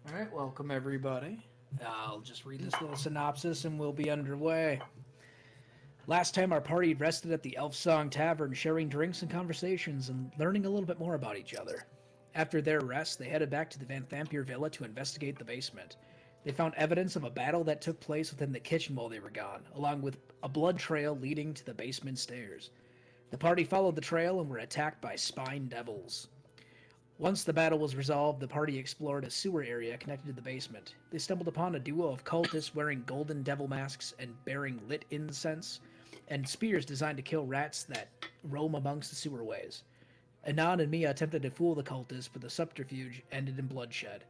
All right, welcome everybody. I'll just read this little synopsis and we'll be underway. Last time our party rested at the Elf Song Tavern, sharing drinks and conversations and learning a little bit more about each other. After their rest, they headed back to the Vanthampur Vile to investigate the basement. They found evidence of a battle that took place within the kitchen while they were gone, along with a blood trail leading to the basement stairs. The party followed the trail and were attacked by spine devils. Once the battle was resolved, the party explored a sewer area connected to the basement. They stumbled upon a duo of cultists wearing golden devil masks and bearing lit incense, and spears designed to kill rats that roam amongst the sewerways. Anon and Mia attempted to fool the cultists, but the subterfuge ended in bloodshed.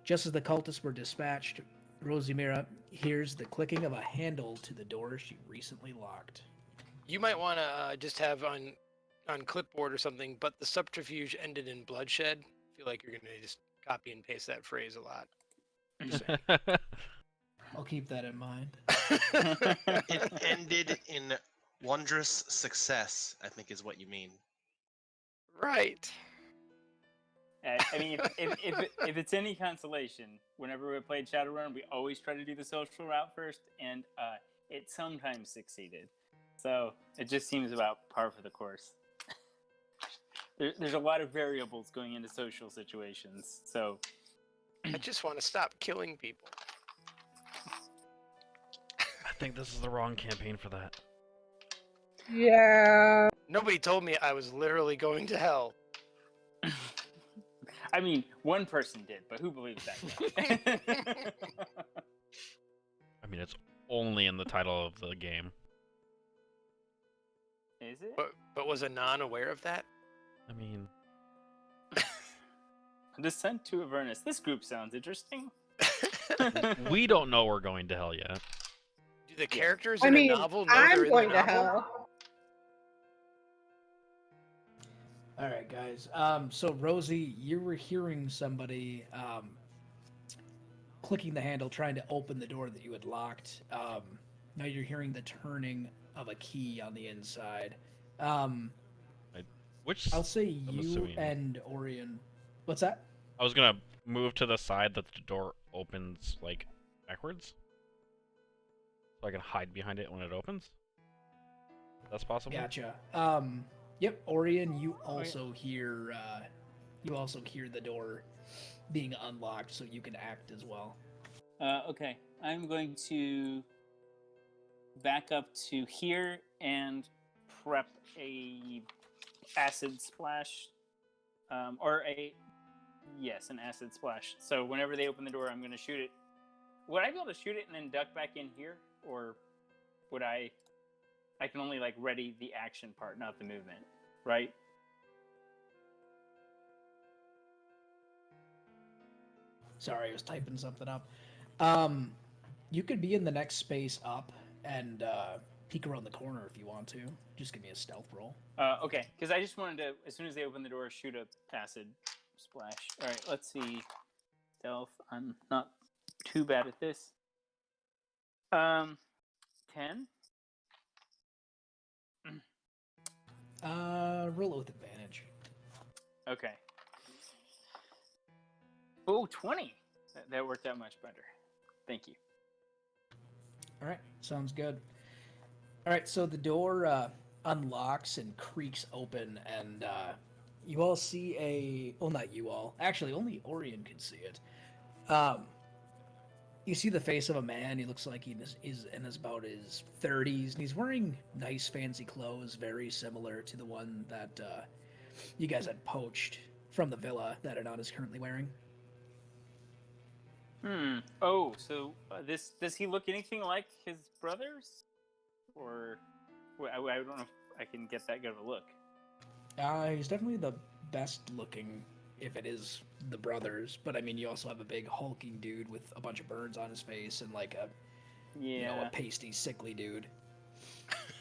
Just as the cultists were dispatched, Rosemira hears the clicking of a handle to the door she recently locked. You might want to just have on clipboard or something, but the subterfuge ended in bloodshed. I feel like you're going to just copy and paste that phrase a lot. Just saying. I'll keep that in mind. It ended in wondrous success, I think is what you mean. Right. I mean, if it's any consolation, whenever we played Shadowrun, we always try to do the social route first, and it sometimes succeeded. So it just seems about par for the course. There's a lot of variables going into social situations, so... I just want to stop killing people. I think this is the wrong campaign for that. Yeah. Nobody told me I was literally going to hell. I mean, one person did, but who believes that? I mean, it's only in the title of the game. Is it? But was Anon aware of that? I mean, Descent to Avernus. This group sounds interesting. we don't know we're going to hell yet. Do the characters I in mean, the novel know they're I'm in going the to novel? hell. All right, guys. So Rosie, you were hearing somebody clicking the handle, trying to open the door that you had locked. Now you're hearing the turning of a key on the inside. Which I'll say I'm you assuming- and Orion. What's that? I was gonna move to the side that the door opens like backwards, so I can hide behind it when it opens. That's possible. Gotcha. Yep, Orion, you also hear the door being unlocked, so you can act as well. Okay, I'm going to back up to here and prep a acid splash, an acid splash. So whenever they open the door, I'm going to shoot it. Would I be able to shoot it and then duck back in here, or would I can only like ready the action part, not the movement, right? Sorry, I was typing something up. You could be in the next space up and peek around the corner if you want to. Just give me a stealth roll. Okay, because I just wanted to, as soon as they open the door, shoot a acid splash. All right, let's see. Stealth. I'm not too bad at this. 10. Roll it with advantage. Okay. Oh, 20. That worked out much better. Thank you. All right, sounds good. All right, so the door unlocks and creaks open, and you all see well, not you all. Actually, only Orion can see it. You see the face of a man. He looks like he is in about his 30s, and he's wearing nice, fancy clothes, very similar to the one that you guys had poached from the villa that Anon is currently wearing. Oh, so does he look anything like his brothers? Or I don't know if I can get that good of a look. He's definitely the best looking, if it is the brothers. But I mean, you also have a big hulking dude with a bunch of burns on his face and like a a pasty, sickly dude.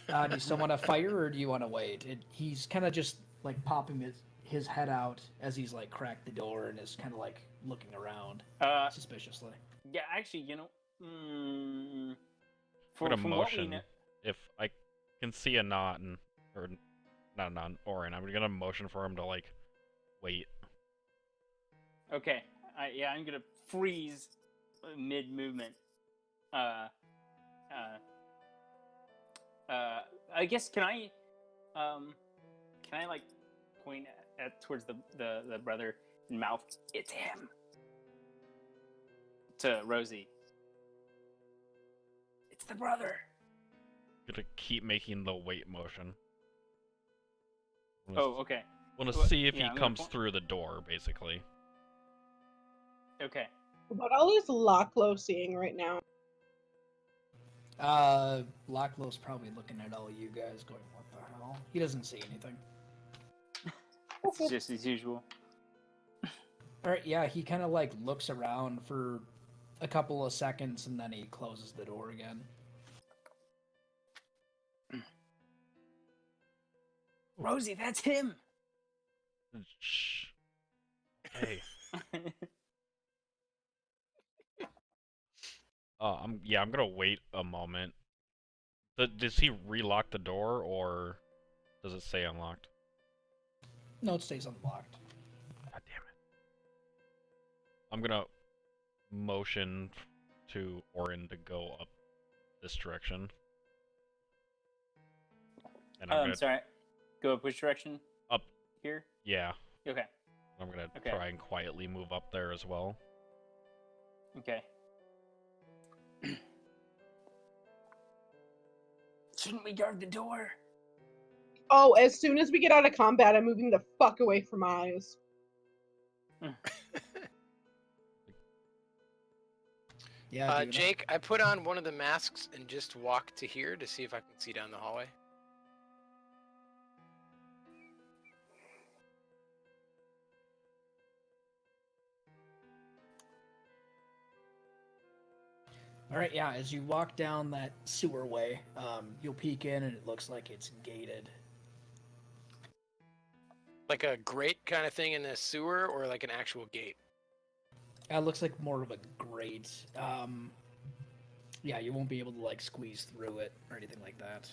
Do you still want to fire or do you want to wait? He's kind of just like popping his head out as he's like cracked the door and is kind of like looking around suspiciously. Yeah, actually, I'm from gonna what we motion know, if I can see a knot or not a knot, Orin. I'm gonna motion for him to like wait. okay. I'm gonna freeze mid movement. I guess can I like point at towards the brother and mouth? It's him. To Rosie. It's the brother. Gonna keep making the wait motion. Oh, okay. Want to Well, see if yeah, he I'm gonna comes point- through the door, basically. Okay. What all is Locklow seeing right now? Locklow's probably looking at all you guys going, what the hell? He doesn't see anything. It's just as usual. Alright, yeah, he kind of like looks around for a couple of seconds and then he closes the door again. Rosie, that's him. Shh. Hey. I'm gonna wait a moment. Does he relock the door, or does it stay unlocked? No, it stays unlocked. God damn it. I'm gonna motion to Orin to go up this direction. And I'm I'm gonna sorry. Go up which direction? Up. Here? Yeah. Okay. I'm gonna Okay. try and quietly move up there as well. Okay. Shouldn't we guard the door? Oh, as soon as we get out of combat, I'm moving the fuck away from eyes. Yeah, dude. Jake, I put on one of the masks and just walk to here to see if I can see down the hallway. Alright, yeah, as you walk down that sewer way, you'll peek in and it looks like it's gated. Like a grate kind of thing in a sewer, or like an actual gate? It looks like more of a grate. Yeah, you won't be able to like squeeze through it or anything like that.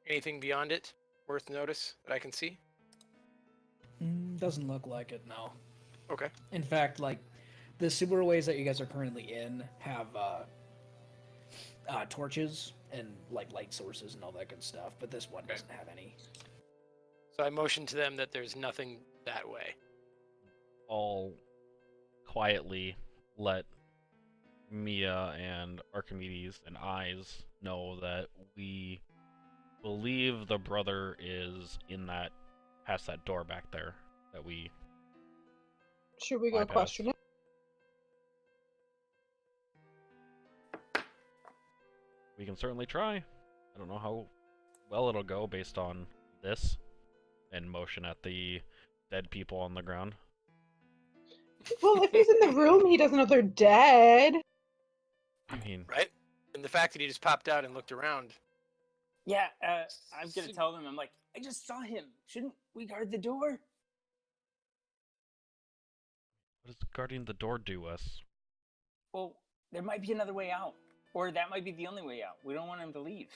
Anything beyond it worth notice that I can see? Doesn't look like it, no. Okay. In fact, like, the sewerways that you guys are currently in have torches and like light sources and all that good stuff, but this one doesn't have any. So I motioned to them that there's nothing that way. I'll quietly let Mia and Archimedes and Eyes know that we believe the brother is in that, past that door back there that we Should we go bypassed. question it? We can certainly try. I don't know how well it'll go based on this and motion at the dead people on the ground. Well, if he's in the room, he doesn't know they're dead. I mean, Right? And the fact that he just popped out and looked around. Yeah, I'm gonna tell them. I'm like, I just saw him. Shouldn't we guard the door? what does guarding the door do us? Well, there might be another way out, or that might be the only way out. We don't want him to leave.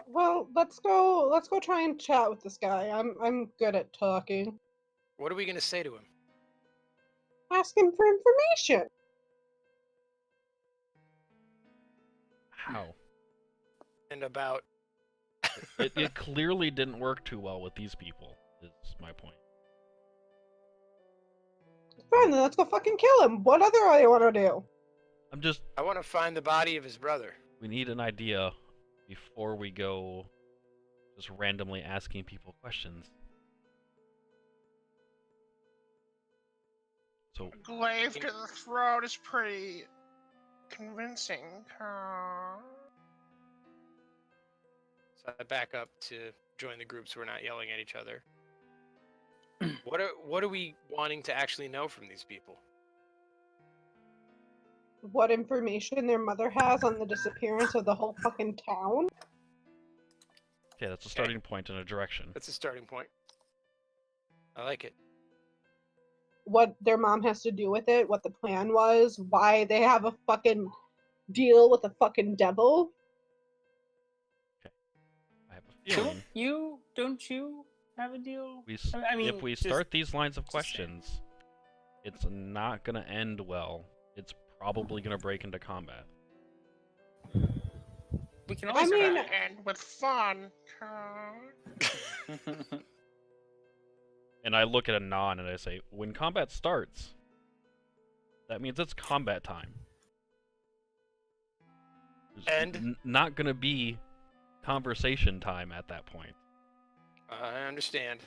Well, let's go try and chat with this guy. I'm good at talking. What are we going to say to him? Ask him for information. How? And about... It clearly didn't work too well with these people, is my point. Fine, then let's go fucking kill him. What other do you want to do? I want to find the body of his brother. We need an idea before we go just randomly asking people questions. So, Glaive to the throat is pretty convincing. So I back up to join the group so we're not yelling at each other. What are we wanting to actually know from these people? What information their mother has on the disappearance of the whole fucking town? yeah, that's a starting point in a direction. That's a starting point. I like it. What their mom has to do with it? What the plan was? Why they have a fucking deal with the fucking devil? I have a feeling Don't you have a deal? we I mean, if we just- start these lines of just saying. questions, it's not gonna end well. It's probably gonna break into combat. We can I always mean- try. end with fun. And I look at Anon and I say, when combat starts, that means it's combat time. There's And? not gonna be conversation time at that point. I understand.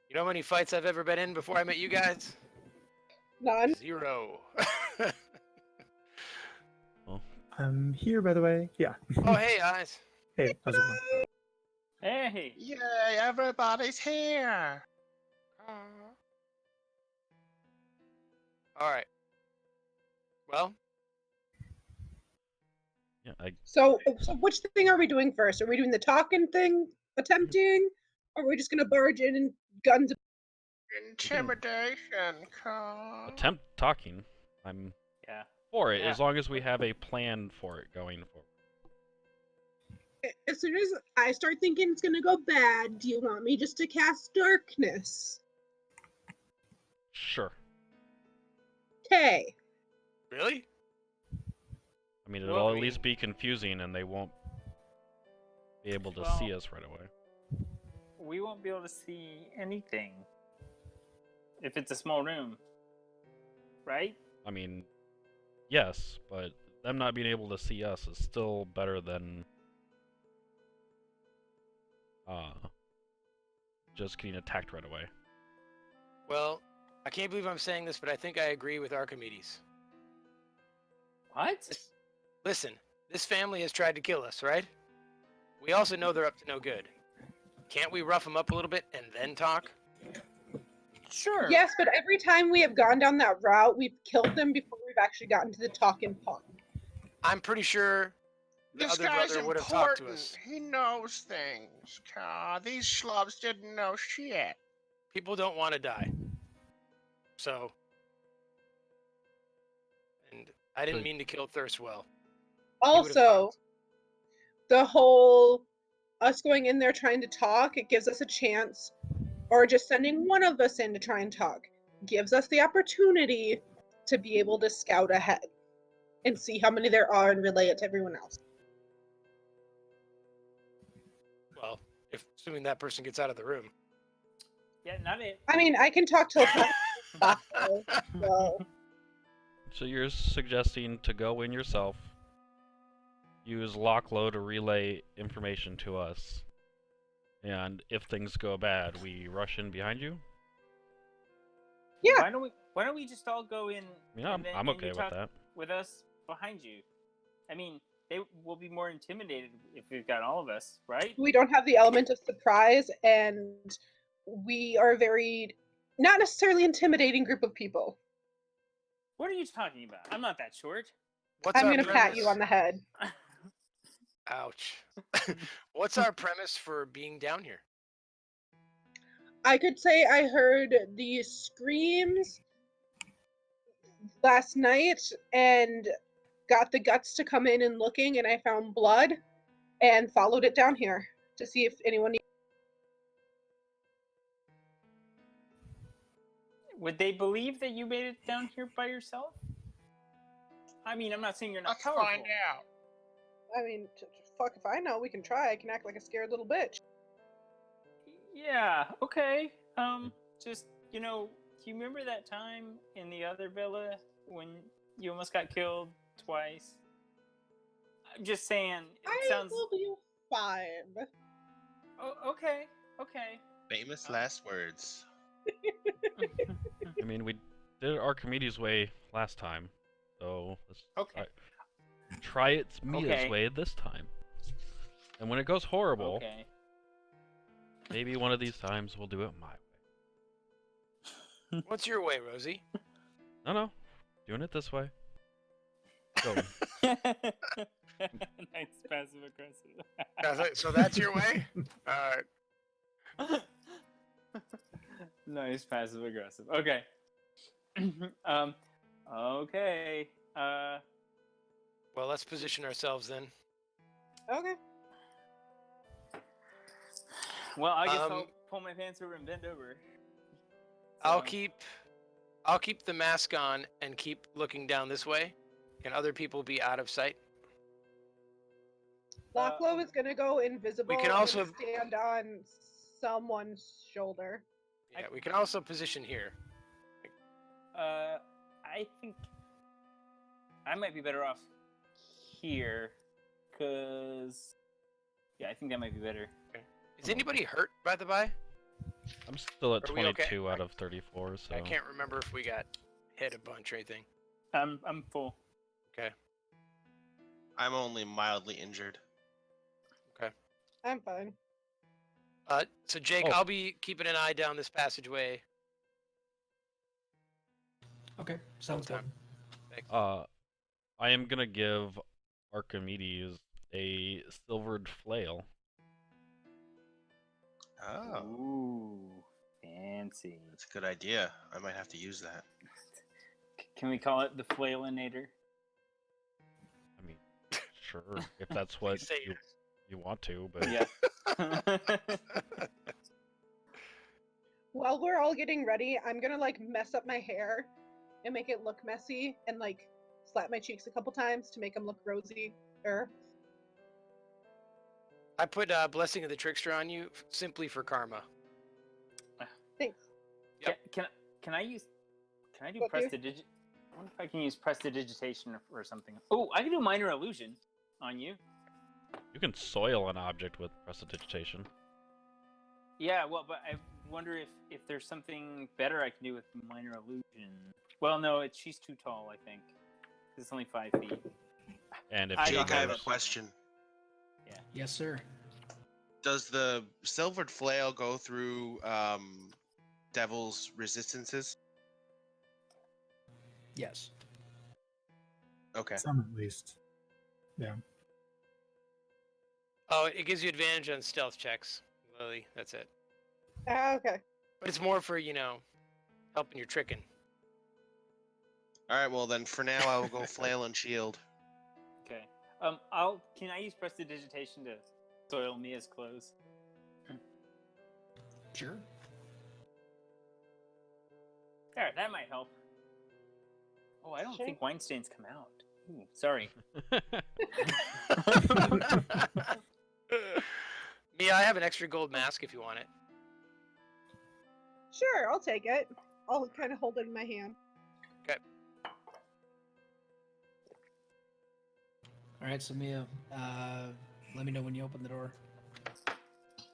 You know how many fights I've ever been in before I met you guys? None. 0. I'm here, by the way. Yeah. Oh, hey, Eyes. Hey, how's it going? Hey. Yay, everybody's here. All right. Well, Yeah, So which thing are we doing first? Are we doing the talking thing, attempting, or are we just gonna barge in and guns? Intimidation. attempt talking. I'm Yeah. for it, Yeah. as long as we have a plan for it going forward. As soon as I start thinking it's gonna go bad, do you want me just to cast darkness? Sure. Okay. really? I mean, Well, it'll I at mean- least be confusing, and they won't be able to Well- see us right away. We won't be able to see anything if it's a small room, right? I mean, yes, but them not being able to see us is still better than just getting attacked right away. Well, I can't believe I'm saying this, but I think I agree with Archimedes. What? Listen, this family has tried to kill us, right? We also know they're up to no good. Can't we rough them up a little bit and then talk? Sure. Yes, but every time we have gone down that route, we've killed them before we've actually gotten to the talking part. I'm pretty sure the This other guy's brother would have talked to important. us. He knows things. These schlubs didn't know shit. People don't want to die. So. And I didn't Good. mean to kill Thirstwell. Also, the whole us going in there trying to talk, it gives us a chance, or just sending one of us in to try and talk, gives us the opportunity to be able to scout ahead and see how many there are and relay it to everyone else. Well, assuming that person gets out of the room. Yeah, not it. I mean, I can talk till so So you're suggesting to go in yourself, use Locklow to relay information to us, and if things go bad, we rush in behind you? Yeah. Why don't we just all go in? I mean, and then- I'm and okay you with talk that. With us behind you. I mean, they will be more intimidated if we've got all of us, right? we don't have the element of surprise, and we are a very not necessarily intimidating group of people. What are you talking about? I'm not that short. What's I'm our gonna pat you premise- on the head. Ouch. What's our premise for being down here? I could say I heard the screams last night and got the guts to come in and looking, and I found blood and followed it down here to see if anyone. Would they believe that you made it down here by yourself? I mean, I'm not saying you're not Let's powerful. find out. I mean, fuck if I know. We can try. I can act like a scared little bitch. Yeah, okay. Just, do you remember that time in the other villa when you almost got killed twice? I'm just saying, it sounds... will be fine. Oh, okay. Famous last words. I mean, we did it Archimedes' way last time, so let's Okay. try it Mia's Okay. way this time. And when it goes horrible, Okay. maybe one of these times we'll do it my way. What's your way, Rosie? No, doing it this way. Go. Nice passive aggressive. So that's your way? Alright. Nice passive aggressive. Okay. Okay. Well, let's position ourselves then. Okay. Well, I guess Um, I'll pull my pants over and bend over. I'll keep the mask on and keep looking down this way. Can other people be out of sight? Locklow is gonna go invisible can also- and stand on someone's shoulder. Yeah, we can also position here. I think I might be better off here, cause I think that might be better. Is anybody hurt, by the by? I'm still at Are we okay? 22 out of 34, so I can't remember if we got hit a bunch or anything. I'm full. Okay. I'm only mildly injured. I'm fine. So Jake, Oh. I'll be keeping an eye down this passageway. Okay, sounds good. Thanks. I am gonna give Archimedes a silvered flail. Oh, Ooh, fancy. that's a good idea. I might have to use that. Can we call it the Flailinator? I mean, sure, if that's what Say you want to, but Yeah. While we're all getting ready, I'm gonna like mess up my hair and make it look messy and like slap my cheeks a couple times to make them look rosy. I put Blessing of the Trickster on you simply for karma. Thanks. Yep. Can I do What, prestidigit? I wonder if I can use prestidigitation or something. Oh, I can do minor illusion on you. you can soil an object with prestidigitation. Yeah, well, but I wonder if there's something better I can do with minor illusion. Well, no, she's too tall, I think. It's only 5 feet. And if I she don't Jake, I have a moves- question. Yes, sir. Does the silvered flail go through devil's resistances? Yes. Okay. Some at least. Yeah. Oh, it gives you advantage on stealth checks, Lily. That's it. Okay. But it's more for, helping your tricking. All right. Well, then for now, I will go flail and shield. Okay. Can I use prestidigitation to soil Mia's clothes? Sure. There, that might help. Oh, I don't Sure. think wine stains come out. Ooh, sorry. Mia, I have an extra gold mask if you want it. Sure, I'll take it. I'll kind of hold it in my hand. All right, so Mia, let me know when you open the door.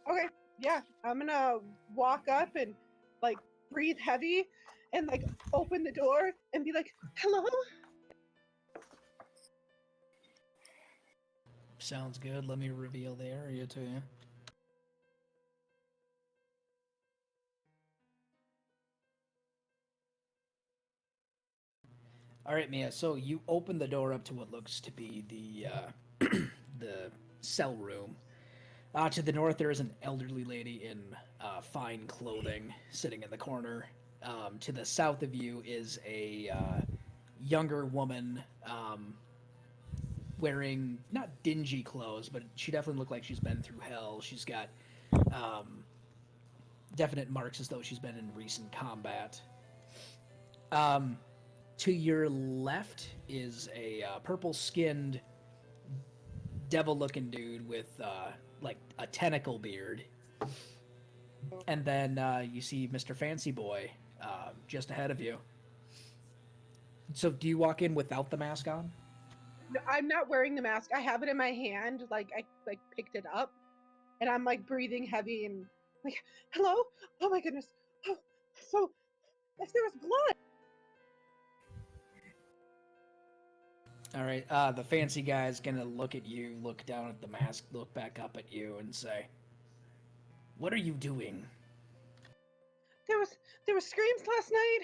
Okay, yeah, I'm gonna walk up and like breathe heavy and like open the door and be like, "Hello." Sounds good. Let me reveal the area to you. All right, Mia. So you open the door up to what looks to be the the cell room. To the north, there is an elderly lady in fine clothing sitting in the corner. To the south of you is a younger woman wearing not dingy clothes, but she definitely looked like she's been through hell. She's got definite marks as though she's been in recent combat. To your left is a purple-skinned, devil-looking dude with like a tentacle beard, and then you see Mr. Fancy Boy just ahead of you. So, do you walk in without the mask on? No, I'm not wearing the mask. I have it in my hand, like I like picked it up, and I'm like breathing heavy and like, "Hello? Oh my goodness! Oh, so if there was blood." All right. The fancy guy's gonna look at you, look down at the mask, look back up at you, and say, "What are you doing?" There was screams last night,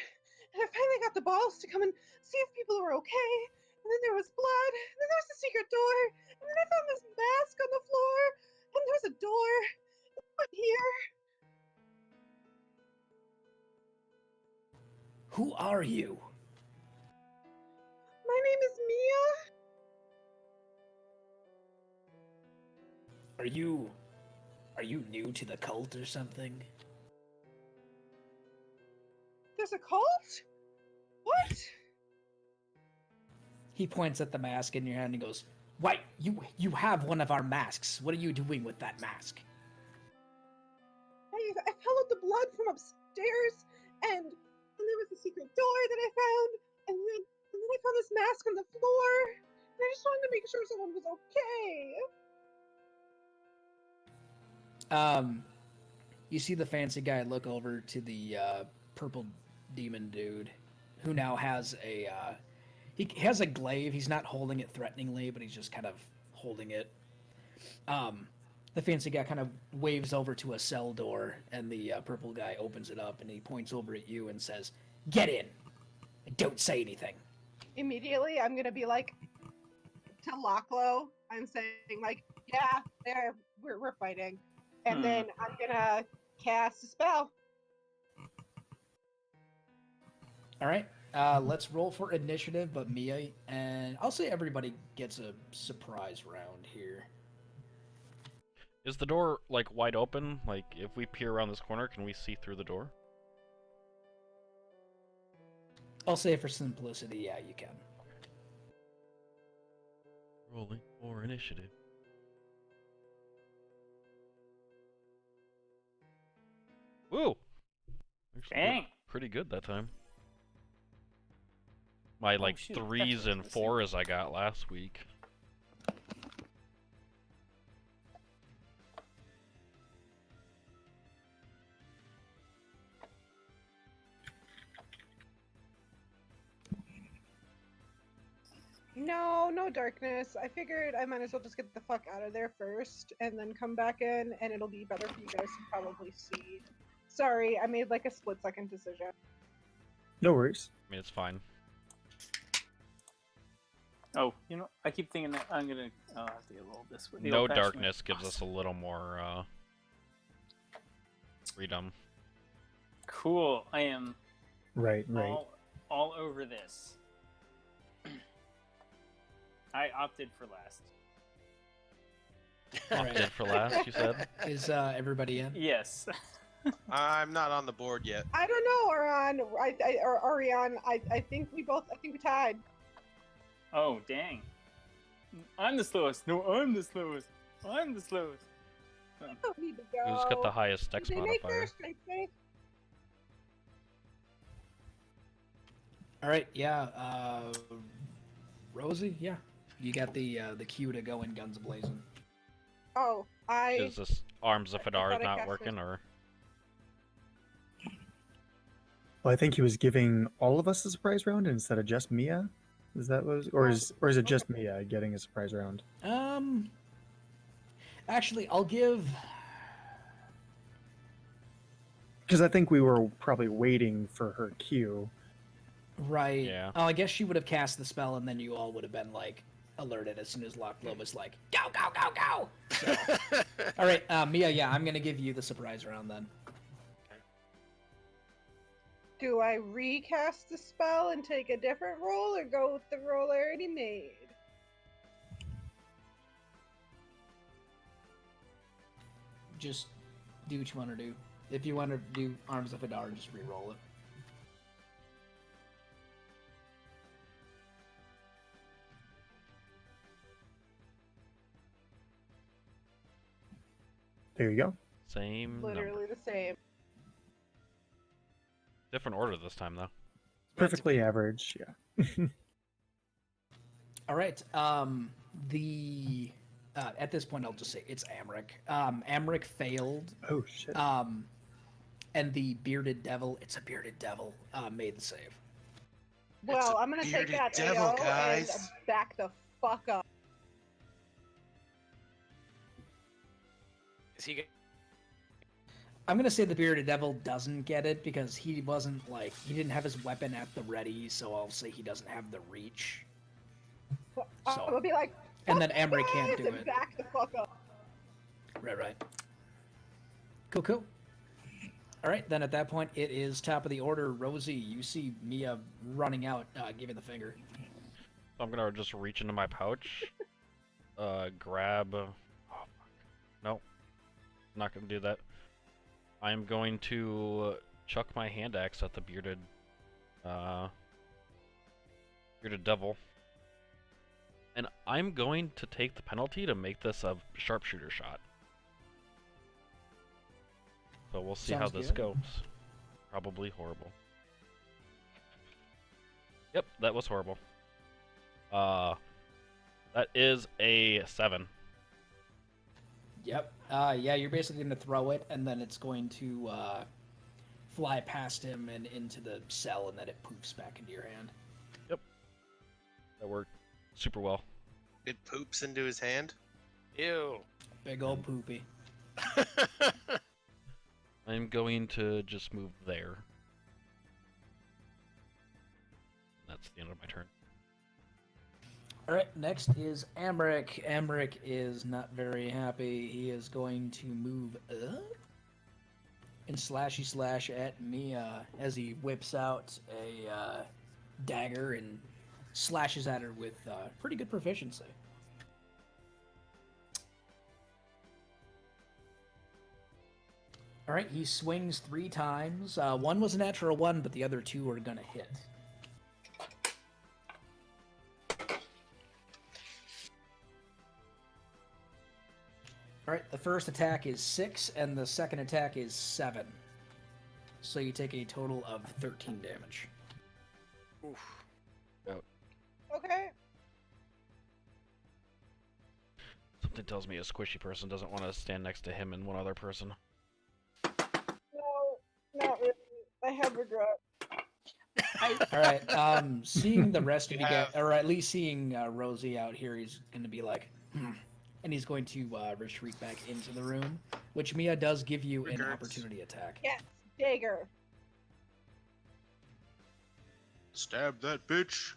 and I finally got the balls to come and see if people were okay. And then there was blood, and then there was a secret door, and then I found this mask on the floor, and there was a door. It's here. Who are you? My name is Mia. Are you new to the cult or something? there's a cult? What? He points at the mask in your hand and goes, "Why, you have one of our masks. What are you doing with that mask?" I followed the blood from upstairs, and there was a secret door that I found, and then I found this mask on the floor, and I just wanted to make sure someone was okay. You see the fancy guy look over to the purple demon dude, who now has a he has a glaive. He's not holding it threateningly, but he's just kind of holding it. The fancy guy kind of waves over to a cell door, and the purple guy opens it up, and he points over at you and says, "Get in! Don't say anything." Immediately, I'm gonna be like, to Locklow, I'm saying like, yeah, we're fighting, and then I'm gonna cast a spell. All right. Let's roll for initiative, but Mia and I'll say everybody gets a surprise round here. Is the door, like, wide open? Like, if we peer around this corner, can we see through the door? I'll say for simplicity, yeah, you can. Rolling for initiative. Woo! Actually, Dang. pretty good that time. My, like, shoot, 3s that's and what 4s I got last week. No darkness. I figured I might as well just get the fuck out of there first, and then come back in, and it'll be better for you guys to probably see. Sorry, I made like a split-second decision. No worries. I mean, it's fine. Oh, you know, I keep thinking that I'm gonna have to get a little this way. The No old-fashioned way. darkness gives us a little more, freedom. Cool. I am Right. all over this. I opted for last. All right. Opted for last, you said? Is everybody in? Yes. I'm not on the board yet. I don't know, Orion. Or Orion. I think we tied. Oh, dang. I'm the slowest. No, I'm the slowest. I'm the slowest. I don't need to go. Who's got the highest dex Did they make their modifier? strength save? All right, yeah. Rosie, yeah, you got the cue to go in guns blazing. Oh, Is this Arms of I Fedar thought I not cast working, it. or? Well, I think he was giving all of us a surprise round instead of just Mia. Is that what? Or is it just Mia getting a surprise round? Actually, I'll give. Because I think we were probably waiting for her cue. Right. Yeah. Oh, I guess she would have cast the spell, and then you all would have been like alerted as soon as Locklow was like, "Go, go, go, go!" So, all right, Mia. Yeah, I'm gonna give you the surprise round then. Do I recast the spell and take a different roll, or go with the roll I already made? Just do what you want to do. If you want to do Arms of Fedar, just re-roll it. There you go. Same Literally number. the same. Different order this time, though. Perfectly average, yeah. All right. At this point, I'll just say it's Amric. Amric failed. Oh, shit. And the bearded devil, it's a bearded devil, made the save. Well, a I'm gonna take bearded that devil, AO guys. and back the fuck up. Is he? I'm gonna say the bearded devil doesn't get it because he wasn't like he didn't have his weapon at the ready, so I'll say he doesn't have the reach. So- I'm gonna be like, And then "Fuck Amric you can't guys," do and it. back the fuck up. Right. Cool. All right, then at that point, it is top of the order. Rosie, you see Mia running out, giving the finger. So I'm gonna just reach into my pouch, grab. Oh, fuck. No, not gonna do that. I'm going to chuck my hand axe at the bearded devil. And I'm going to take the penalty to make this a sharpshooter shot. So we'll see how Sounds this good. goes. Probably horrible. Yep, that was horrible. That is a 7. Yep. Yeah, you're basically going to throw it, and then it's going to fly past him and into the cell, and then it poofs back into your hand. That worked super well. It poops into his hand. Ew. Big old poopy. I'm going to just move there. That's the end of my turn. All right, next is Amric. Amric is not very happy. He is going to move up and slashy slash at Mia as he whips out a dagger and slashes at her with pretty good proficiency. All right, he swings 3 times. One was a natural 1, but the other 2 are going to hit. All right, the first attack is 6, and the second attack is 7. So you take a total of 13 damage. Oof. Okay. Something tells me a squishy person doesn't want to stand next to him and one other person. No, not really. I have regret. All right, seeing the rest of You you get, have- or at least seeing Rosie out here, he's going to be like, and he's going to retreat back into the room, which Mia does give you an Regards. opportunity attack. Yes, dagger. Stab that bitch.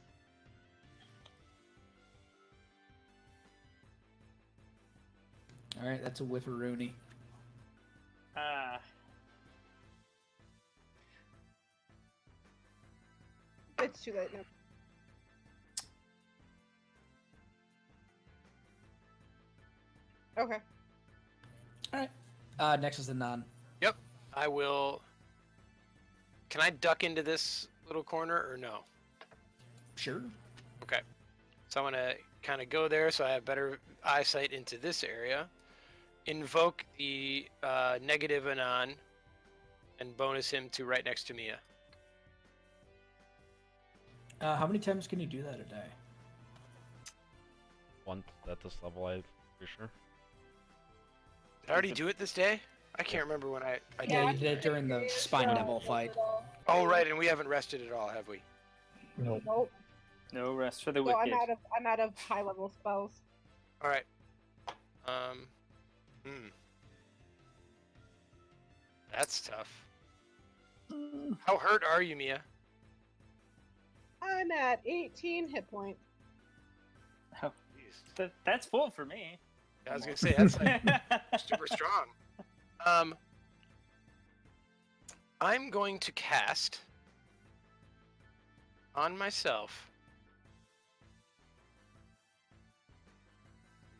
All right, that's a whifferoony. It's too late now. Okay. All right, next is the non. Yep. I will. Can I duck into this little corner or no? Sure. Okay. So I'm gonna kind of go there so I have better eyesight into this area. Invoke the negative Anon and bonus him to right next to Mia. How many times can you do that a day? Once at this level, I'm pretty sure. Did I already do it this day? I can't remember when I Yeah, did. you did it during the Spine Devil fight. Oh right, and we haven't rested at all, have we? Nope. Nope. No rest for the So wicked. I'm out of high level spells. All right. That's tough. How hurt are you, Mia? I'm at 18 hit points. Oh, Jeez. that's full for me. I was gonna say that's like super strong. I'm going to cast on myself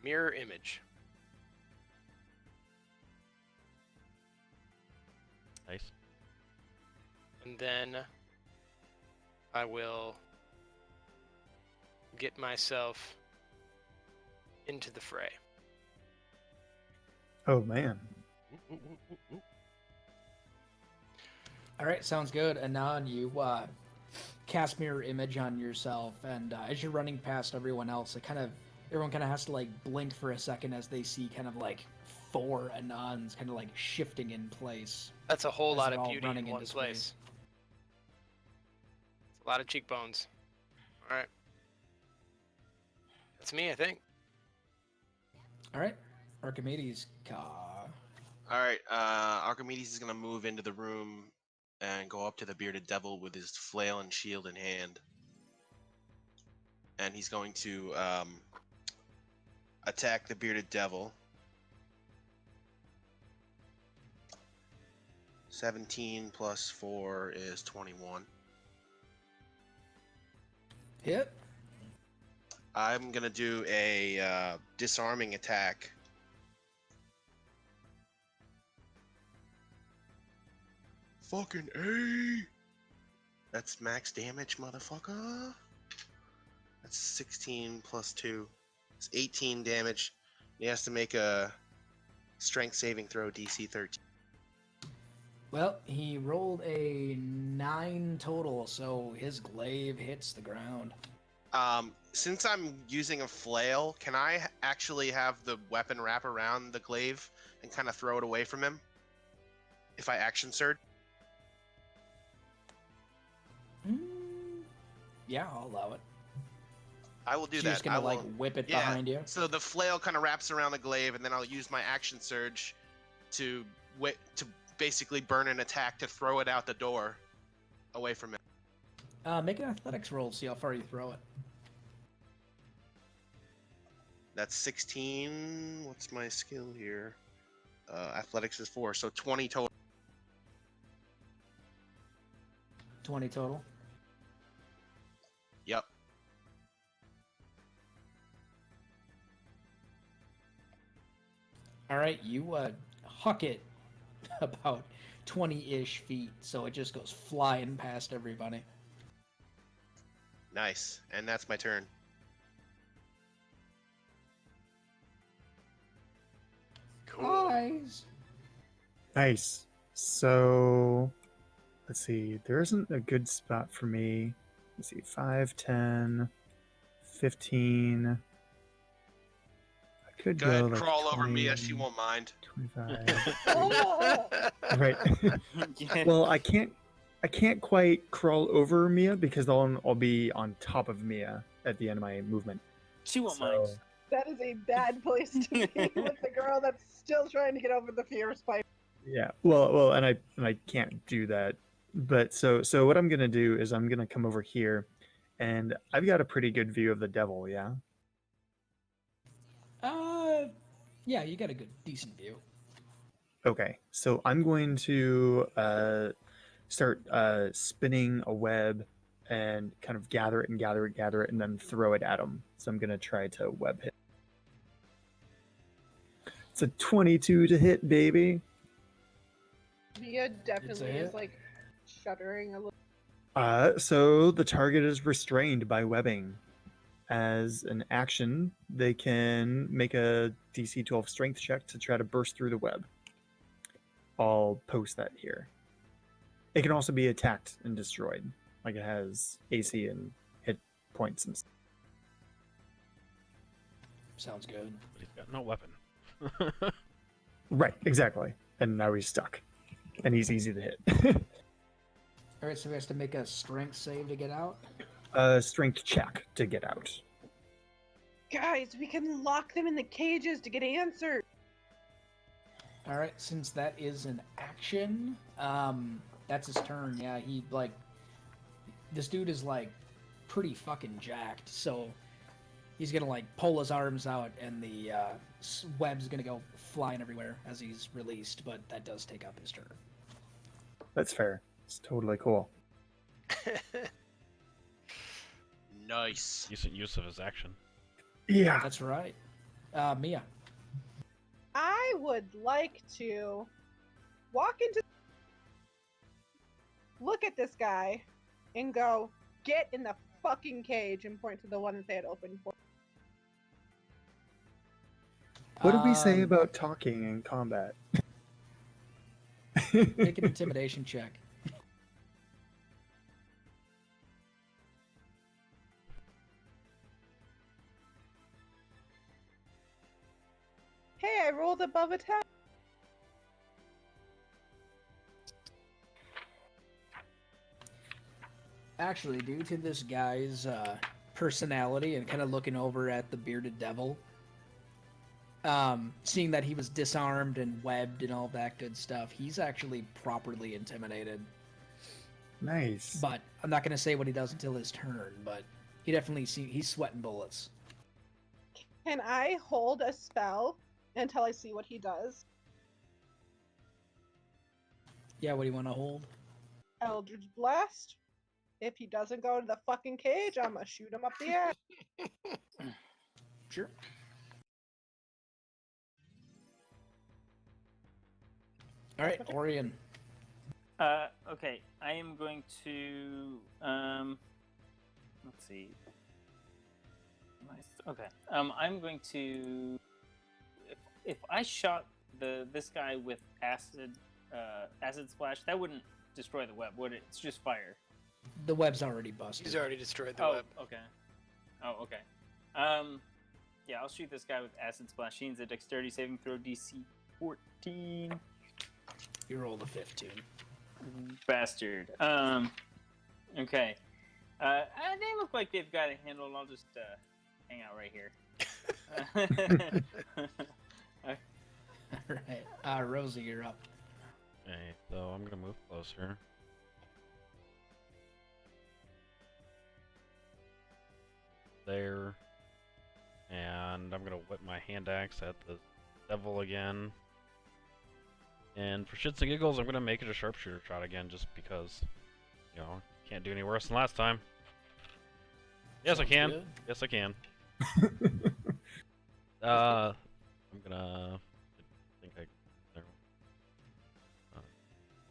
mirror image. Nice. And then I will get myself into the fray. Oh man. All right, sounds good. Anon, you cast mirror image on yourself, and as you're running past everyone else, everyone kind of has to like blink for a second as they see kind of like 4 Anons kind of like shifting in place. That's a whole As lot they're of all beauty running in one into place. space. It's a lot of cheekbones. All right. That's me, I think. All right, Archimedes. All right, Archimedes is gonna move into the room and go up to the bearded devil with his flail and shield in hand, and he's going to attack the bearded devil. 17 plus 4 is 21. Hit. I'm gonna do a disarming attack. Fucking A. That's max damage, motherfucker. That's 16 plus 2. It's 18 damage. He has to make a strength saving throw DC 13. Well, he rolled a 9 total, so his glaive hits the ground. Since I'm using a flail, can I actually have the weapon wrap around the glaive and kind of throw it away from him? If I action surge? Yeah, I'll allow it. I will do So that. you're just gonna I will... like whip it Yeah. behind you. So the flail kind of wraps around the glaive, and then I'll use my action surge to basically burn an attack to throw it out the door away from him. Make an athletics roll, see how far you throw it. That's 16. What's my skill here? Athletics is 4, so 20 total. 20 total. Yep. All right, you huck it about 20-ish feet, so it just goes flying past everybody. Nice. And that's my turn. Cool. Nice. Nice. So, let's see. There isn't a good spot for me. Let's see. 5, 10, 15. I could Go ahead, go like crawl 20, over Mia. She won't mind. 25. Oh! Right. Well, I can't quite crawl over Mia because I'll be on top of Mia at the end of my movement. She won't So- mind. That is a bad place to be with the girl that's still trying to get over the fear of spiders. Yeah. Well, and I can't do that. But so what I'm gonna do is I'm gonna come over here, and I've got a pretty good view of the devil. Yeah. Yeah, you got a good, decent view. Okay. So I'm going to start spinning a web and kind of gather it, and then throw it at him. So I'm gonna try to web hit. It's a 22 to hit, baby. Mia definitely hit. is like shuddering a little. So the target is restrained by webbing. As an action, they can make a DC 12 strength check to try to burst through the web. I'll post that here. It can also be attacked and destroyed. Like it has AC and hit points and stuff. Sounds good. But he's got no weapon. Right, exactly. And now he's stuck. And he's easy to hit. All right, so he has to make a strength save to get out. Strength check to get out. Guys, we can lock them in the cages to get answers. All right, since that is an action, that's his turn. Yeah, he like this dude is like pretty fucking jacked, so he's gonna like pull his arms out, and the web's gonna go flying everywhere as he's released. But that does take up his turn. That's fair. It's totally cool. Nice. Decent use of his action. Yeah. That's right. Mia. I would like to walk into, look at this guy, and go, get in the fucking cage, and point to the one that they had opened for. What did we say Um, about talking in combat? Make an intimidation check. Hey, I rolled above attack. Actually, due to this guy's personality and kind of looking over at the bearded devil, seeing that he was disarmed and webbed and all that good stuff, he's actually properly intimidated. Nice. But I'm not going to say what he does until his turn, but he definitely he's sweating bullets. Can I hold a spell until I see what he does? Yeah, what do you want to hold? Eldritch Blast. If he doesn't go to the fucking cage, I'm gonna shoot him up the ass. Sure. All right, Orion. Okay, I am going to let's see. Okay, I'm going to if I shot this guy with acid splash, that wouldn't destroy the web, would it? It's just fire. The web's already busted. He's already destroyed the Oh, web. okay. Oh, okay. Yeah, I'll shoot this guy with acid splash. He needs a dexterity saving throw, DC 14. You rolled a 15. Bastard. Okay. They look like they've got it handled. I'll just hang out right here. All right. Rosie, you're up. Okay, so I'm gonna move closer. There. And I'm gonna whip my hand axe at the devil again. And for shits and giggles, I'm gonna make it a sharpshooter shot again, just because, you know, can't do any worse than last time. Yes, Sounds I can. good. Yes, I can. I'm gonna. I think I. There.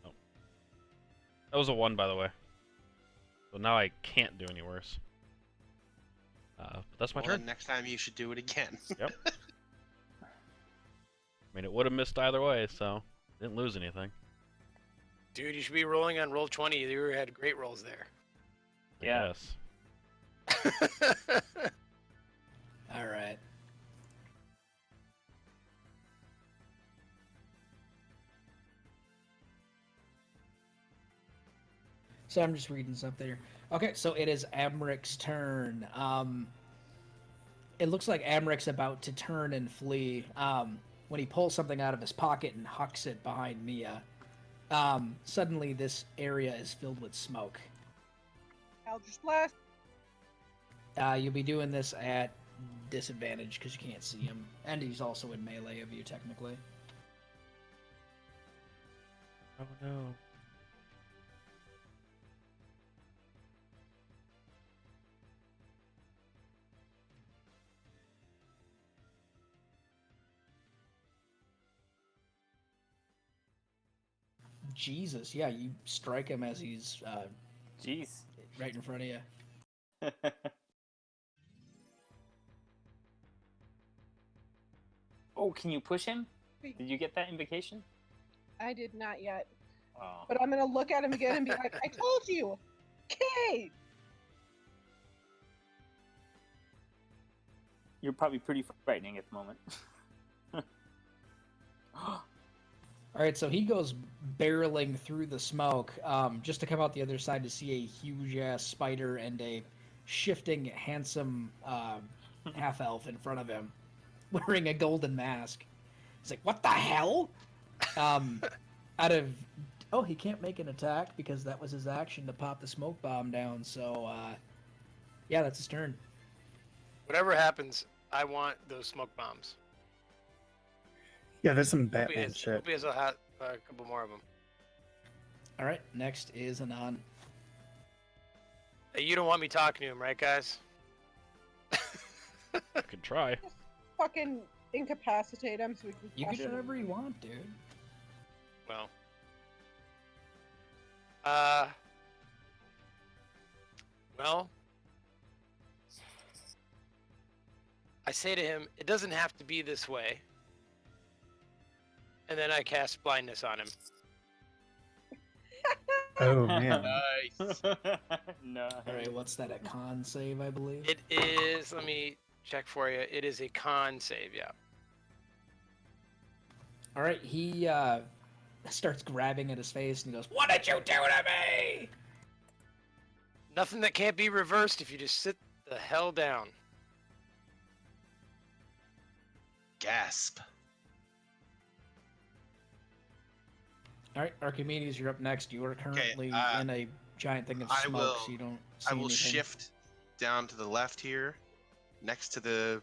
No. That was a 1, by the way. So now I can't do any worse. But that's my Well, turn. then next time you should do it again. Yep. I mean, it would have missed either way, so didn't lose anything. Dude, you should be rolling on roll 20. You had great rolls there. Yeah. Yes. All right. So I'm just reading something here. Okay, so it is Amric's turn. It looks like Amric's about to turn and flee. When he pulls something out of his pocket and hucks it behind Mia. Suddenly this area is filled with smoke. Eldritch Blast. You'll be doing this at disadvantage because you can't see him. And he's also in melee of you, technically. Oh no. Jesus, yeah, you strike him as he's Jeez. right in front of you. Oh, can you push him? Did you get that invocation? I did not yet. Oh. But I'm gonna look at him again and be like, I told you! Okay! You're probably pretty frightening at the moment. All right, so he goes barreling through the smoke, just to come out the other side to see a huge-ass spider and a shifting, handsome half-elf in front of him, wearing a golden mask. He's like, what the hell? Oh, he can't make an attack because that was his action to pop the smoke bomb down, so, yeah, that's his turn. Whatever happens, I want those smoke bombs. Yeah, there's some Hope he Batman has, shit. hope he has a couple more of them. All right, next is Anon. Hey, you don't want me talking to him, right, guys? I could try. Fucking incapacitate him so we can You can do question him. whatever you want, dude. Well. Well. I say to him, it doesn't have to be this way. And then I cast blindness on him. Oh man. Nice. No. All right, what's that, a con save, I believe? It is, let me check for you. It is a con save, yeah. All right, he starts grabbing at his face and he goes, "What did you do to me?" Nothing that can't be reversed if you just sit the hell down. Gasp. All right, Archimedes, you're up next. You are currently in a giant thing of I smoke, will- so you don't see I will anything. shift down to the left here, next to the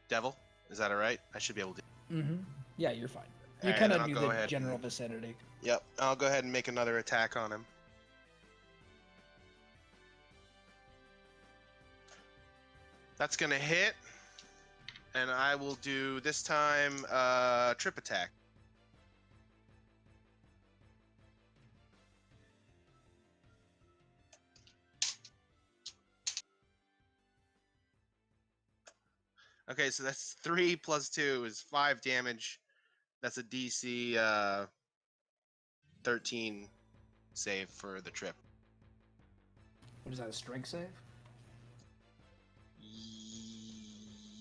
devil. Is that alright? I should be able to. Mm-hmm. Yeah, you're fine. You Alright, kind then of I'll do go the ahead general and- vicinity. Yep, I'll go ahead and make another attack on him. That's gonna hit, and I will do this time trip attack. Okay, so that's 3 plus 2 is 5 damage. That's a DC 13 save for the trip. What is that, a strength save?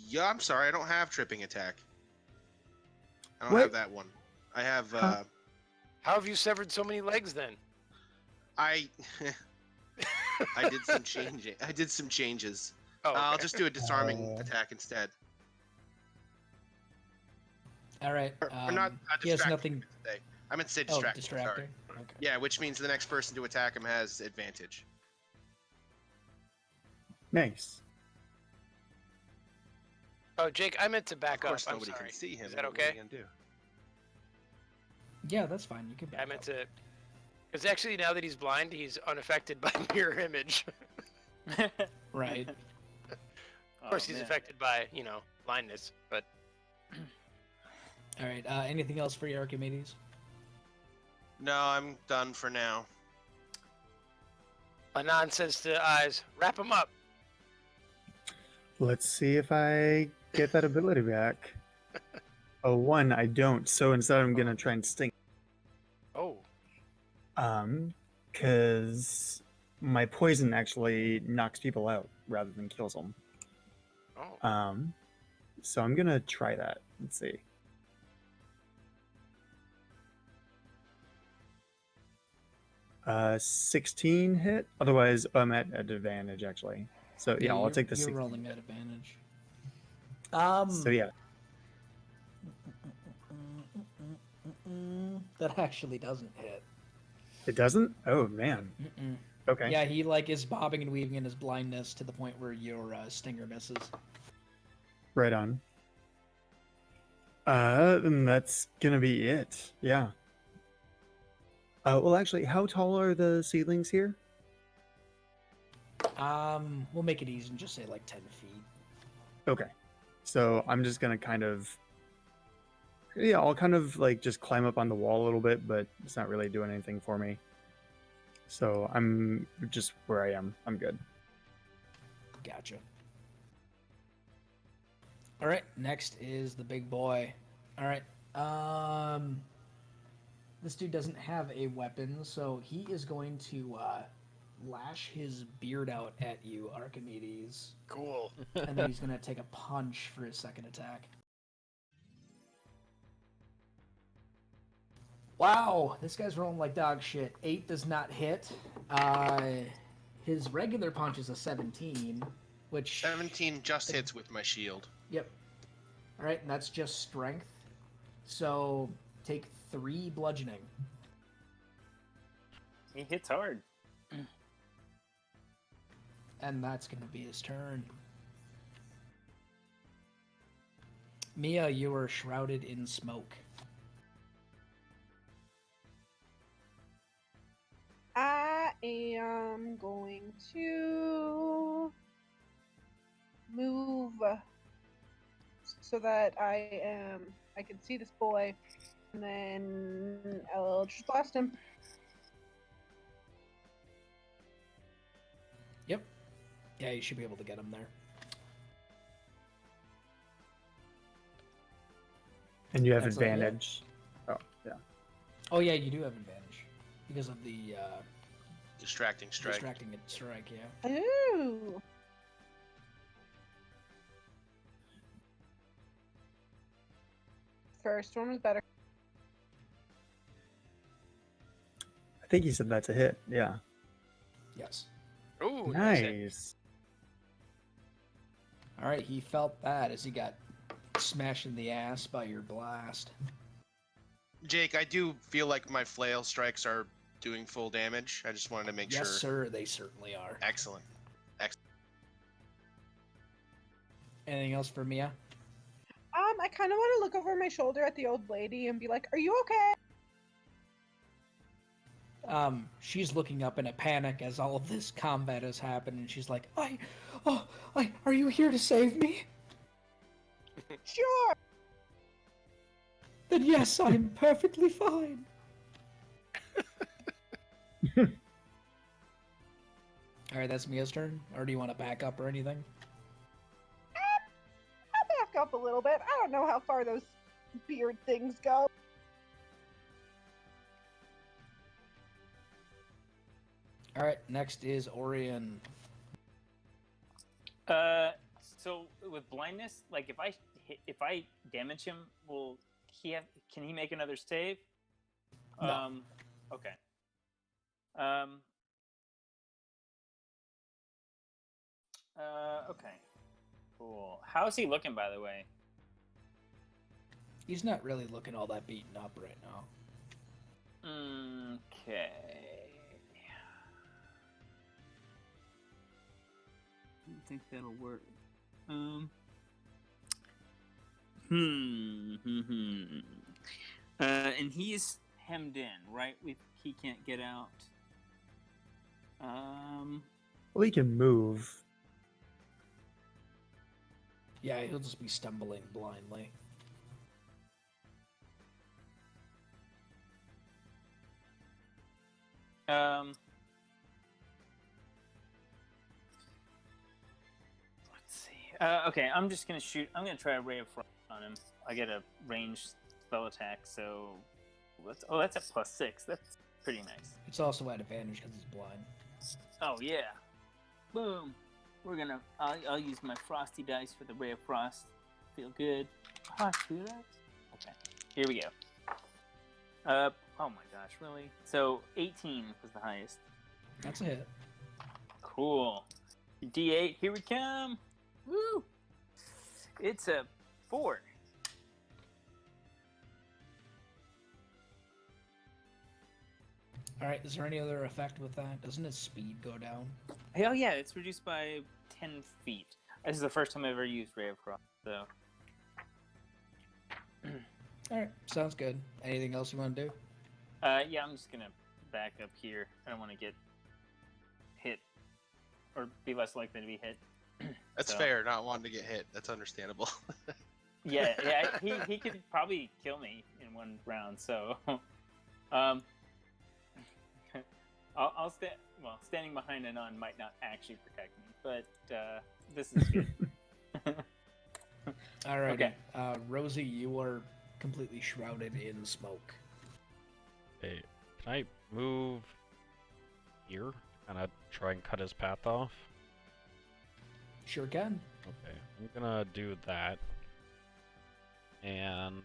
Yeah, I'm sorry, I don't have tripping attack. I don't What? have that one. I have Huh? How have you severed so many legs then? I I did some changing. I did some changes. Oh, okay. I'll just do a disarming attack instead. All right. Or not He has distracting, nothing. I meant to say Oh, distracting. distracting. Sorry. Okay. Yeah, which means the next person to attack him has advantage. Nice. Oh, Jake, I meant to back Of course, up. I'm nobody sorry. can see him. Is that What are okay? you gonna do? Yeah, that's fine. You can. I back meant up. to. Because actually, now that he's blind, he's unaffected by mirror image. Right. Of course, he's affected by, blindness, but All right. Anything else for you, Archimedes? No, I'm done for now. Anon says to Eyes, wrap him up. Let's see if I get that ability back. Oh, 1, I don't. So instead, I'm gonna try and sting. Oh, Because my poison actually knocks people out rather than kills them. oh. So I'm gonna try that. Let's see. Uh, 16 hit. Otherwise, I'm at advantage actually. So yeah, I'll take the You're 16. rolling at advantage. So yeah, That actually doesn't hit. it doesn't. Oh man. Mm-mm. Okay. Yeah, he is bobbing and weaving in his blindness to the point where your stinger misses. Right on. Then that's gonna be it. Yeah. Well, actually, how tall are the seedlings here? We'll make it easy and just say like 10 feet. Okay. So I'm just gonna kind of, yeah, I'll kind of like just climb up on the wall a little bit, but it's not really doing anything for me. So I'm just where I am. I'm good. Gotcha. All right, next is the big boy. All right. This dude doesn't have a weapon, so he is going to lash his beard out at you, Archimedes, Cool. and then he's going to take a punch for his second attack. Wow, this guy's rolling like dog shit. 8 does not hit. His regular punch is a 17, which... 17 just hits with my shield. Yep. All right, and that's just strength. So take 3 bludgeoning. He hits hard. And that's going to be his turn. Mia, you are shrouded in smoke. I am going to move so that I can see this boy, and then I'll just blast him. Yep. Yeah, you should be able to get him there. And you have Excellent, yeah. advantage. Oh, yeah. Oh yeah, you do have advantage because of the Distracting strike. distracting strike. Yeah. Ooh. First one was better. I think you said that's a hit. Yeah. Yes. Ooh, Nice. All right, he felt that as he got smashed in the ass by your blast. Jake, I do feel like my flail strikes are doing full damage. I just wanted to make Yes, sure. sir, they certainly are. Excellent. Anything else for Mia? I kind of want to look over my shoulder at the old lady and be like, "Are you okay?" She's looking up in a panic as all of this combat has happened, and she's like, are you here to save me? Sure. Then yes, I'm perfectly fine. Alright, that's Mia's turn. Or do you want to back up or anything? I'll back up a little bit. I don't know how far those beard things go. All right, next is Orion. So with blindness, like if I damage him, can he make another save? No. Okay. Okay. Cool. How's he looking, by the way? He's not really looking all that beaten up right now. Okay. I don't think that'll work. And he's hemmed in, right? He can't get out. Well, he can move. Yeah, he'll just be stumbling blindly. Let's see. Okay, I'm just gonna shoot. I'm gonna try a ray of frost on him. I get a ranged spell attack, so that's a +6. That's pretty nice. It's also at advantage because he's blind. Oh yeah, boom. I'll use my frosty dice for the ray of frost. Feel good. Ah, 2 dice. Okay, here we go. Oh my gosh, really? So 18 was the highest. That's a hit. Cool. D8, here we come. Woo! It's a 4. All right, is there any other effect with that? Doesn't his speed go down? Hell yeah, it's reduced by 10 feet. This is the first time I've ever used Ray of Frost, so. All right, sounds good. Anything else you want to do? Yeah, I'm just gonna back up here. I don't want to get hit, or be less likely to be hit. That's So. fair. Not wanting to get hit. That's understandable. Yeah, he could probably kill me in one round. So, I'll stand. Well, standing behind Anon might not actually protect me, but this is good. All right. Okay. Rosie, you are completely shrouded in smoke. Hey, can I move here? Kind of try and cut his path off? Sure can. Okay, I'm gonna do that. And,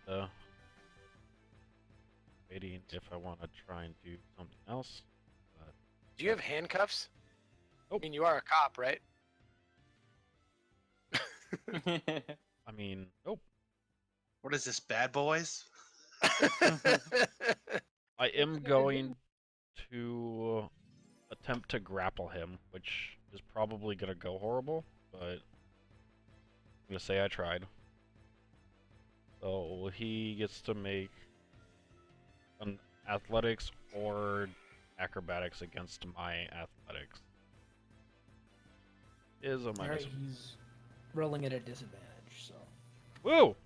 waiting if I want to try and do something else. Do you have handcuffs? Nope. I mean, you are a cop, right? I mean, nope. What is this, Bad Boys? I am going to attempt to grapple him, which is probably gonna go horrible, but I'm gonna say I tried. So he gets to make an athletics or acrobatics against my athletics. Is a All right, minus. he's rolling at a disadvantage. So Woo!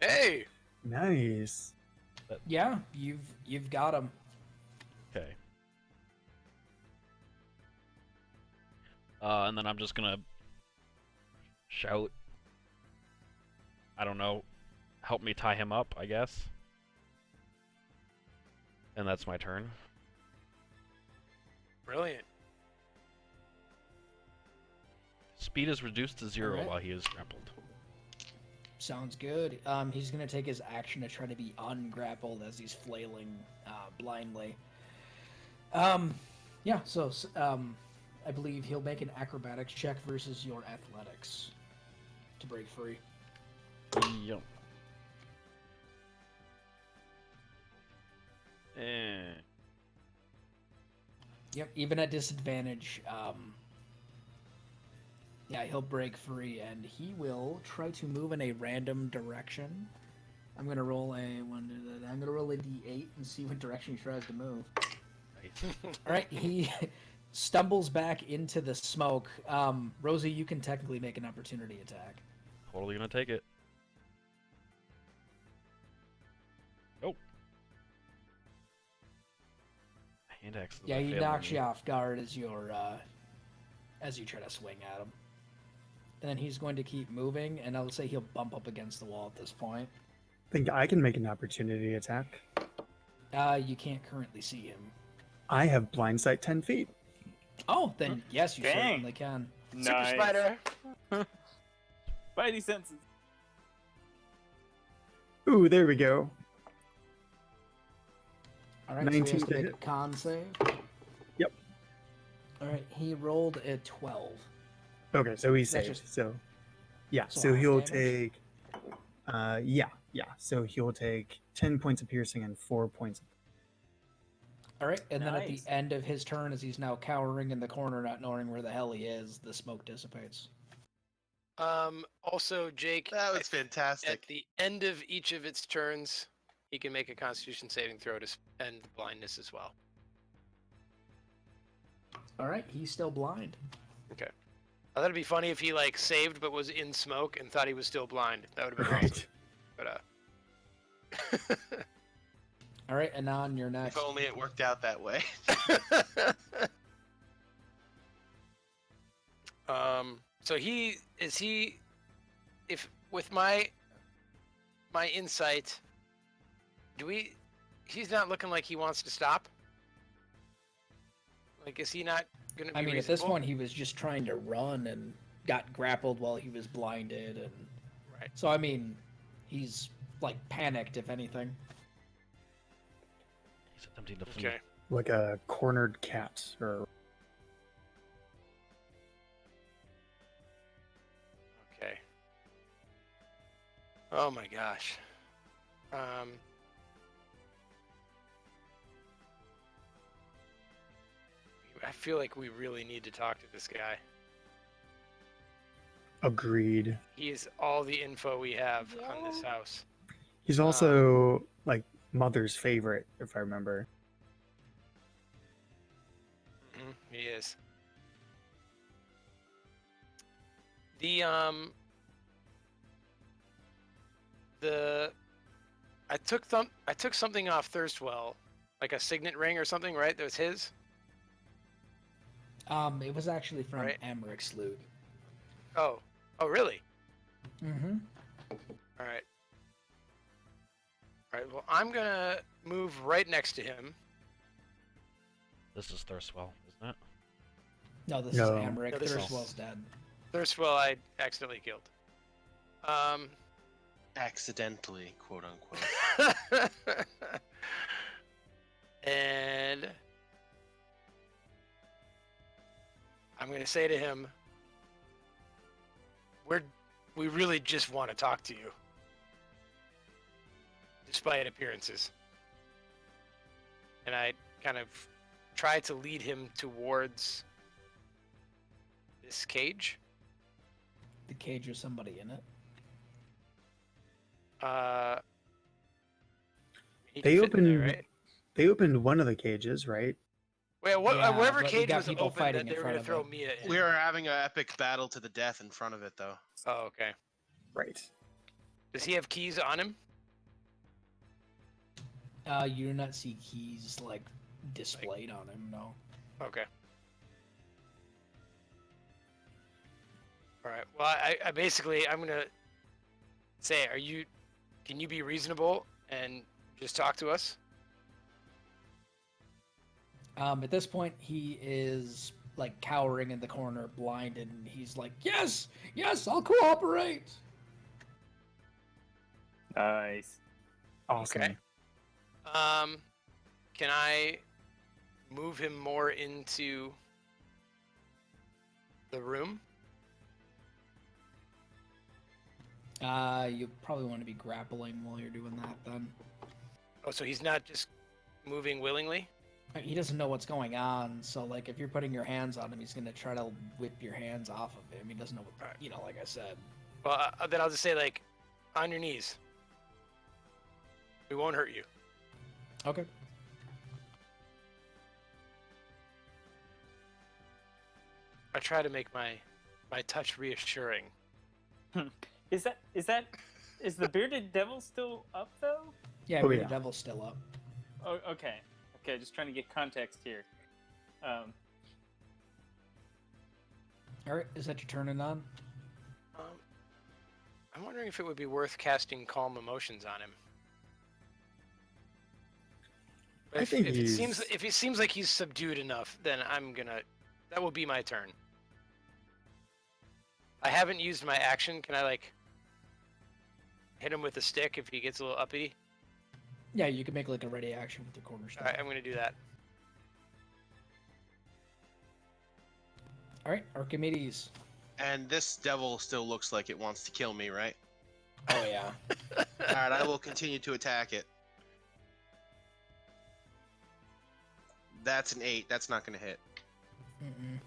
Hey! Nice. yeah, you've got him. Okay. And then I'm just gonna shout. I don't know. Help me tie him up, I guess. And that's my turn. Brilliant. Speed is reduced to 0 Alright. while he is grappled. Sounds good. He's gonna take his action to try to be ungrappled as he's flailing blindly. Yeah. So I believe he'll make an acrobatics check versus your athletics to break free. Yep. Eh. Yep. Even at disadvantage, yeah, he'll break free, and he will try to move in a random direction. I'm gonna roll a d8 and see what direction he tries to move. Nice. All right, he stumbles back into the smoke. Rosie, you can technically make an opportunity attack. Totally gonna take it. Nope. Hand axe. Yeah, he knocks you off guard as you try to swing at him. and then he's going to keep moving, and I'll say he'll bump up against the wall at this point. I think I can make an opportunity attack. You can't currently see him. I have blind sight 10 feet. Oh, then yes, you Dang. certainly can. Super Nice. spider. Spidey senses. Ooh, there we go. All right, so he 19 has to to make a hit. con save. Yep. All right, he rolled a 12. Okay, so he's That's saved. just- So, yeah, So so half he'll damage? take. Yeah. So he'll take 10 points of piercing and 4 points. All right, and then at the Nice. end of his turn, as he's now cowering in the corner, not knowing where the hell he is, the smoke dissipates. Also, Jake, That was at fantastic. the end of each of its turns, he can make a Constitution saving throw to end the blindness as well. All right, he's still blind. Okay. I thought it'd be funny if he like saved but was in smoke and thought he was still blind. That would have been awesome. Right. But All right, Anon, you're next. If only it worked out that way. So if with my insight, he's not looking like he wants to stop? Like, is he not gonna be I mean, at this reasonable? point, he was just trying to run and got grappled while he was blinded, and Right. so I mean, he's like panicked, if anything. He's attempting to flee. Okay. Like a cornered cat. Or Okay. Oh my gosh. I feel like we really need to talk to this guy. agreed. He is all the info we have on this house. He's also like mother's favorite, if I remember. He is. I took something off Thirstwell, like a signet ring or something, right? That was his. It was actually from Right. Amric's loot. Oh really? Mm-hmm. All right. All right. Well, I'm gonna move right next to him. This is Thirstwell, isn't it? No, this No. is Amric. No, this is- Thirstwell's dead. Thirstwell, I accidentally killed. Accidentally, quote unquote. And I'm gonna say to him, we really just want to talk to you, despite appearances. And I kind of try to lead him towards this cage. The cage with somebody in it. He They can fit in there, opened- right? They opened one of the cages, right? Wait, Yeah, whatever but you cage got was people open fighting that in they were front gonna of throw it. Mia in. We are having an epic battle to the death in front of it, though. Oh, okay. Right. Does he have keys on him? You do not see keys like displayed on him. No. Okay. All right. Well, I basically I'm gonna say, can you be reasonable and just talk to us? At this point, he is like cowering in the corner, blinded, and he's like, "Yes, yes, I'll cooperate." Nice. Awesome. Okay. Can I move him more into the room? You probably want to be grappling while you're doing that. Then Oh, so he's not just moving willingly? he doesn't know what's going on. So like, if you're putting your hands on him, he's gonna try to whip your hands off of him. He doesn't know what, Alright. you know. Like I said. Well, then I'll just say like, on your knees. We won't hurt you. Okay. I try to make my touch reassuring. Is the bearded devil still up though? Yeah, Oh, the yeah. devil's still up. Oh, okay. Okay, just trying to get context here. All right, is that your turn, Anon? I'm wondering if it would be worth casting Calm Emotions on him. I think if it seems like he's subdued enough, then that will be my turn. I haven't used my action. Can I like hit him with a stick if he gets a little uppity? Yeah, you can make like a ready action with the cornerstone. All right, I'm gonna do that. All right, Archimedes. And this devil still looks like it wants to kill me, right? Oh yeah. Alright, I will continue to attack it. That's an 8. That's not going to hit. Mm-mm.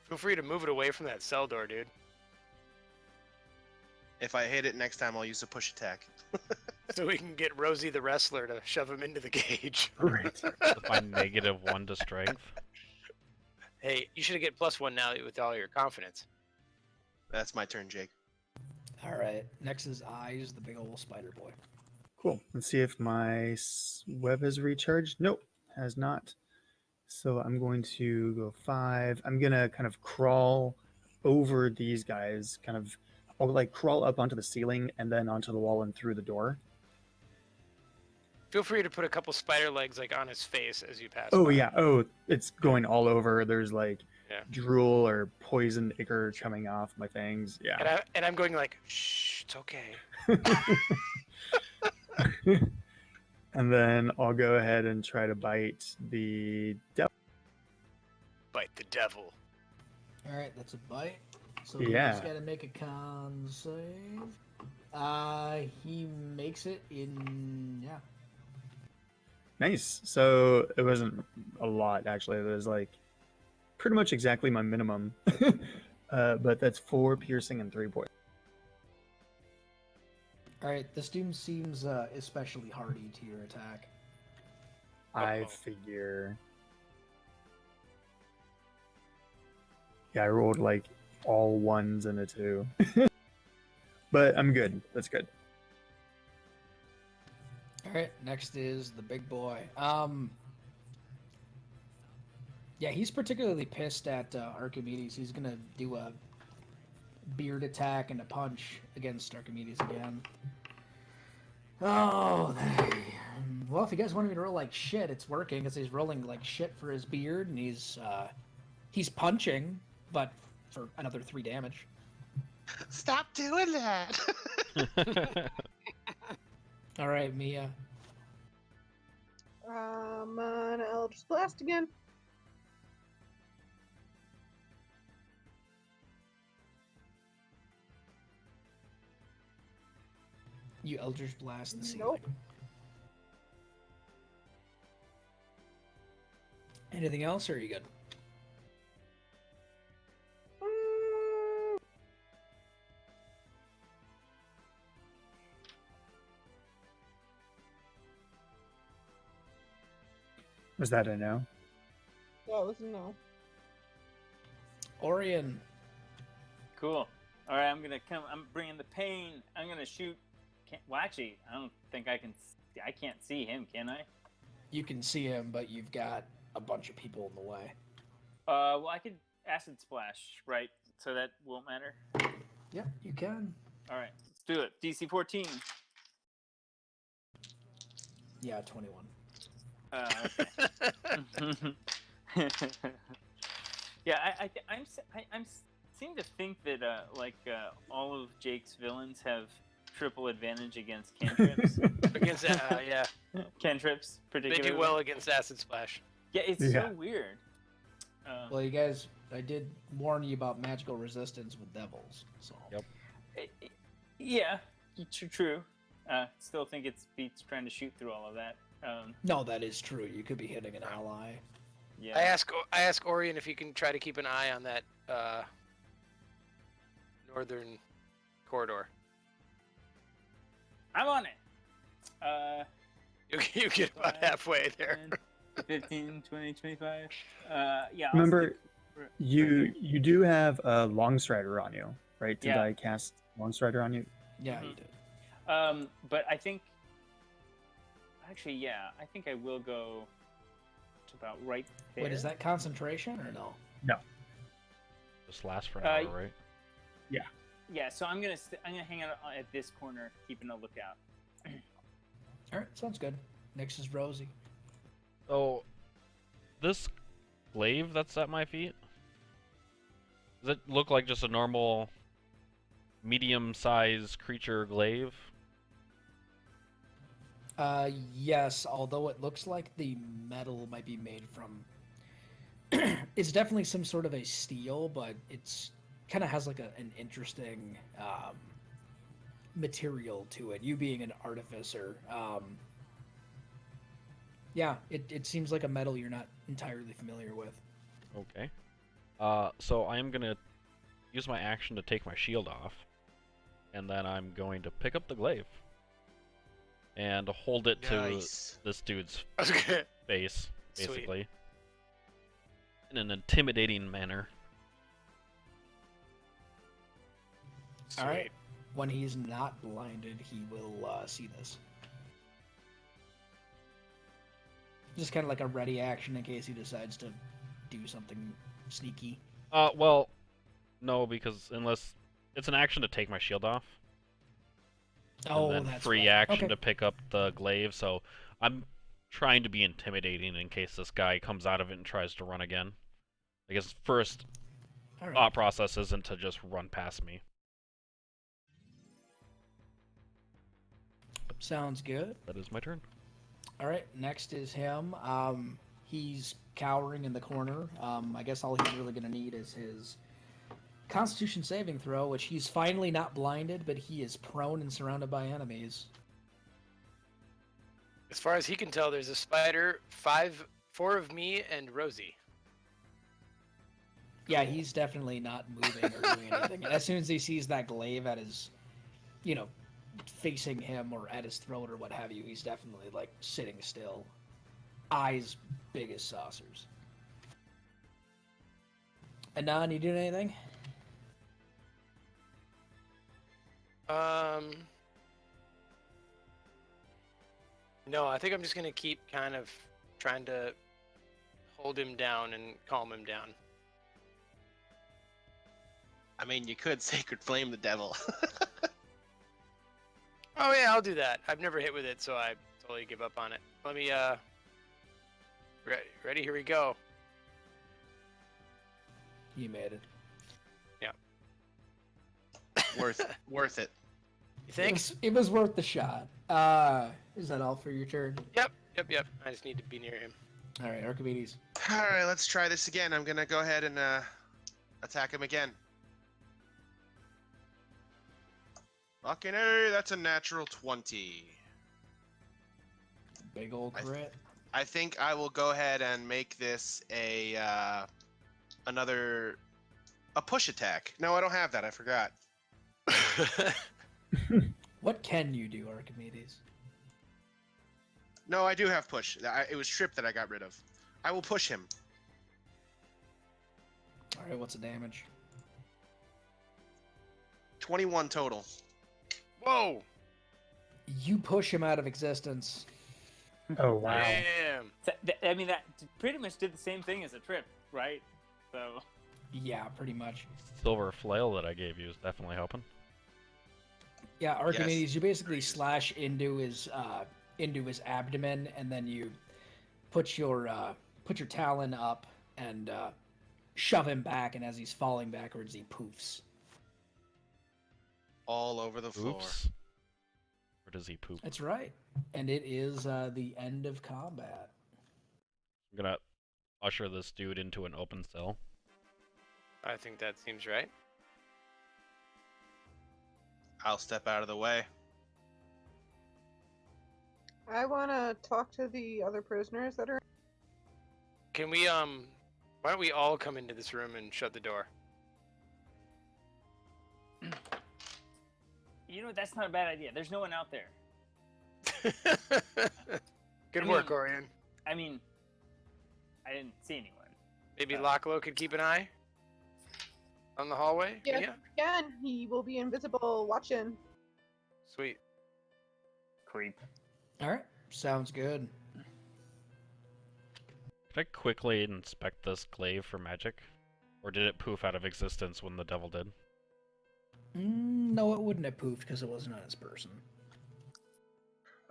Feel free to move it away from that cell door, dude. If I hit it next time, I'll use a push attack. So we can get Rosie the wrestler to shove him into the cage. Right. With my -1 to strength. Hey, you should get +1 now with all your confidence. That's my turn, Jake. All right. Next is Eyes, the big old spider boy. Cool. Let's see if my web has recharged. Nope, has not. So I'm going to go 5. I'm going to kind of crawl over these guys, I'll like crawl up onto the ceiling and then onto the wall and through the door. Feel free to put a couple spider legs like on his face as you pass. Oh by. yeah. Oh, it's going all over. There's like Yeah. drool or poisoned ichor coming off my fangs. Yeah. And I'm going like, shh, it's okay. And then I'll go ahead and try to bite the devil. Bite the devil. All right, that's a bite. So Yeah. he's got to make a con save. He makes it in, yeah. Nice. So it wasn't a lot, actually. It was like pretty much exactly my minimum. But that's 4 piercing and 3 poison. All right, this doom seems especially hardy to your attack. I Uh-oh. figure. Yeah, I rolled like all 1s and a 2. But I'm good. That's good. All right, next is the big boy. Yeah, he's particularly pissed at Archimedes. He's gonna do a beard attack and a punch against Archimedes again. Oh, well, if you guys want me to roll like shit, it's working because he's rolling like shit for his beard, and he's punching, but for another 3 damage. Stop doing that! All right, Mia. I'm on Eldritch Blast again. You Eldritch Blast the ceiling. Nope. Anything else, or are you good? Was that a no? That was a no. Orion. Cool. All right, I'm bringing the pain. I'm gonna shoot. Well, actually, I don't think I can. I can't see him, can I? You can see him, but you've got a bunch of people in the way. Well, I could acid splash, right? So that won't matter. Yeah, you can. All right, let's do it. DC 14. Yeah, 21. Okay. Yeah, I seem to think that all of Jake's villains have triple advantage against cantrips. Against yeah, Cantrips, they particularly. do well against acid splash. Yeah, it's Yeah. so weird. Well, you guys, I did warn you about magical resistance with devils. So. Yep. Yeah, true. Still think it's beats trying to shoot through all of that. No, that is true. You could be hitting an ally. Yeah. I ask Orion if he can try to keep an eye on that northern corridor. I'm on it. You get about 5, halfway there. 10, 15, 20, 25. Yeah. I'll Remember, stick for- you do have a Longstrider on you, right? Did Yeah. I cast Longstrider on you? Yeah, Mhm. you did. But I think. Actually, yeah, I think I will go to about right there. Wait, is that concentration or no? Just lasts for an Uh, hour, right? Yeah, so I'm gonna hang out at this corner, keeping a lookout. All right, sounds good. Next is Rosie. So, this glaive that's at my feet, does it look like just a normal medium-sized creature glaive? Yes, although it looks like the metal might be made from. It's definitely some sort of a steel, but it's kind of has like an interesting material to it. You being an artificer, yeah, it seems like a metal you're not entirely familiar with. Okay. So I'm gonna use my action to take my shield off, and then I'm going to pick up the glaive and hold it Nice. to this dude's I was gonna- face, Sweet. basically, in an intimidating manner. All right. Sweet. When he's not blinded, he will see this. Just kind of like a ready action in case he decides to do something sneaky. Well, no, because unless it's an action to take my shield off, Oh, and then that's free right. action Okay. to pick up the glaive, so I'm trying to be intimidating in case this guy comes out of it and tries to run again. I guess first All right. thought process isn't to just run past me. Sounds good. That is my turn. All right, next is him. He's cowering in the corner. I guess all he's really going to need is his Constitution saving throw, which he's finally not blinded, but he is prone and surrounded by enemies. As far as he can tell, there's a spider, four of me, and Rosie. Yeah, he's definitely not moving or doing anything. And as soon as he sees that glaive at his, facing him or at his throat or what have you, he's definitely like sitting still, eyes big as saucers. Anon, you doing anything? No, I think I'm just gonna keep kind of trying to hold him down and calm him down. I mean, you could Sacred Flame the devil. Oh yeah, I'll do that. I've never hit with it, so I totally give up on it. Let me ready, here we go. You made it. worth it. You think? It was worth the shot. Is that all for your turn? Yep. I just need to be near him. All right, Archimedes. All right, let's try this again. I'm gonna go ahead and attack him again. Fucking A, that's a natural 20. Big old crit. I think I will go ahead and make this a push attack. No, I don't have that. I forgot. What can you do, Archimedes? No, I do have push. It was trip that I got rid of. I will push him. All right, what's the damage? 21 total. Whoa! You push him out of existence. Oh wow. Damn! I mean, that pretty much did the same thing as a trip, right? So. Yeah, pretty much. Silver flail that I gave you is definitely helping. Yeah, Archimedes, Yes. you basically slash into his abdomen, and then you put your talon up and shove him back. And as he's falling backwards, he poofs. All over the floor. Oops. Or does he poop? That's right, and it is the end of combat. I'm gonna usher this dude into an open cell. I think that seems right. I'll step out of the way. I want to talk to the other prisoners that are. Can we why don't we all come into this room and shut the door? You know, that's not a bad idea. There's no one out there. Good I work, mean- Orion. I mean, I didn't see anyone. Maybe Locklow could keep an eye on the hallway? Yes. Again, he will be invisible watching. Sweet. Creep. All right, sounds good. Can I quickly inspect this glaive for magic? Or did it poof out of existence when the devil did? No, it wouldn't have poofed because it wasn't on his person.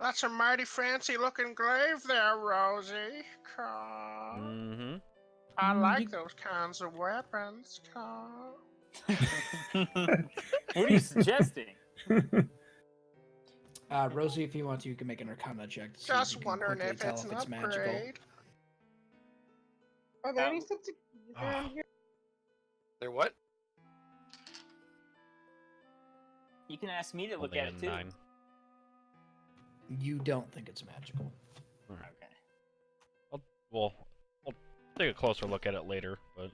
That's a mighty fancy looking glaive there, Rosie. Caw. Mm-hmm. I like You- those kinds of weapons. Caw. What are you suggesting? Rosie, if you want to, you can make an Arcana check to see if Just you can wondering quickly if tell it's if an it's magical. upgrade. Are there any Um, sets of keys around here? They're what? You can ask me to look Only at a it too. 9. You don't think it's magical. Okay. We'll take a closer look at it later, but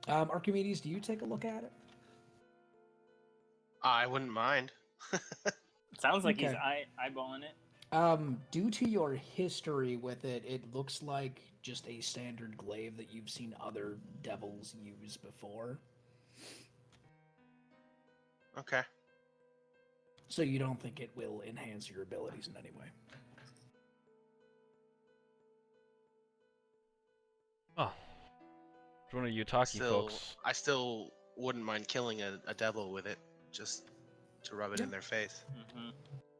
Archimedes, do you take a look at it? I wouldn't mind. Sounds like he's Okay. eyeballing it. Due to your history with it, it looks like just a standard glaive that you've seen other devils use before. Okay. So you don't think it will enhance your abilities in any way. oh, which one of you talkie folks? I still wouldn't mind killing a devil with it, just to rub it in their face. Hmm.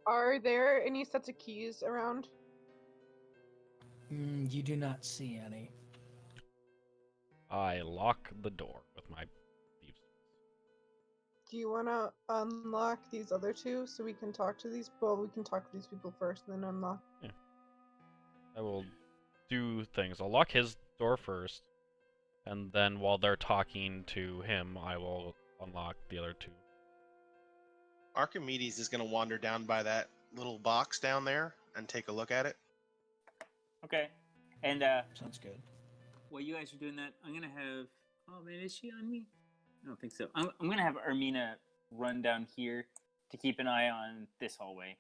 Are there any sets of keys around? You do not see any. I lock the door with my thieves. Do you want to unlock these other two so we can talk to these? Well, we can talk to these people first, and then unlock. I will do things. I'll lock his door first, and then while they're talking to him, I will unlock the other two. Archimedes is gonna wander down by that little box down there and take a look at it. Okay. And Sounds good. while you guys are doing that, I'm gonna have. Oh man, is she on me? I don't think so. I'm gonna have Ermina run down here to keep an eye on this hallway.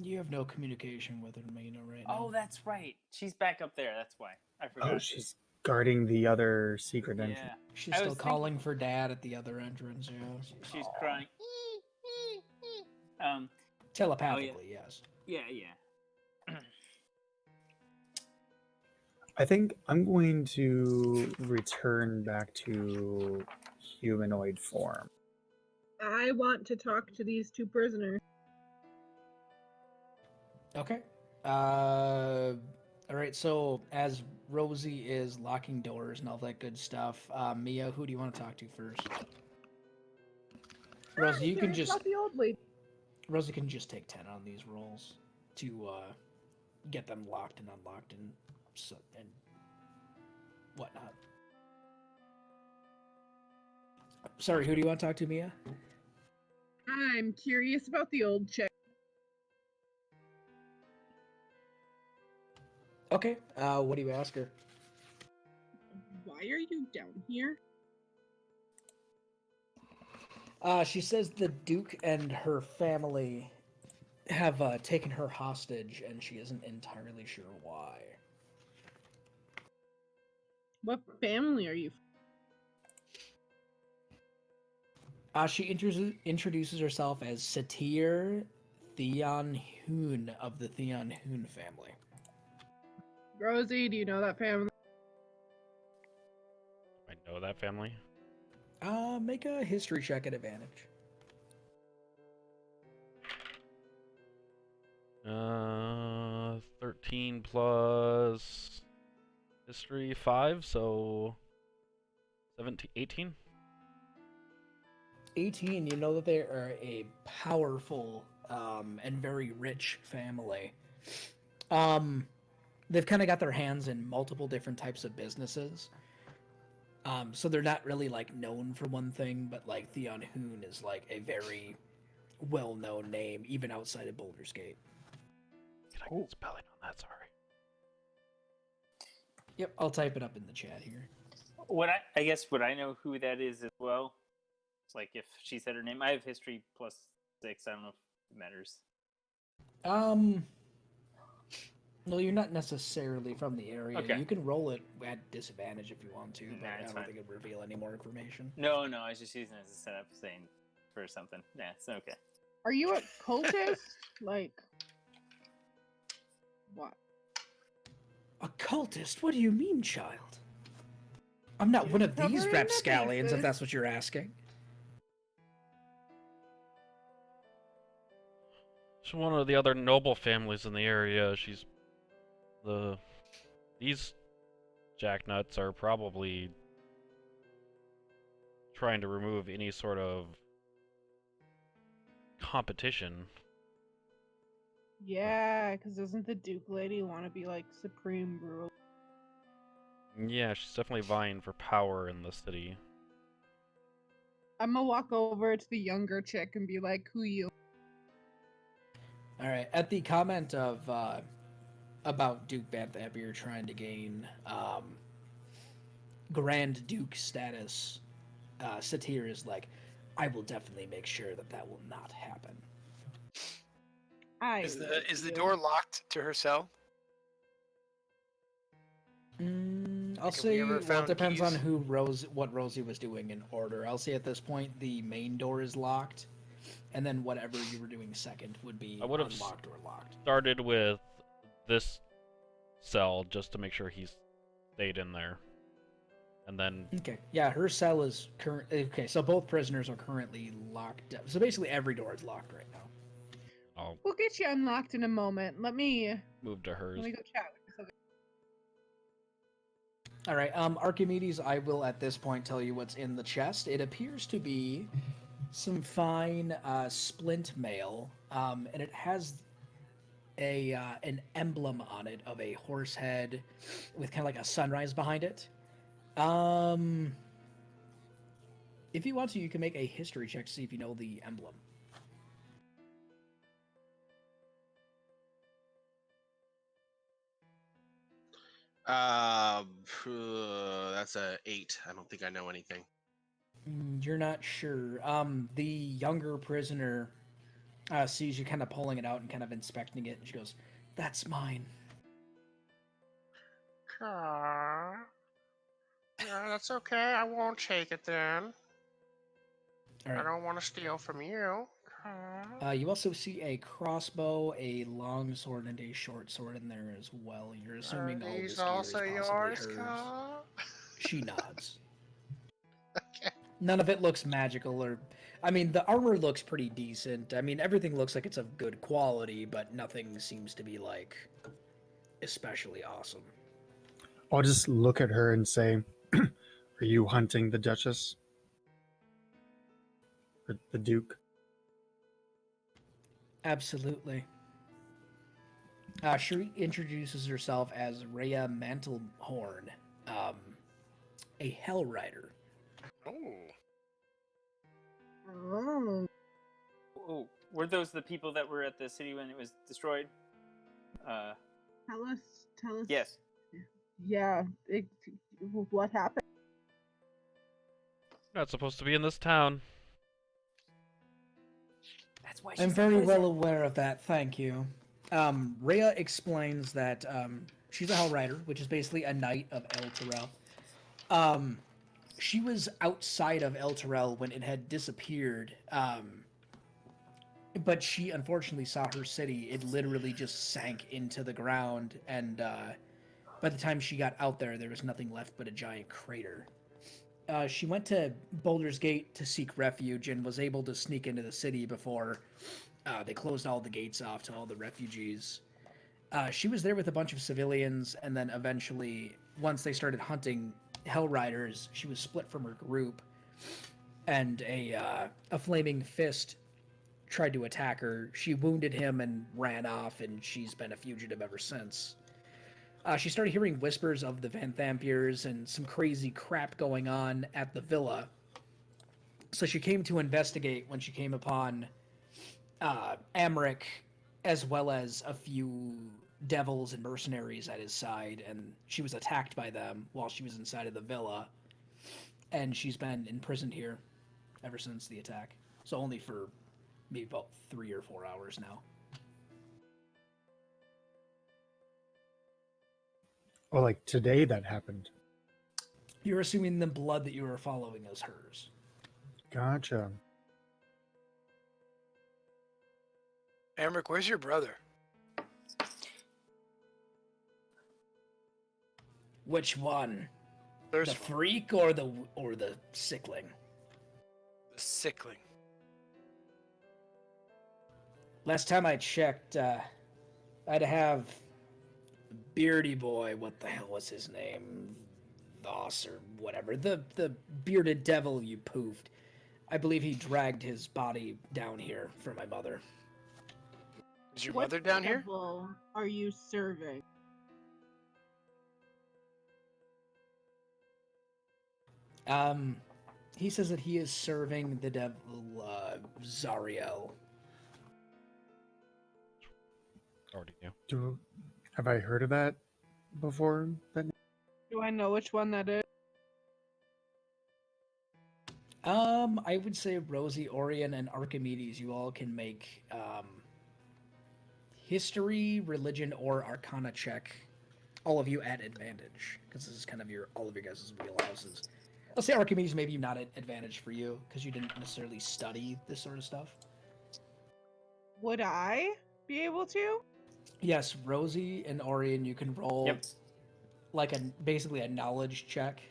You have no communication with Hermina right now. Oh, that's right. She's back up there. That's why I forgot. Oh, she's guarding the other secret Yeah. entrance. She's I still was thinking- calling for Dad at the other entrance, yeah. She's crying. Telepathically, yes. Yeah. I think I'm going to return back to humanoid form. I want to talk to these two prisoners. Okay. Alright, so as Rosie is locking doors and all that good stuff, Mia, who do you want to talk to first? Rosie, you can Curious just about the old lady. Rosie can just take 10 on these rolls to get them locked and unlocked and whatnot. Sorry, who do you want to talk to, Mia? I'm curious about the old chick. Okay, what do you ask her? Why are you down here? She says the Duke and her family have taken her hostage, and she isn't entirely sure why. What family are you? She introduces herself as Satir Theon Hoon of the Theon Hoon family. Rosie, do you know that family? I know that family. Make a history check at advantage. 13 plus history 5, so 17, 18. 18, you know that they are a powerful and very rich family. They've kind of got their hands in multiple different types of businesses. So they're not really like known for one thing, but like Theon Hoon is like a very well-known name even outside of Baldur's Gate. Can I get spelling on that? Sorry. Yep, I'll type it up in the chat here. I guess would I know who that is as well? Like if she said her name, I have history plus 6. I don't know if it matters. Well, you're not necessarily from the area. Okay. You can roll it at disadvantage if you want to, but Nah, I it's don't fine. think it would reveal any more information. No, I was just using it as a setup, saying for something. Yeah, it's okay. Are you a cultist? Like, what? A cultist? What do you mean, child? I'm not one of Cover these in the rapscallions, if bases. that's what you're asking. She's one of the other noble families in the area. These jacknuts are probably trying to remove any sort of competition. Yeah, because doesn't the Duke lady want to be like supreme ruler? Yeah, she's definitely vying for power in the city. I'm gonna walk over to the younger chick and be like, "Who you?" All right. At the comment of about Duke Vanthampur trying to gain Grand Duke status, Satir is like, I will definitely make sure that that will not happen. I Is like the you. door locked to her cell? I'll Like, have we say, ever well, it found depends on keys? what Rosie was doing in order. I'll say at this point, the main door is locked, and then whatever you were doing second would be I would have unlocked or locked. started with this cell just to make sure he stayed in there. And then Okay, yeah, her cell is current. Okay, so both prisoners are currently locked up. So basically, every door is locked right now. I'll We'll get you unlocked in a moment. Let me move to hers. go chat with this other. All right, Archimedes, I will at this point tell you what's in the chest. It appears to be some fine splint mail, and it has an emblem on it of a horse head with kind of like a sunrise behind it. If you want to, you can make a history check to see if you know the emblem. That's a 8. I don't think I know anything. You're not sure. The younger prisoner sees you kind of pulling it out and kind of inspecting it, and she goes, "That's mine." Yeah, that's okay. I won't take it then. All right. I don't want to steal from you. You also see a crossbow, a long sword, and a short sword in there as well. You're assuming all this These gear also is possibly yours, hers. Carl? She nods. Okay. None of it looks magical or... I mean, the armor looks pretty decent. I mean, everything looks like it's of good quality, but nothing seems to be, like, especially awesome. I'll just look at her and say, "Are you hunting the Duchess? Or the Duke?" Absolutely. She introduces herself as Rhea Mantlehorn, a Hell Rider. Oh. Oh. Oh, were those the people that were at the city when it was destroyed? Tell us. Yes. Yeah. What happened? Not supposed to be in this town. That's why I'm very well aware of that, thank you. Rhea explains that she's a Hell Rider, which is basically a knight of El Terrell. She was outside of El Terrell when it had disappeared, but she unfortunately saw her city. It literally just sank into the ground, and by the time she got out there, there was nothing left but a giant crater. She went to Boulder's Gate to seek refuge and was able to sneak into the city before they closed all the gates off to all the refugees. She was there with a bunch of civilians, and then eventually, once they started hunting Hell Riders, she was split from her group, and a flaming fist tried to attack her. She wounded him and ran off, and she's been a fugitive ever since. She started hearing whispers of the Vanthampurs and some crazy crap going on at the villa. So she came to investigate when she came upon Amric, as well as a few devils and mercenaries at his side, and she was attacked by them while she was inside of the villa. And she's been imprisoned here ever since the attack. So only for maybe about 3 or 4 hours now. Oh, like today that happened. You're assuming the blood that you were following is hers. Gotcha. Amric, where's your brother? Which one? There's The freak or the sickling? the sickling. Last time I checked, I'd have Beardy Boy. What the hell was his name? Voss or whatever. The bearded devil you poofed. I believe he dragged his body down here for my mother. Is your What mother down here? devil are you serving? He says that he is serving the devil Zariel. Already knew. Have I heard of that before? Do I know which one that is? I would say Rosie, Orion, and Archimedes. You all can make history, religion, or arcana check. All of you at advantage, because this is kind of all of your guys' wheelhouses. I'll say Archimedes maybe not at advantage for you, because you didn't necessarily study this sort of stuff. Would I be able to? Yes, Rosie and Orion, you can roll Yep. like basically a knowledge check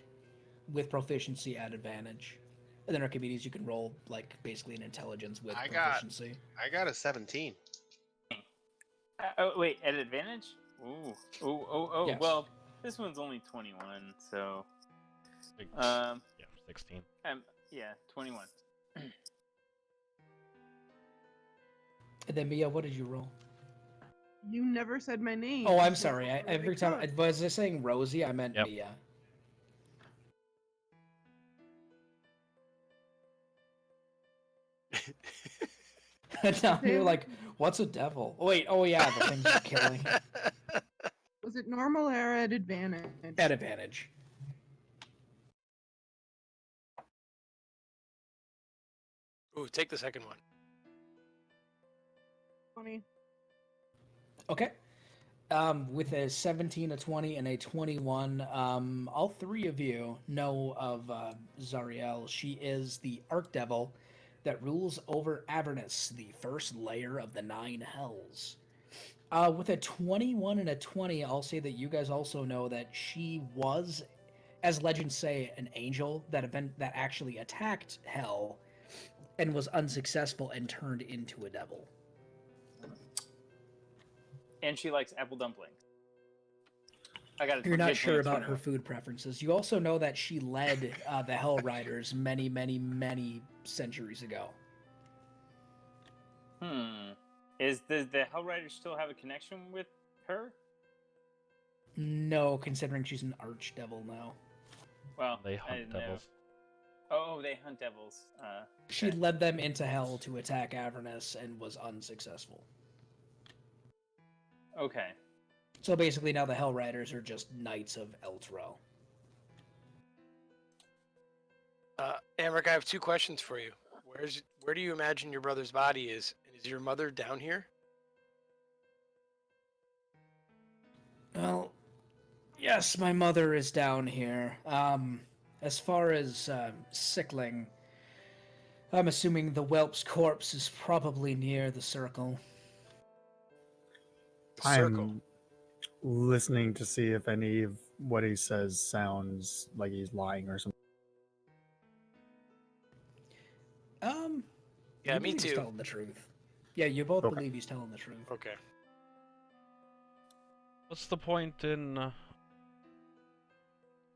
with proficiency at advantage. And then Archimedes, you can roll like basically an intelligence with proficiency. I got a 17. Oh wait, at advantage? Ooh. Oh. Yes. Well, this one's only 21, so. Yeah, 16. Yeah, 21. And then Mia, what did you roll? You never said my name. Oh, I'm so sorry. I Every time could. was I saying Rosie? I meant Yep. Mia. Now you're like, what's a devil? Oh, wait, oh yeah, the things you're killing. Was it normal or at advantage? At advantage. Ooh, take the second one. 20. Okay. With a 17, a 20, and a 21, all three of you know of Zariel. She is the Archdevil that rules over Avernus, the first layer of the 9 hells. With a 21 and a 20, I'll say that you guys also know that she was, as legends say, an angel that actually attacked hell and was unsuccessful and turned into a devil. And she likes apple dumplings. I got. You're not sure about her food preferences. You also know that she led the Hell Riders many, many, many centuries ago. Does the Hell Riders still have a connection with her? No, considering she's an archdevil now. Well, They I hunt didn't know. devils. Oh, they hunt devils. She led them into hell to attack Avernus and was unsuccessful. Okay. So basically now the Hell Riders are just knights of Eltro. Amric, I have 2 questions for you. Where do you imagine your brother's body is? And is your mother down here? Well, yes, my mother is down here. As far as sickling, I'm assuming the whelp's corpse is probably near the circle. The circle. I'm listening to see if any of what he says sounds like he's lying or something. Yeah, you me believe he's too. telling the truth. Yeah, you both Okay. believe he's telling the truth. Okay. What's the point in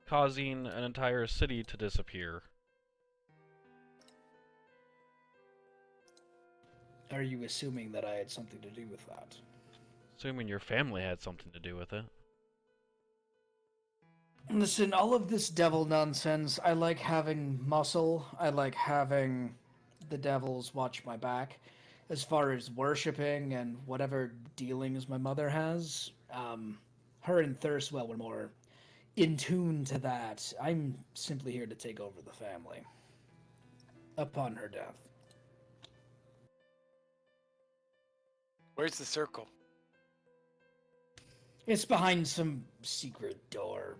causing an entire city to disappear? Are you assuming that I had something to do with that? Assuming your family had something to do with it. Listen, all of this devil nonsense, I like having muscle. I like having the devils watch my back. As far as worshipping and whatever dealings my mother has, her and Thurswell were more in tune to that. I'm simply here to take over the family upon her death. Where's the circle? It's behind some secret door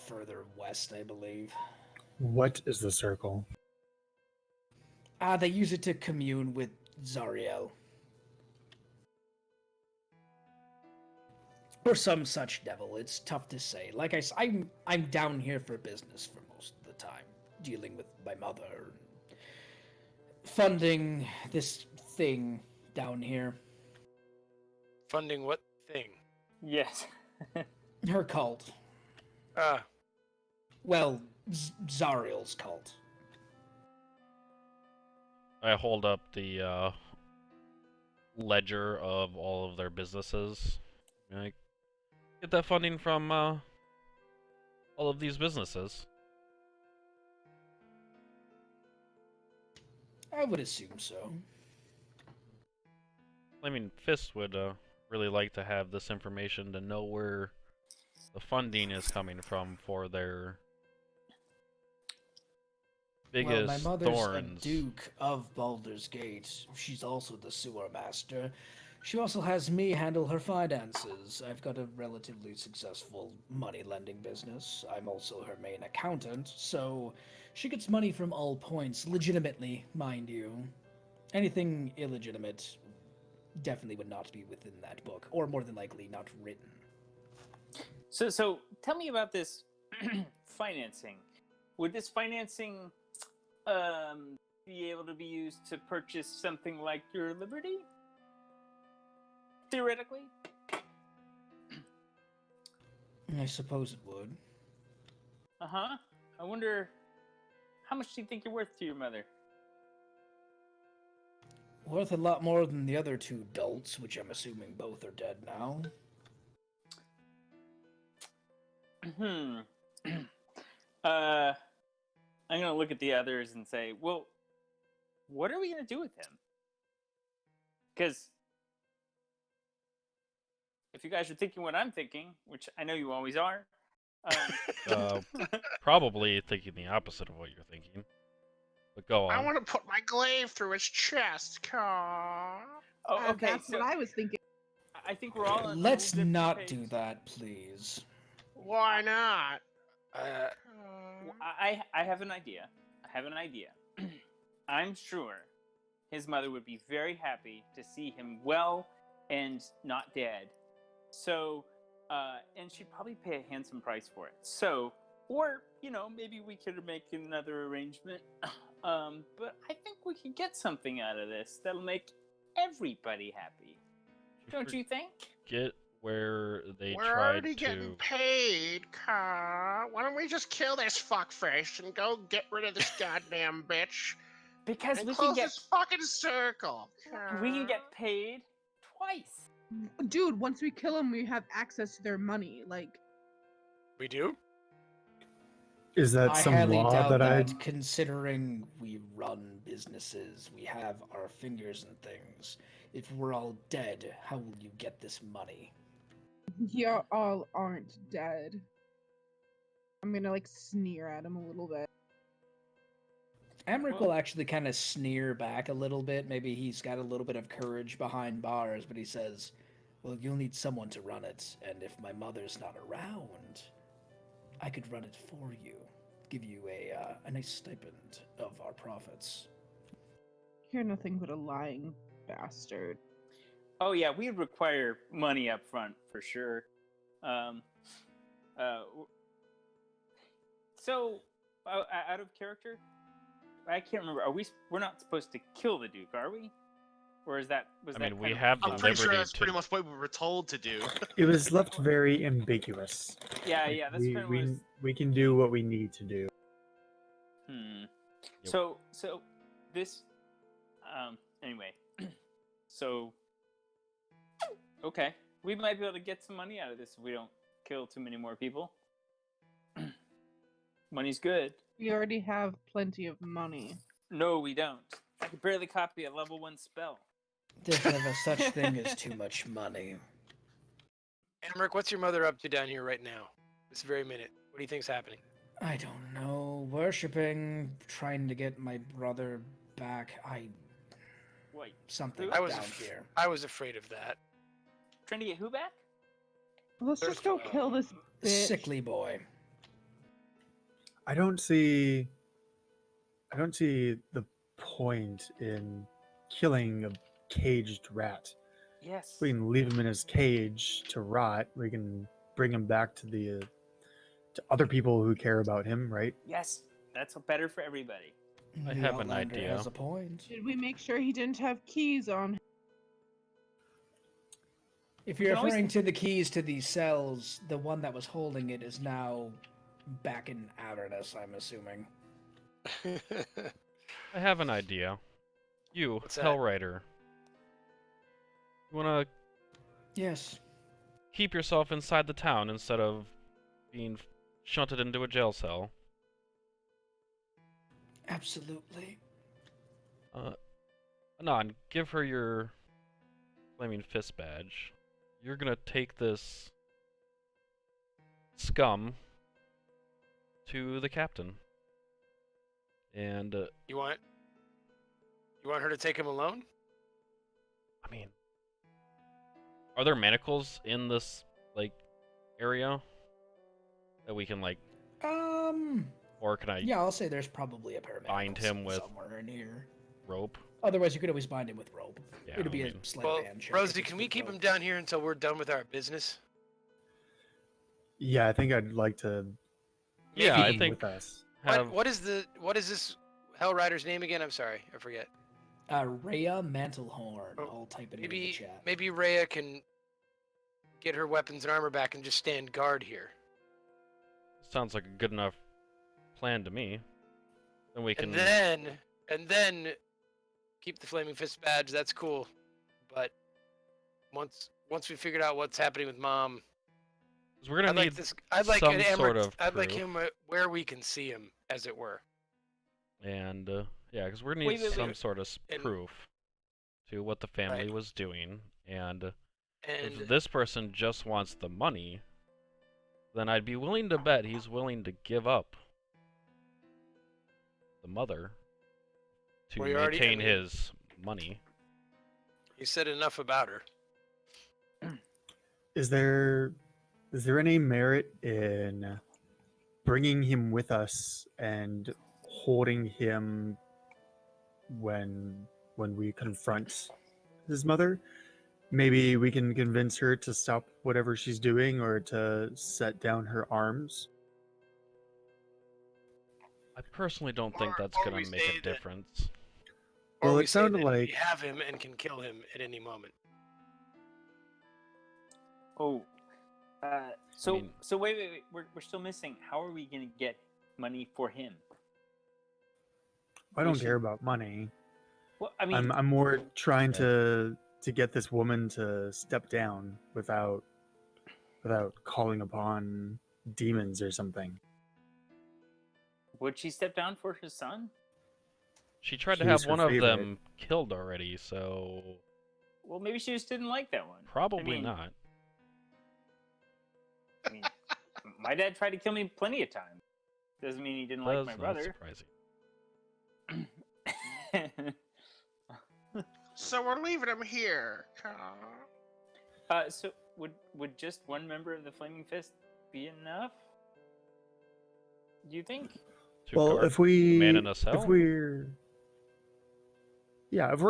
further west, I believe. What is the circle? They use it to commune with Zariel. or some such devil. It's tough to say. Like I'm down here for business for most of the time, dealing with my mother, funding this thing down here. Funding what thing? Yes. Her cult. Ah, Well, Zariel's cult. I hold up the ledger of all of their businesses. I get that funding from all of these businesses. I would assume so. I mean, Fist would really like to have this information to know where the funding is coming from for their biggest Well, my mother's thorns. a Duke of Baldur's Gate. She's also the sewer master. She also has me handle her finances. I've got a relatively successful money lending business. I'm also her main accountant, so she gets money from all points, legitimately, mind you. Anything illegitimate definitely would not be within that book, or more than likely not written. So tell me about this financing. Would this financing be able to be used to purchase something like your liberty? Theoretically? I suppose it would. Uh-huh. I wonder, how much do you think you're worth to your mother? Worth a lot more than the other two dolts, which I'm assuming both are dead now. I'm gonna look at the others and say, well, what are we gonna do with him? Because if you guys are thinking what I'm thinking, which I know you always are, Probably thinking the opposite of what you're thinking. But go on. I want to put my glaive through his chest. Aw. oh, okay. That's So what I was thinking. I think we're all on Let's different not page. do that, please. Why not? I have an idea. I'm sure his mother would be very happy to see him well and not dead. So, and she'd probably pay a handsome price for it. So, or, maybe we could make another arrangement. But I think we could get something out of this that'll make everybody happy. Don't you think? Get where they We're tried already getting to. paid, Carl. Why don't we just kill this fuckfish and go get rid of this goddamn bitch Because and we close can get this fucking circle? paid twice. Dude, once we kill them, we have access to their money. Like, we do? Is that I some highly law doubt that I? that, considering we run businesses, we have our fingers in things. If we're all dead, how will you get this money? you all aren't dead. I'm gonna sneer at him a little bit. Amric will actually kind of sneer back a little bit. Maybe he's got a little bit of courage behind bars, but he says, well, you'll need someone to run it, and if my mother's not around, I could run it for you. Give you a nice stipend of our profits. You're nothing but a lying bastard. Oh yeah, we require money up front for sure. So, out of character, I can't remember. We're not supposed to kill the Duke, are we? Or is that? We have the I'm pretty sure liberty that's to. pretty much what we were told to do. It was left very ambiguous. Yeah, Like, yeah. That's kind of we can do what we need to do. Yep. So this. Anyway. So. Okay, we might be able to get some money out of this if we don't kill too many more people. Money's good. We already have plenty of money. No, we don't. I could barely copy a level 1 spell. There's never such thing as too much money. Amric, what's your mother up to down here right now? This very minute. What do you think's happening? I don't know. Worshipping, trying to get my brother back. Wait, Something I was down here. I was afraid of that. trying to get who back? Let's just go kill this bitch. Sickly boy. I don't see the point in killing a caged rat. Yes. We can leave him in his cage to rot. We can bring him back to the to other people who care about him, right? Yes. That's better for everybody. I The have an Outlander idea. has a point. Did we make sure he didn't have keys on him? If We you're can always- referring to the keys to these cells, the one that was holding it is now back in Avernus, I'm assuming. I have an idea. You, What's that? Hellrider. You wanna Yes. keep yourself inside the town instead of being shunted into a jail cell. Absolutely. Anon, give her your Flaming Fist badge. You're gonna take this scum to the captain. And, You want her to take him alone? I mean, are there manacles in this, like, area that we can, like, or can I Yeah, I'll say there's probably a paramedic bind him with somewhere in here. rope? Otherwise, you could always bind him with rope. Yeah, It'd be I a mean- slight Well, handshake. Rosie, if it's can we with keep rope. him down here until we're done with our business? Yeah, I think I'd like to Yeah, Maybe- I keep him think with us. have What is this Hell Rider's name again? I'm sorry, I forget. Rhea Mantlehorn. Oh, I'll type it in the chat. Maybe Rhea can get her weapons and armor back and just stand guard here. sounds like a good enough plan to me. Then we can And then keep the Flaming Fist badge. That's cool. But once we figured out what's happening with Mom, 'cause we're gonna I'd like need this. I'd like some an sort Emmerich- of I'd like proof. him where we can see him, as it were. and yeah, because we're gonna Wait, need wait, some wait. sort of And- proof to what the family Right. was doing. And And if this person just wants the money, then I'd be willing to bet he's willing to give up the mother to Well, you already- I maintain mean- his money. you said enough about her. Is there any merit in bringing him with us and holding him when we confront his mother? Maybe we can convince her to stop whatever she's doing or to set down her arms. I personally don't think Or- that's or gonna we make say a that- difference. Well, we it say sounded that like- we have him and can kill him at any moment. Oh. So mean- so wait. We're still missing. How are we gonna get money for him? I We don't should- care about money. Well, I mean, I'm more trying to get this woman to step down without calling upon demons or something. would she step down for his son? She tried to He have was her one of favorite. them killed already, so Well, maybe she just didn't like that one. probably I mean, not. I mean, my dad tried to kill me plenty of times. Doesn't mean he didn't like my That's not brother. surprising. So we're leaving him here. So would just one member of the Flaming Fist be enough? Do you think? To Well, guard if we man in a cell? if we're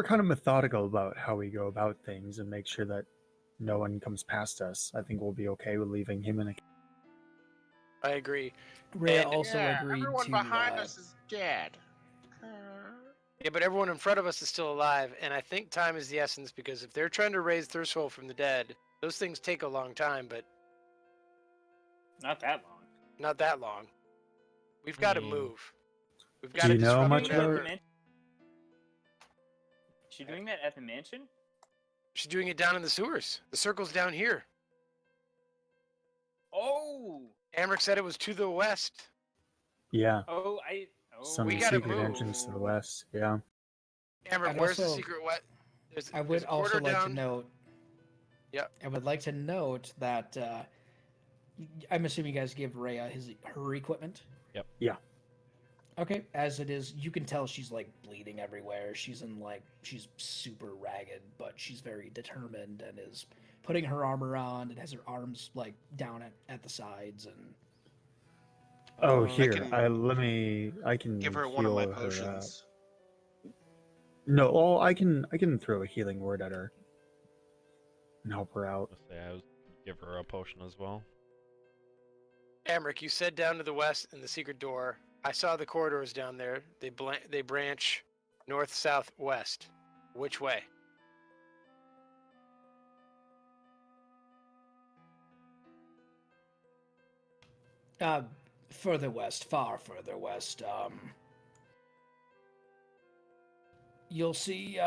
kind of methodical about how we go about things and make sure that no one comes past us, I think we'll be okay with leaving him in a. I agree. Rhea And- also Yeah, agreed everyone to. behind us is dead. Yeah, but everyone in front of us is still alive, and I think time is the essence because if they're trying to raise Thursoul from the dead, those things take a long time, but Not that long. not that long. We've got to mean, move. We've Do got to you know disrupt much Doing that at the whatever. man- She doing that at the mansion? She's doing it down in the sewers. The circle's down here. Oh, Amric said it was to the west. Yeah, oh, some we gotta secret move. entrance to the west. Yeah. Amric, I'd where's the also- secret what? There's, I there's would a also corridor like down. to note. Yep. I would like to note that I'm assuming you guys give Rhea her equipment. Yep. Yeah. Okay, as it is, you can tell she's like bleeding everywhere. She's super ragged, but she's very determined and is putting her armor on and has her arms like down at the sides and. Oh, Uh, here. can I can Give her one of my heal her, potions. No, well, I can throw a healing word at her. and help her out. Let's say I was give her a potion as well. Amric, you said down to the west in the secret door. I saw the corridors down there. They branch north, south, west. Which way? Further west, far further west. You'll see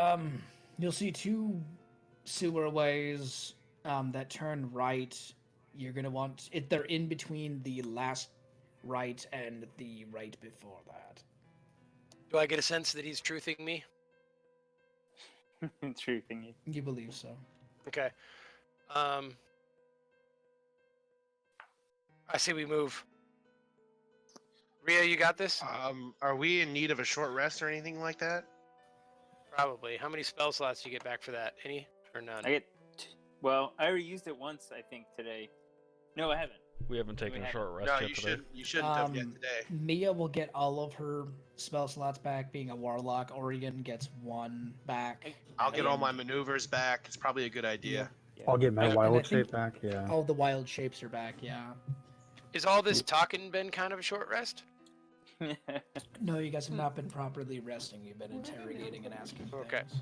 two sewerways that turn right. You're gonna want it. They're in between the last right and the right before that. Do I get a sense that he's truthing me? True thingy. You believe so? Okay. I say we move. Ria, you got this? Are we in need of a short rest or anything like that? Probably. How many spell slots do you get back for that? Any or none? I get. Well, I already used it once, I think, today. No, I haven't. We haven't taken a haven't. short rest No, yet you today. shouldn't have yet today. Mia will get all of her spell slots back, being a warlock. Oregon gets one back. I'll get all my maneuvers back. It's probably a good idea. Yeah. I'll get my And I wild think shape back. Yeah. all the wild shapes are back. Yeah. Is all this talking been kind of a short rest? No, you guys have not been properly resting. You've been interrogating and asking Okay. things.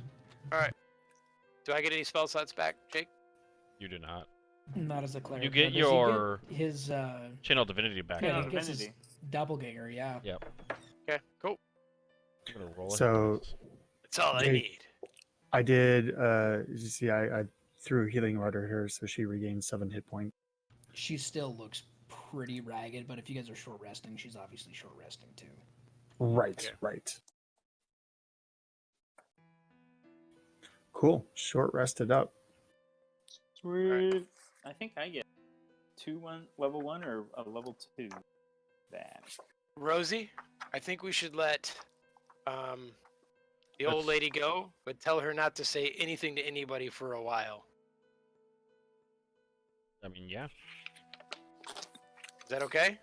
All right. Do I get any spell slots back, Jake? You do not. Not as a cleric. You get members. your get his channel divinity back. yeah, Channel he gets his divinity. doppelganger. Yeah. Yep. Okay, cool. I'm gonna roll a So- hit dice. That's all I Jake. need. I did. You see, I threw healing word at her, so she regained 7 hit points. She still looks pretty ragged, but if you guys are short resting, she's obviously short resting too. Right. Okay. Right. Cool. Short rested up. Sweet. I think I get level 1 or a level 2 back. Rosie, I think we should let the old That's- lady go, but tell her not to say anything to anybody for a while. I mean, yeah, Is that okay?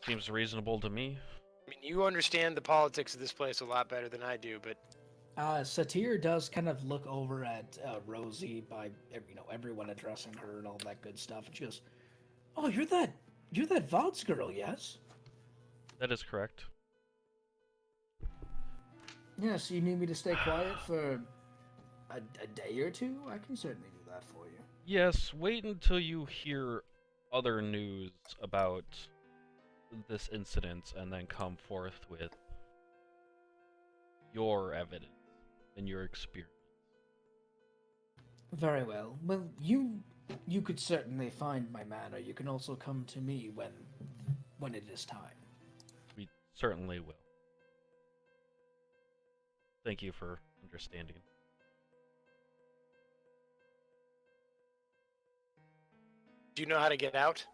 seems reasonable to me. I mean, you understand the politics of this place a lot better than I do, but Satir does kind of look over at Rosie by everyone addressing her and all that good stuff, and she goes, "Oh, you're that Vaults girl, yes? That is correct. Yes, you need me to stay quiet for a day or two? I can certainly do that for you." Yes, wait until you hear other news about this incident and then come forth with your evidence and your experience. Very well. Well, you could certainly find my man, or you can also come to me when it is time. We certainly will. Thank you for understanding. do you know how to get out?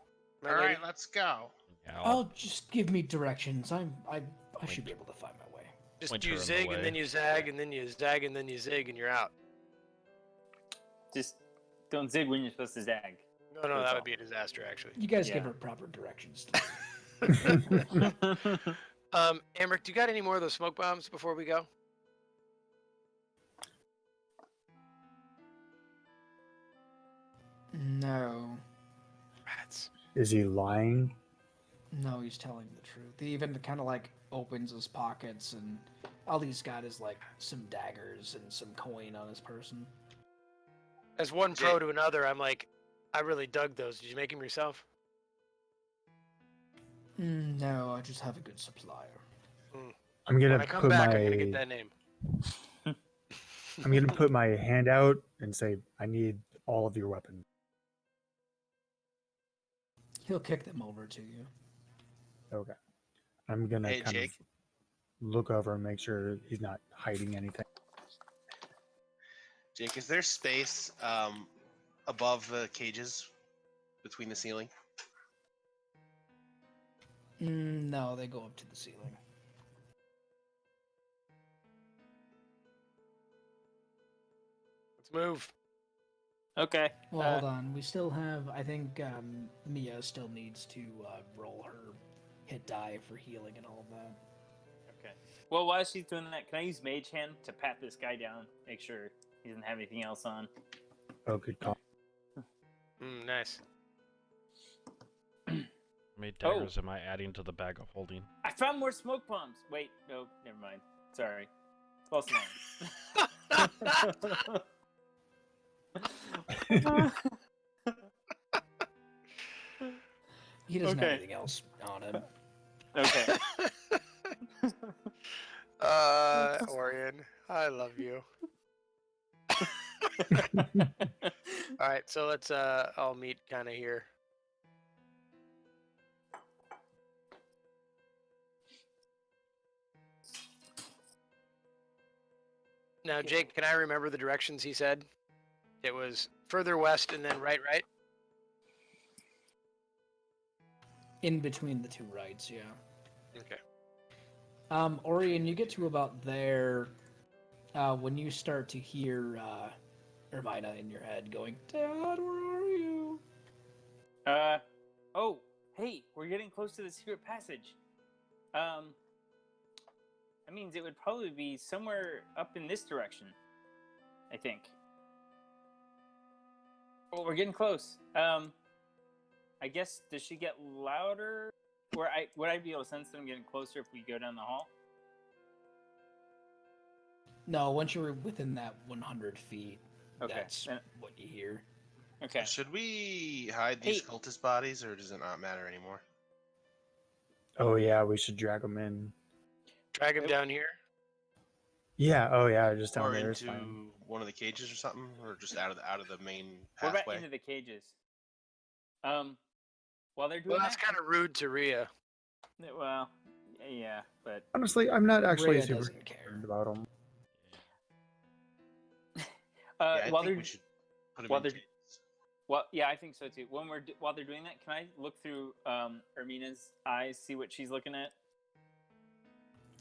my All lady? right, let's go. Yeah, Oh, just give me directions. I should be able to find my way. Just point you her in the zig, way. and then you zag, and then you zag, and then you zig, and you're out. Just don't zig when you're supposed to zag. No, That's that all. would be a disaster, actually. You guys give Yeah. her proper directions. Amric, do you got any more of those smoke bombs before we go? No. Rats. Is he lying? No, he's telling the truth. He even kind of like opens his pockets, and all he's got is like some daggers and some coin on his person. As one pro to another, I'm like, I really dug those. Did you make them yourself? No, I just have a good supplier. I'm gonna When I come put back, my I'm gonna get that name. I'm gonna put my hand out and say, I need all of your weapons. He'll kick them over to you. Okay. I'm gonna Hey, kind Jake. of look over and make sure he's not hiding anything. Jake, is there space above the cages between the ceiling? No, they go up to the ceiling. Let's move. Okay. Well, hold on. We still have. I think Mia still needs to roll her hit die for healing and all of that. Okay. Well, while she's doing that, can I use Mage Hand to pat this guy down, make sure he doesn't have anything else on? Oh, good call. Nice. How many daggers am I adding to the bag of holding? I found more smoke bombs. Wait, no, never mind. Sorry. False alarm. He doesn't have Okay. anything else on him. Okay. Orion, I love you. All right, so let's all meet kind of here. Now, Jake, can I remember the directions he said? It was further west and then right? In between the two rights, yeah. Okay. Orion, you get to about there when you start to hear Ermina in your head going, Dad, where are you? Oh, hey, we're getting close to the secret passage. That means it would probably be somewhere up in this direction, I think. Oh, we're getting close. I guess, does she get louder? Would I be able to sense them getting closer if we go down the hall? No, once you're within that 100 feet, Okay. that's what you hear. Okay. Should we hide these Hey. cultist bodies, or does it not matter anymore? Oh yeah, we should drag them in. Drag him down here. Yeah. Oh yeah, just down Or there is into fine. one of the cages or something, or just out of the main What pathway? about into the cages? While they're doing Well, that's that, kind of rude to Rhea. well, yeah, but Honestly, I'm not actually Rhea super doesn't care. concerned about them. Yeah, I while think they're we should put them while in they're- cages. well, yeah, I think so too. While they're doing that, can I look through Ermina's eyes, see what she's looking at?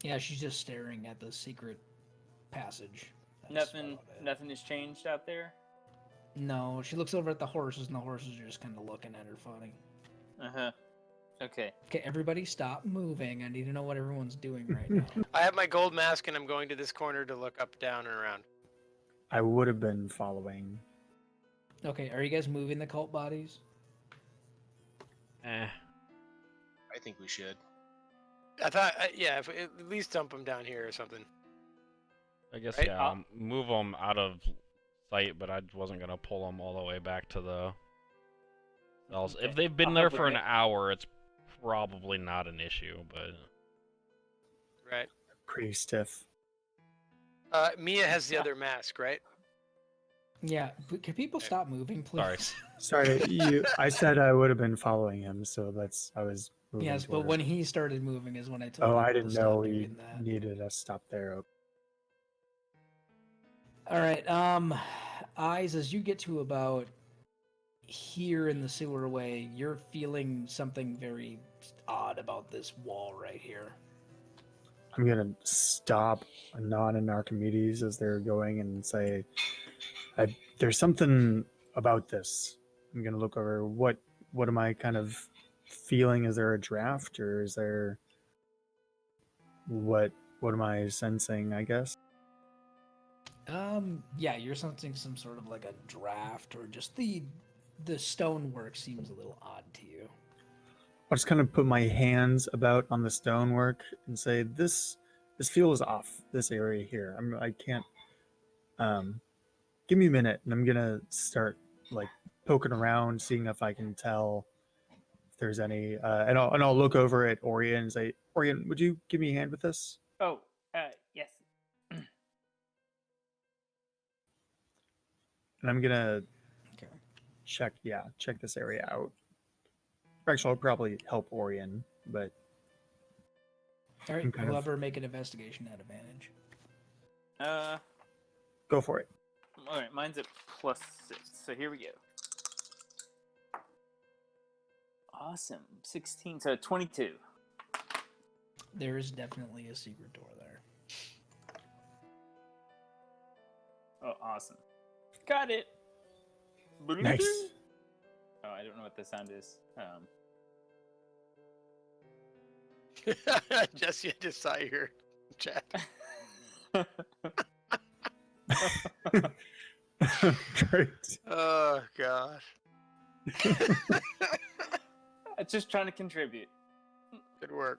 Yeah, she's just staring at the secret passage. That's Nothing. about it. Nothing has changed out there. No, she looks over at the horses, and the horses are just kind of looking at her funny. Okay. Okay, everybody stop moving. I need to know what everyone's doing right now. I have my gold mask, and I'm going to this corner to look up, down, and around. I would have been following. Okay, are you guys moving the cult bodies? Eh. I think we should. I thought, yeah, if at least dump him down here or something. I guess, Right, yeah, move them out of sight, but I wasn't going to pull them all the way back to the cells. Okay. If they've been I'll there help for with an it. hour, it's probably not an issue, but... Right. Pretty stiff. Mia has the other mask, right? Yeah, but can people stop moving, please? Sorry. Sorry, I said I would have been following him, so I was moving Yes, but toward when him. he started moving is when I told Oh, people I to didn't stop know he doing that. needed us stop there. All right, Eyes, as you get to about here in the sewerway, you're feeling something very odd about this wall right here. I'm gonna stop Anon and Archimedes as they're going and say, "There's something about this." I'm gonna look over. What am I kind of feeling? Is there a draft, or is there what am I sensing? I guess. Yeah, you're sensing some sort of like a draft, or just the stonework seems a little odd to you. I'll just kind of put my hands about on the stonework and say, "This feels off. This area here. I can't. Give me a minute, and I'm gonna start like poking around, seeing if I can tell if there's any. And I'll look over at Orion and say, Orion, would you give me a hand with this? Oh, yes. And I'm gonna Okay. check this area out. Actually, I'll probably help Orion, but All right, I'm kind of- whoever make an investigation at advantage. go for it. All right, mine's at +6. So here we go. Awesome. 16, so 22. There is definitely a secret door there. Oh, awesome. Got it. Nice. Oh, I don't know what the sound is. Jesse, I just saw your chat. Great. Oh gosh. Just trying to contribute. Good work.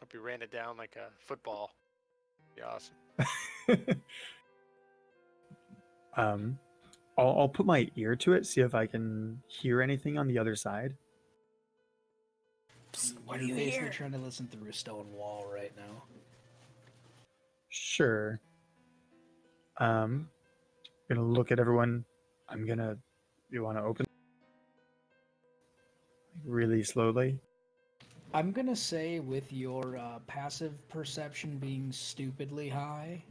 Hope you ran it down like a football. Be awesome. I'll put my ear to it, see if I can hear anything on the other side. What You're do you basically hear? trying to listen through a stone wall right now. Sure. Gonna look at everyone. You want to open really slowly? I'm gonna say with your passive perception being stupidly high,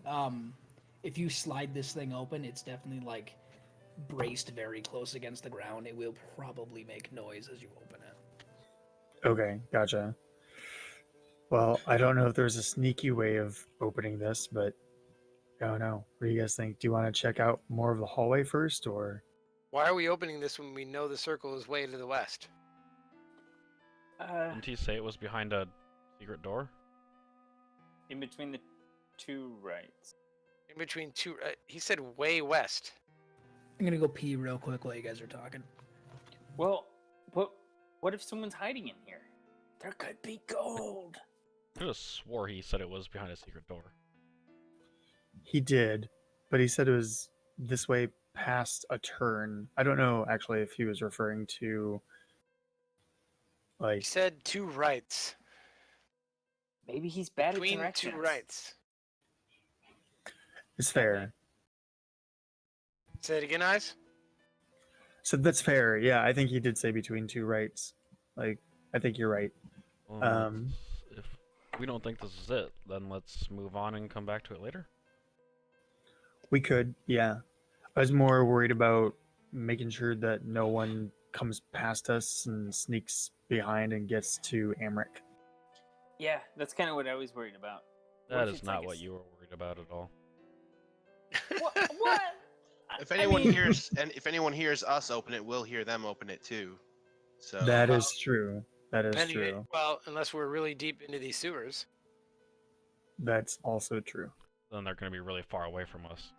if you slide this thing open, it's definitely like braced very close against the ground. It will probably make noise as you open it. Okay, gotcha. Well, I don't know if there's a sneaky way of opening this, but I don't know. What do you guys think? Do you want to check out more of the hallway first, or? Why are we opening this when we know the circle is way to the west? Didn't he say it was behind a secret door? In between the two rights. In between two, he said way west. I'm gonna go pee real quick while you guys are talking. Well, what if someone's hiding in here? There could be gold. I could have swore he said it was behind a secret door. He did, but he said it was this way past a turn. I don't know actually if he was referring to He like said two rights. Maybe he's bad at Between directions. two rights. it's fair. Say it again, Eyes? So that's fair. Yeah, I think he did say between two rights. Like, I think you're right. Well, if we don't think this is it, then let's move on and come back to it later. We could, yeah. I was more worried about making sure that no one comes past us and sneaks behind and gets to Amric. Yeah, that's kind of what I was worried about. What That if is it's not like a what you were worried about at all. What? If I anyone mean- hears us open it, we'll hear them open it too. So That is true. That is Depending- true. Well, unless we're really deep into these sewers. That's also true. Then they're going to be really far away from us.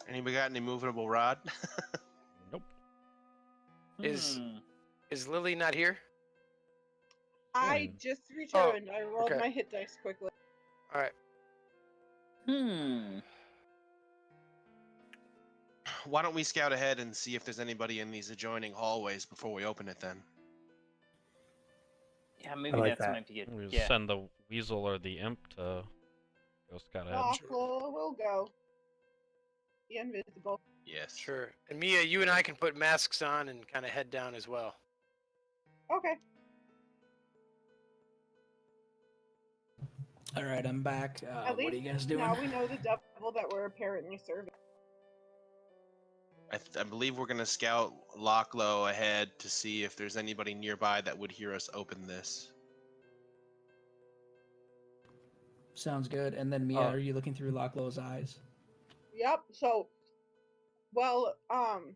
anybody got any movable rod? Nope. Is- Hmm. Is Lily not here? I just returned. I rolled okay. my hit dice quickly. All right. Why don't we scout ahead and see if there's anybody in these adjoining hallways before we open it then? Yeah, maybe like that that. might be good. We Yeah. send the weasel or the imp to go scout ahead. Awful, we'll go. Be invisible. Yes. Sure. And Mia, you and I can put masks on and kind of head down as well. Okay. All right, I'm back. At What are you least guys doing? now we know the devil that we're apparently serving. I believe we're gonna scout Locklow ahead to see if there's anybody nearby that would hear us open this. Sounds good. And then Mia, are you looking through Locklow's eyes? Yep. So, well, Anon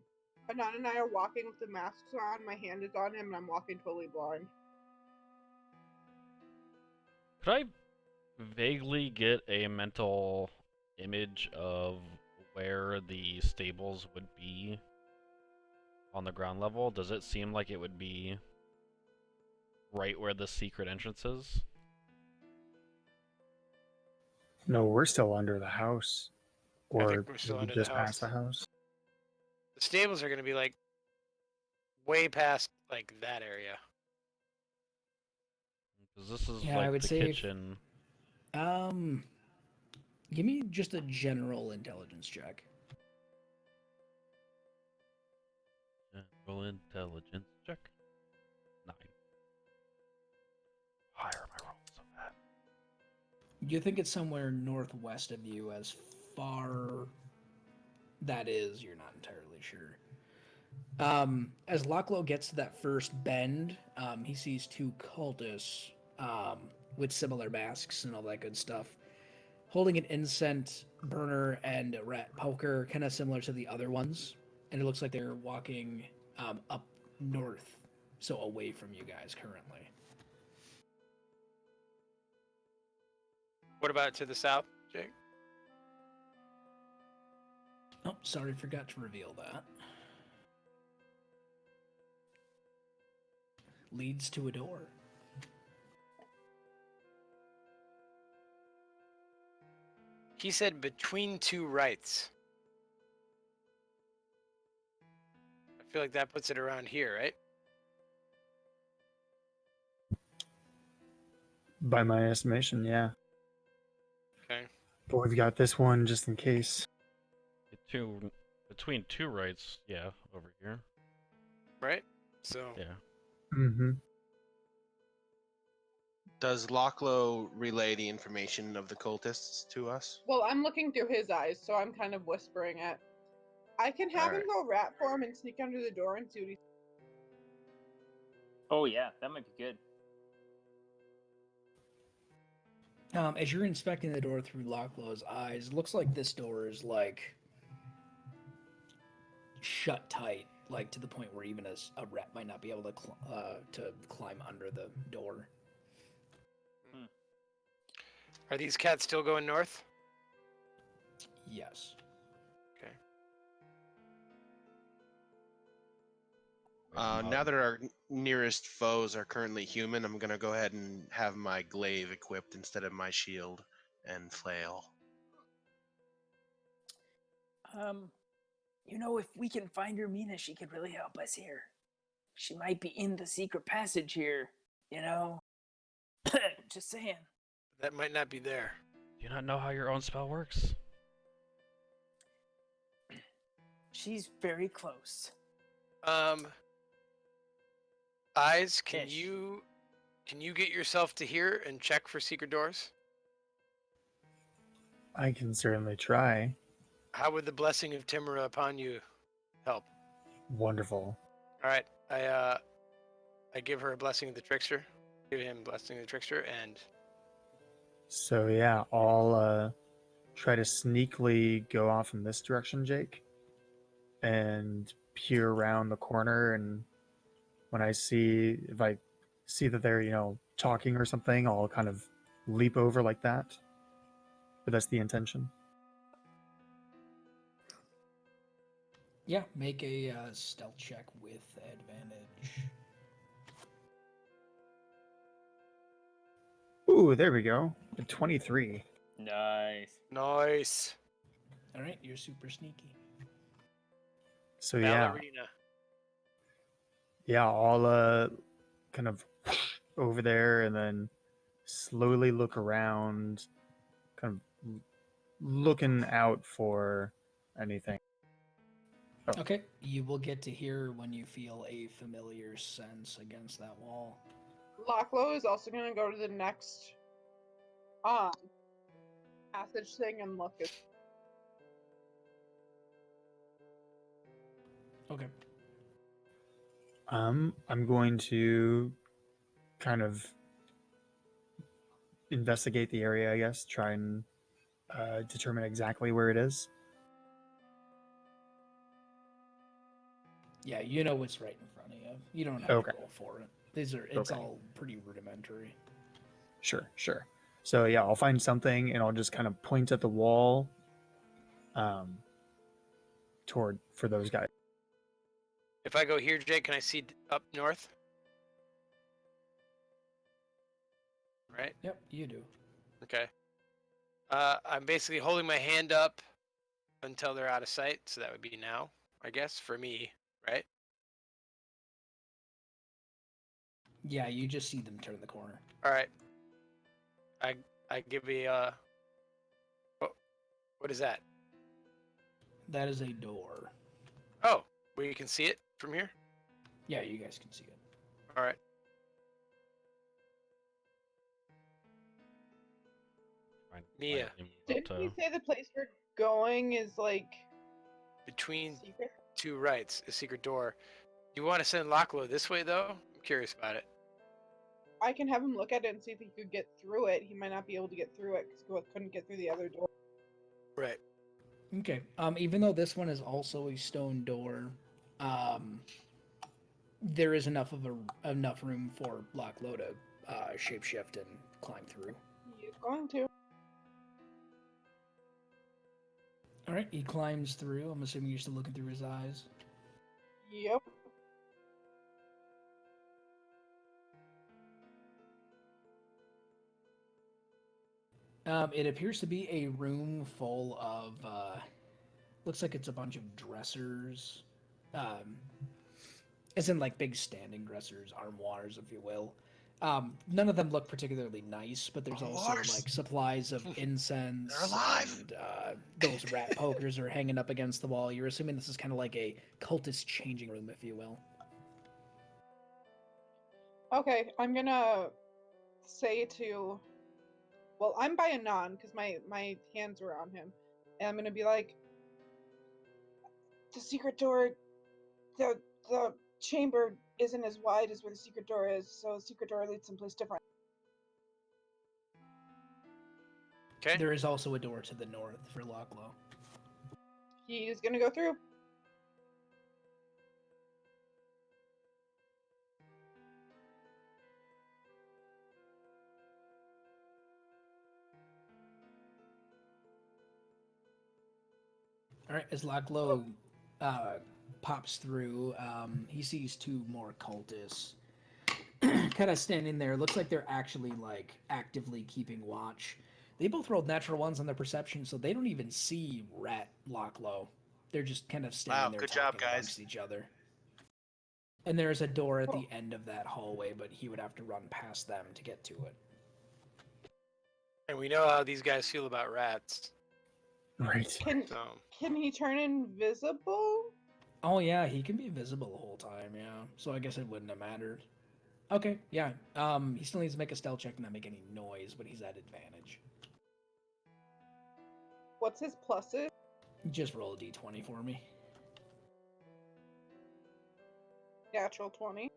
and I are walking with the masks on. My hand is on him, and I'm walking totally blind. Could I vaguely get a mental image of where the stables would be on the ground level? Does it seem like it would be right where the secret entrance is? No, we're still under the house. I Or think we're still did we under the just past the house. house. The stables are going to be like way past like that area. Because this is Yeah, I like would the say if- kitchen. Give me just a general intelligence check. General intelligence check. 9. Higher my rolls so bad. You think it's somewhere northwest of you. As far that is, you're not entirely sure. As Locklow gets to that first bend, he sees two cultists with similar masks and all that good stuff, holding an incense burner and a rat poker, kind of similar to the other ones. And it looks like they're walking up north, so away from you guys currently. What about to the south, Jake? Oh, sorry, forgot to reveal that. Leads to a door. He said between two rights. I feel like that puts it around here, right? By my estimation, yeah. Okay. But we've got this one just in case. Between two rights, yeah, over here. Right? So Yeah. Mm-hmm. Does Locklow relay the information of the cultists to us? Well, I'm looking through his eyes, so I'm kind of whispering it. I can have him Alright. go rat form and sneak under the door and see what he. Oh yeah, that might be good. As you're inspecting the door through Locklow's eyes, it looks like this door is like shut tight, like to the point where even a rat might not be able to climb under the door. are these cats still going north? Yes. Okay. Now that our nearest foes are currently human, I'm gonna go ahead and have my glaive equipped instead of my shield and flail. You know, if we can find Hermina, she could really help us here. She might be in the secret passage here, you know? Just saying. That might not be there. Do you not know how your own spell works? She's very close. Eyes, can Ish. you get yourself to here and check for secret doors? I can certainly try. How would the blessing of Timura upon you help? Wonderful. All right, I give her a blessing of the trickster. Give him a blessing of the trickster, and So yeah, I'll try to sneakily go off in this direction, Jake, and peer around the corner. And when I see, if I see that they're, talking or something, I'll kind of leap over like that. But that's the intention. Yeah, make a stealth check with advantage. Ooh, there we go. A 23. Nice. nice. All right, you're super sneaky. So Ballerina. yeah, I'll kind of over there and then slowly look around, kind of looking out for anything. Oh. Okay, you will get to hear when you feel a familiar sense against that wall. Locklow is also going to go to the next passage thing and look at. Okay. I'm going to kind of investigate the area, I guess, try and determine exactly where it is. Yeah, you know what's right in front of you. You don't have Okay. to roll for it. It's Okay. all pretty rudimentary. Sure. So yeah, I'll find something and I'll just kind of point at the wall for those guys. If I go here, Jake, can I see up north? Right? Yep, you do. Okay. I'm basically holding my hand up until they're out of sight, so that would be now, I guess, for me, right? Yeah, you just see them turn the corner. All right. I give a what is that? That is a door. Oh, well, you can see it from here? Yeah, you guys can see it. All right. Mia. Didn't we say the place we're going is like Between secret? two rights, a secret door. You want to send Locklow this way, though? I'm curious about it. I can have him look at it and see if he could get through it. He might not be able to get through it because he couldn't get through the other door. Right. Okay. Even though this one is also a stone door, there is enough room for Locklow to shapeshift and climb through. He is going to. All Alright, he climbs through. I'm assuming you're still looking through his eyes. Yep. It appears to be a room full of, looks like it's a bunch of dressers. As in, like, big standing dressers, armoires, if you will. None of them look particularly nice, but there's also, Armoires? like, supplies of incense. They're alive! And those rat pokers are hanging up against the wall. You're assuming this is kind of like a cultist changing room, if you will. Okay, I'm gonna say to. Well, I'm by Anon because my hands were on him, and I'm gonna be like, the secret door, the chamber isn't as wide as where the secret door is, so the secret door leads someplace different. Okay. There is also a door to the north for Locklow. He's gonna go through. Alright, as Locklow pops through, he sees two more cultists kind of standing there. Looks like they're actually, like, actively keeping watch. They both rolled natural ones on their perception, so they don't even see Rat Locklow. They're just kind of standing Wow, there good talking job, guys. amongst each other. And there's a door at the end of that hallway, but he would have to run past them to get to it. And we know how these guys feel about rats. Right. So Can he turn invisible? Oh yeah, he can be visible the whole time, yeah. So I guess it wouldn't have mattered. Okay, yeah. He still needs to make a stealth check and not make any noise, but he's at advantage. What's his pluses? Just roll a d20 for me. Natural 20.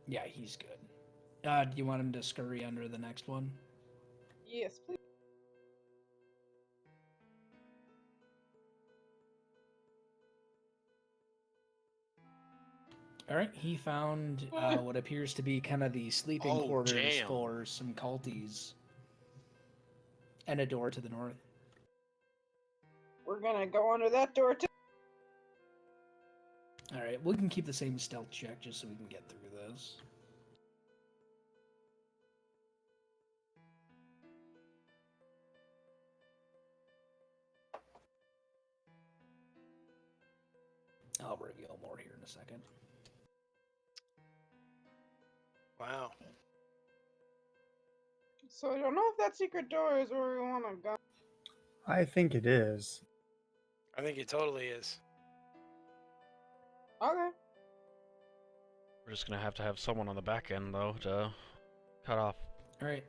Yeah, he's good. Do you want him to scurry under the next one? Yes, please. Alright, he found what appears to be kind of the sleeping Oh, quarters damn. for some culties. And a door to the north. We're gonna go under that door too. Alright, we can keep the same stealth check just so we can get through this. I'll reveal more here in a second. wow. So I don't know if that secret door is where we want to go. I think it is. I think it totally is. Okay. We're just gonna have to have someone on the back end though to cut off. Alright,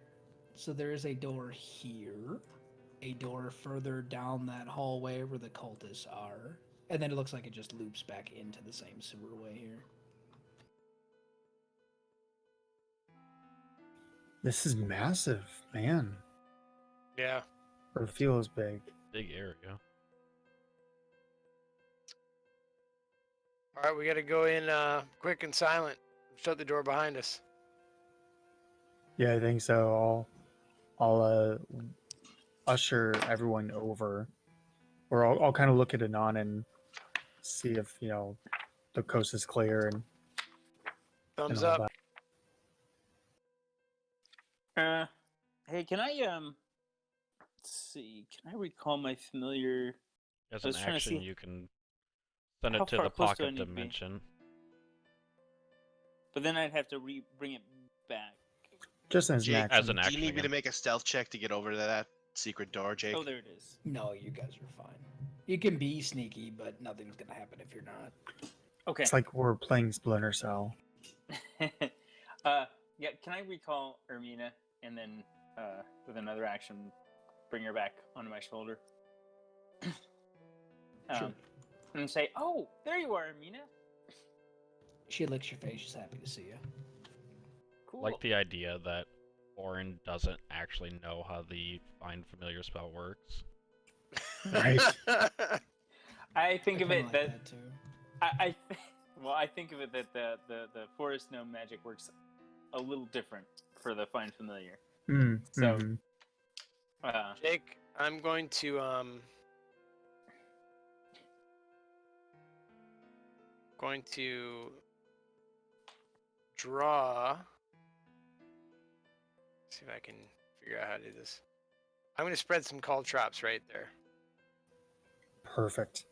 so there is a door here. A door further down that hallway where the cultists are. And then it looks like it just loops back into the same sewerway here. This is massive, man. Yeah. Or feels big. Big area. All right, we got to go in quick and silent. Shut the door behind us. Yeah, I think so. I'll usher everyone over, or I'll kind of look at Anon and see if the coast is clear and Thumbs all up. that. Hey, can I let's see, can I recall my familiar? As I an was trying to action, see you can send how it to far the close do I pocket need to be? dimension. But then I'd have to bring it back. Just as an Jake, action. As an Do you action need me to again. make a stealth check to get over to that secret door, Jake? Oh, there it is. No, you guys are fine. You can be sneaky, but nothing's gonna happen if you're not. Okay. It's like we're playing Splinter Cell. Yeah, can I recall Ermina and then with another action bring her back onto my shoulder? Sure. And say, "Oh, there you are, Ermina." She licks your face. She's happy to see you. Cool. Like the idea that Orin doesn't actually know how the Find Familiar spell works. Right. I think of kinda it like that too. I think of it that the forest gnome magic works a little different for the Find Familiar. Mm, So- mhm. Jake, I'm going to going to draw. See if I can figure out how to do this. I'm going to spread some call traps right there. Perfect.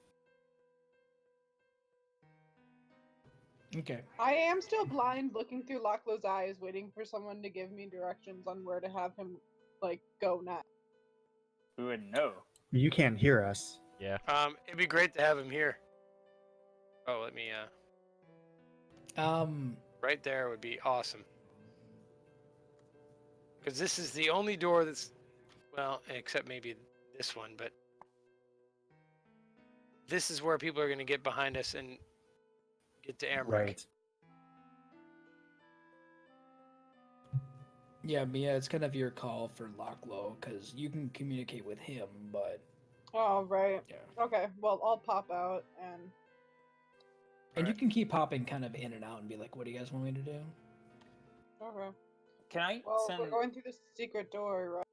Okay. I am still blind, looking through Lachlo's eyes, waiting for someone to give me directions on where to have him, like, go next. We wouldn't know. You can't hear us. Yeah. It'd be great to have him here. Oh, let me. Right there would be awesome. Because this is the only door that's, well, except maybe this one, but this is where people are going to get behind us and get to Amric. Right. Yeah, Mia, it's kind of your call for Locklow, because you can communicate with him, but Oh, right. yeah. Okay, well, I'll pop out and... And you can keep popping kind of in and out and be like, what do you guys want me to do? Okay. Can I Well, send we're going through the secret door, right?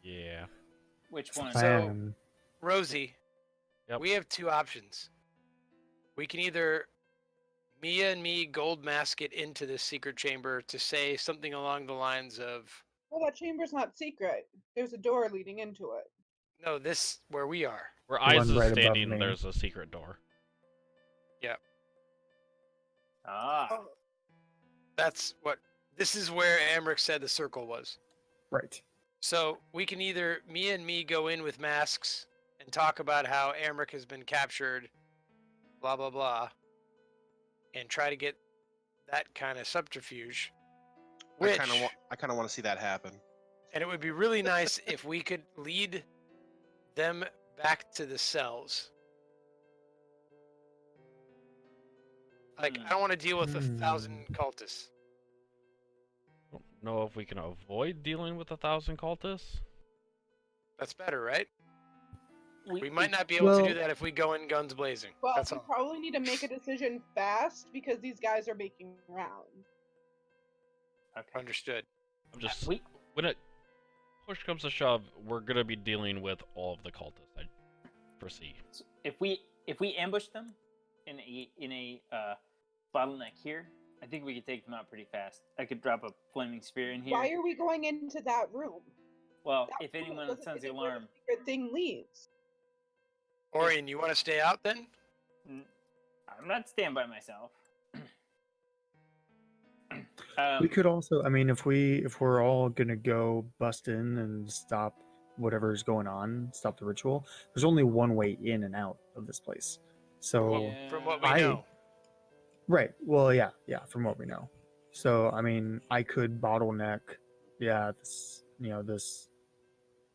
Yeah. which one? So- Rosie, Yep. we have two options. We can either Mia and me gold mask it into this secret chamber to say something along the lines of, Well, that chamber's not secret. There's a door leading into it. no, this where we are. Where The Eyes one is right above standing, me. there's a secret door. Ah, That's what. This is where Amric said the circle was. Right. So we can either Mia and me go in with masks and talk about how Amric has been captured, blah blah blah, and try to get that kind of subterfuge. Which, I kind of want to see that happen. and it would be really nice if we could lead them back to the cells. Like, I don't want to deal with 1,000 cultists. Don't know if we can avoid dealing with 1,000 cultists. That's better, right? We might not be able to do Well- that if we go in guns blazing. Well, That's we all. probably need to make a decision fast because these guys are making rounds. okay. Understood. I'm just We when it push comes to shove, we're gonna be dealing with all of the cultists. I foresee. so if we ambush them in a bottleneck here, I think we could take them out pretty fast. I could drop a flaming spear in here. Why are we going into that room? Well, That if room anyone doesn't sounds the isn't where alarm, secret thing leads. Orion, you want to stay out then? I'm not staying by myself. We could also, I mean, if we're all gonna go bust in and stop whatever's going on, stop the ritual. There's only one way in and out of this place. So From what we I- know. right, well, yeah, from what we know. So I mean, I could bottleneck,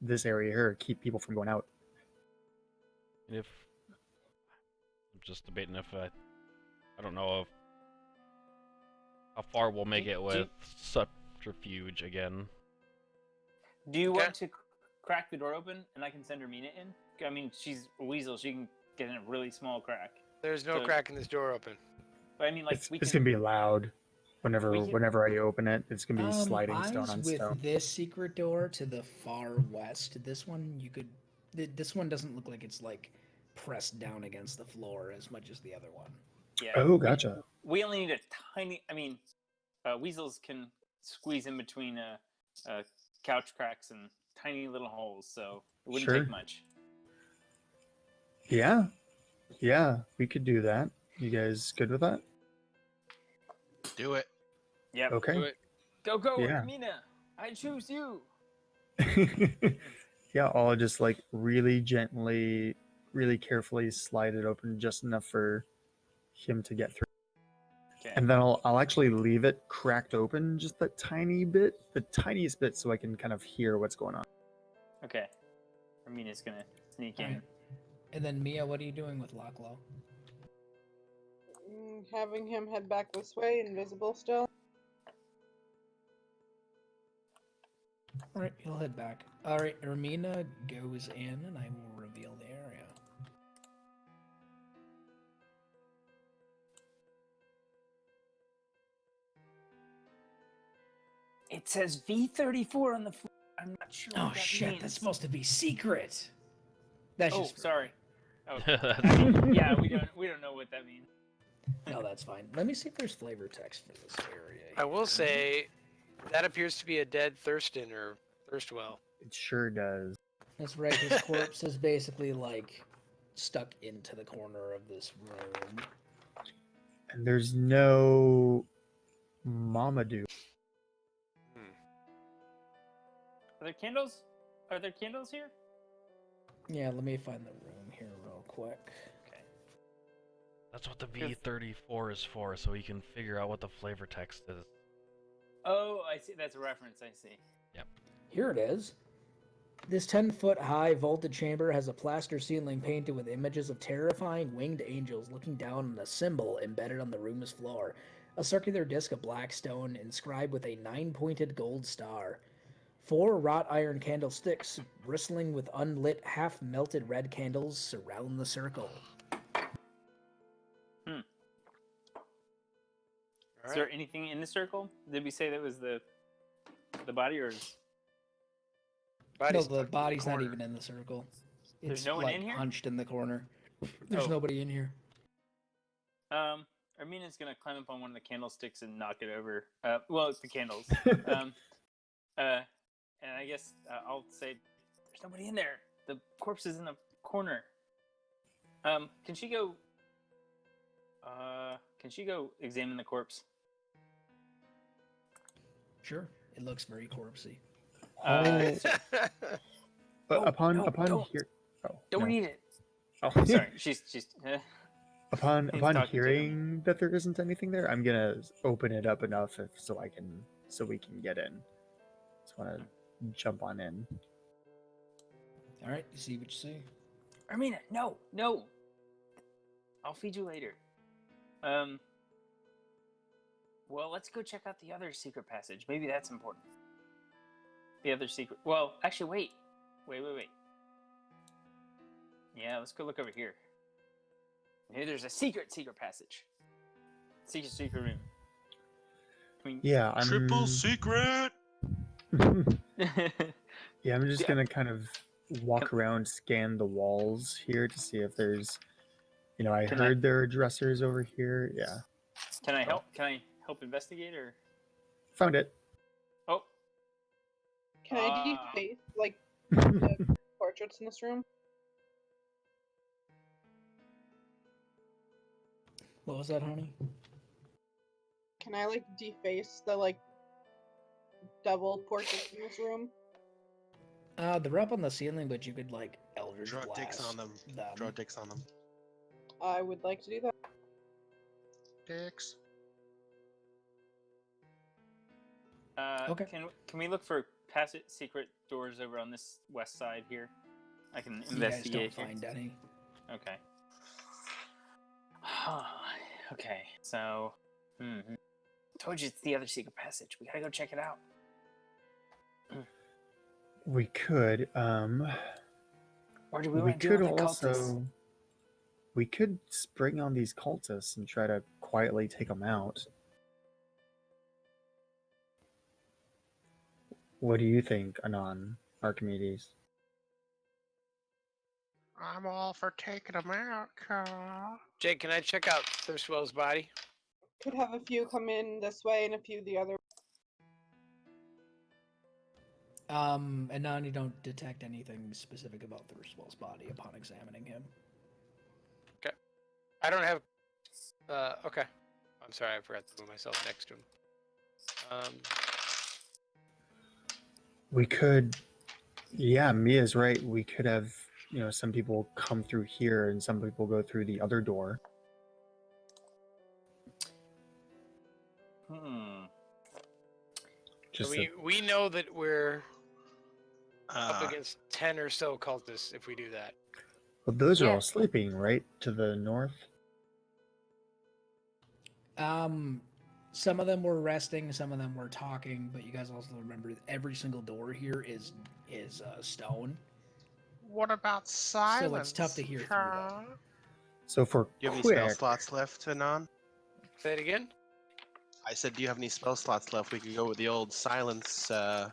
this area here, keep people from going out. If I'm just debating if I don't know if how far we'll make it with subterfuge again. Do you Okay. want to crack the door open and I can send Hermina in? I mean, she's a weasel. She can get in a really small crack. There's no So- crack in this door open. But I mean, like, It's we it's can. gonna be loud. Whenever we can- whenever I open it, it's gonna be sliding eyes stone on with stone. this secret door to the far west. This one you could. This one doesn't look like it's like pressed down against the floor as much as the other one. Yeah. Oh, gotcha. We only need a tiny. I mean, weasels can squeeze in between couch cracks and tiny little holes, so it wouldn't Sure. take much. Yeah, we could do that. You guys good with that? Do it. Yep. Do Okay. it. Go, Yeah. Hermina. I choose you. Yeah, I'll just like really gently, really carefully slide it open just enough for him to get through. Okay. And then I'll actually leave it cracked open just that tiny bit, the tiniest bit, so I can kind of hear what's going on. Okay. Hermina's gonna sneak in. Alright. And then Mia, what are you doing with Locklow? Having him head back this way, invisible still. All right, you'll head back. All right, Ermina goes in, and I will reveal the area. It says V34 on the floor. I'm not sure. Oh what that shit, means. that's supposed to be secret. That's Oh, just sorry. Oh, That's- I mean, yeah, we don't know what that means. No, that's fine. Let me see if there's flavor text for this area. I will here. say that appears to be a dead Thurston or Thirstwell. It sure does. That's right. His corpse is basically like stuck into the corner of this room. And there's no Mamadou. Are there candles? Are there candles here? Yeah, let me find the room here real quick. That's what the V34 is for, so we can figure out what the flavor text is. Oh, I see. That's a reference. I see. Here it is. This 10-foot high vaulted chamber has a plaster ceiling painted with images of terrifying winged angels looking down on a symbol embedded on the room's floor. A circular disc of black stone inscribed with a 9-pointed gold star. 4 wrought iron candlesticks bristling with unlit half-melted red candles surround the circle. Is there anything in the circle? Did we say that was the body, or No, the body's not even in the circle. It's There's no one like in here? hunched in the corner. There's Oh. nobody in here. Armina's gonna climb up on one of the candlesticks and knock it over. Well, it's the candles. And I guess I'll say, "There's nobody in there. The corpse is in the corner." Can she go? Can she go examine the corpse? Sure. It looks very corpsey. Upon don't. hear, oh, Don't no. eat it. Oh, Sorry, she's. upon He's talking to hearing that there isn't anything there, I'm gonna open it up enough so we can get in. Just want to jump on in. All right, you see what you see. Armina, no. I'll feed you later. Well, let's go check out the other secret passage. Maybe that's important. The other secret. Well, actually, wait. Yeah, let's go look over here. Maybe there's a secret passage. Secret room. Yeah, I'm Triple secret. Yeah, I'm just gonna kind of walk around, scan the walls here to see if there's, I heard there are dressers over here. Yeah, Can I help? Can I help investigate, or? found it. Oh, Can I deface like the portraits in this room? What was that, honey? Can I like deface the like double portraits in this room? They're up on the ceiling, but you could like Eldritch Draw Blast dicks on them. Draw dicks on them. I would like to do that. Dicks. Okay. Can we look for passage secret doors over on this west side here? I can You guys investigate. don't find any. Okay. Okay. So, told you it's the other secret passage. We gotta go check it out. We could, Or do we we want to deal could with the cultists? also, we could spring on these cultists and try to quietly take them out. What do you think, Anon, Archimedes? I'm all for taking them out, Carl. Jake, can I check out Thirstwell's body? Could have a few come in this way and a few the other. And now you don't detect anything specific about Thirstwell's body upon examining him. I don't have. Okay. I'm sorry, I forgot to move myself next to him. We could, yeah, Mia's right. We could have, some people come through here and some people go through the other door. Just So we know that we're up against 10 or so cultists if we do that. well, those are Yeah. all sleeping, right? To the north? Some of them were resting, some of them were talking, but you guys also remember that every single door here is stone. What about silence? So it's tough to hear through Carl? them. So for Do you have any quick, spell slots left, Anon? Say it again? I said, do you have any spell slots left? We could go with the old silence. The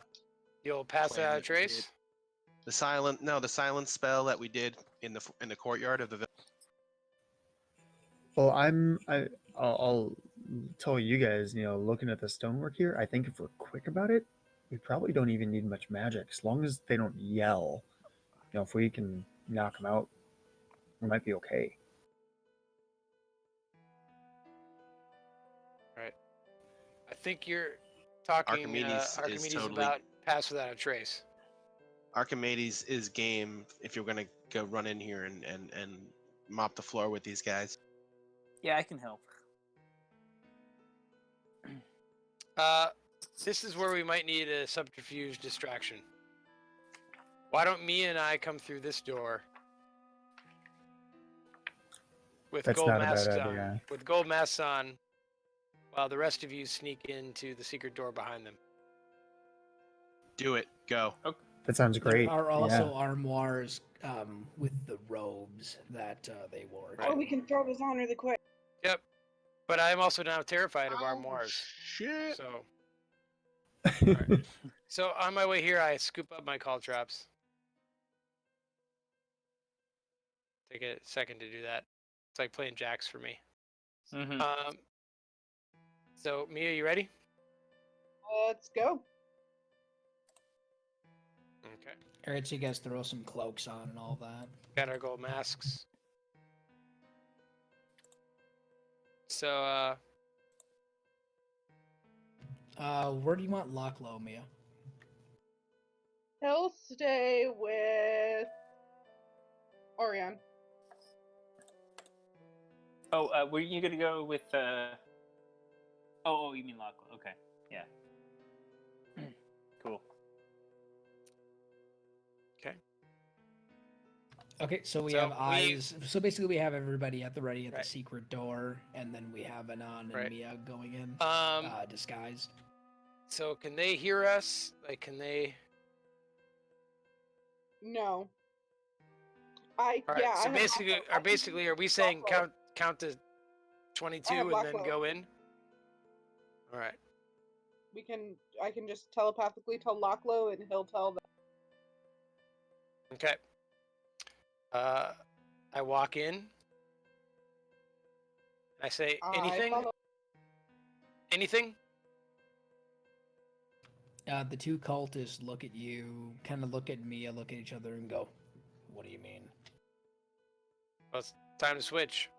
old pass Plan out that of we trace? did. The silence spell that we did in the courtyard of the village. Well, I'll tell you guys, looking at the stonework here, I think if we're quick about it, we probably don't even need much magic. As long as they don't yell, if we can knock them out, we might be okay. Right. I think you're talking Archimedes Archimedes is totally about pass without a trace. Archimedes is game if you're gonna go run in here and mop the floor with these guys. Yeah, I can help. This is where we might need a subterfuge distraction. Why don't me and I come through this door with That's gold not a bad masks idea. on? With gold masks on, while the rest of you sneak into the secret door behind them. Do it. Go. That sounds great. There are also Yeah. armoires with the robes that they wore. Right. Or we can throw this on really quick. Yep. But I'm also now terrified of Oh, armoires. shit. So, right. So on my way here, I scoop up my call traps. Take a second to do that. It's like playing jacks for me. Mm-hmm. So Mia, you ready? Let's go. Okay. Alright, so you guys throw some cloaks on and all that. Got our gold masks. So, Where do you want Locklow, Mia? He'll stay with Orion. Oh, were you gonna go with? Oh, you mean Locke? Okay, yeah. Cool. Okay, so we So have we- eyes. So basically, we have everybody at the ready at Right. the secret door, and then we have Anon and Right. Mia going in, disguised. So can they hear us? Like, can they? No. All right. Yeah. So I have basically, Locklow. I can are we saying Locklow. count to 22 and then Locklow. go in? All right. I can just telepathically tell Locklow, and he'll tell them. Okay. I walk in. I say, anything? I follow. Anything? The two cultists look at you, kind of look at Mia, look at each other, and go, "What do you mean?" Well, it's time to switch.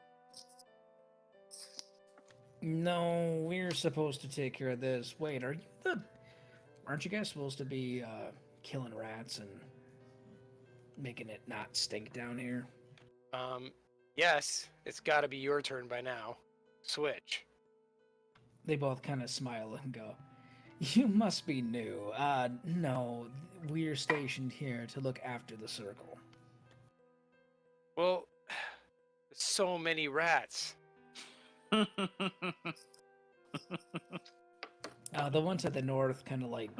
No, we're supposed to take care of this. Wait, aren't you guys supposed to be killing rats and making it not stink down here? Yes, it's got to be your turn by now. Switch. They both kind of smile and go, "You must be new. No, we're stationed here to look after the circle." Well, there's so many rats. The ones at the north kind of like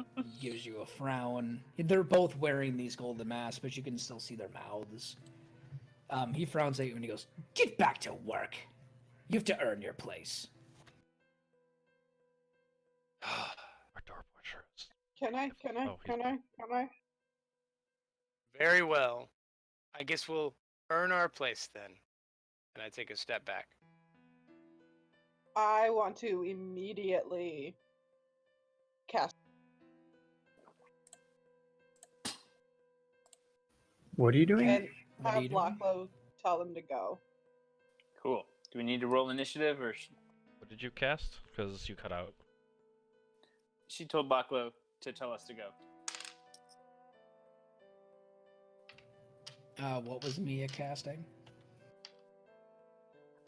gives you a frown. They're both wearing these golden masks, but you can still see their mouths. He frowns at you and he goes, "Get back to work. You have to earn your place." Our door pushers. Can I? Oh, he's- Very well. I guess we'll earn our place then. And I take a step back. I want to immediately cast. What are you doing? And What are have you doing? Locklow tell them to go. Cool. Do we need to roll initiative, or What did you cast? Because you cut out. she told Baklo to tell us to go? What was Mia casting?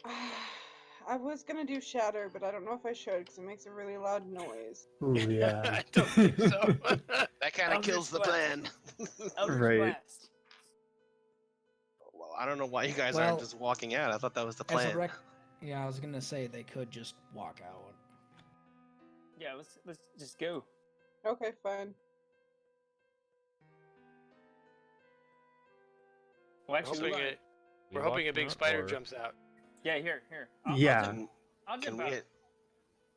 I was gonna do shatter, but I don't know if I should because it makes a really loud noise. Ooh, yeah. I don't think so. That kind of Eldritch kills the plan. Eldritch Right. Blast. Well, I don't know why you guys Well, aren't just walking out. I thought that was the As a plan. yeah, I was gonna say they could just walk out. Yeah, let's just go. Okay, fine. Well, actually, hoping hold on. we're hoping a big out, spider or- jumps out. Yeah, here. Yeah. I'll Can jump we out. get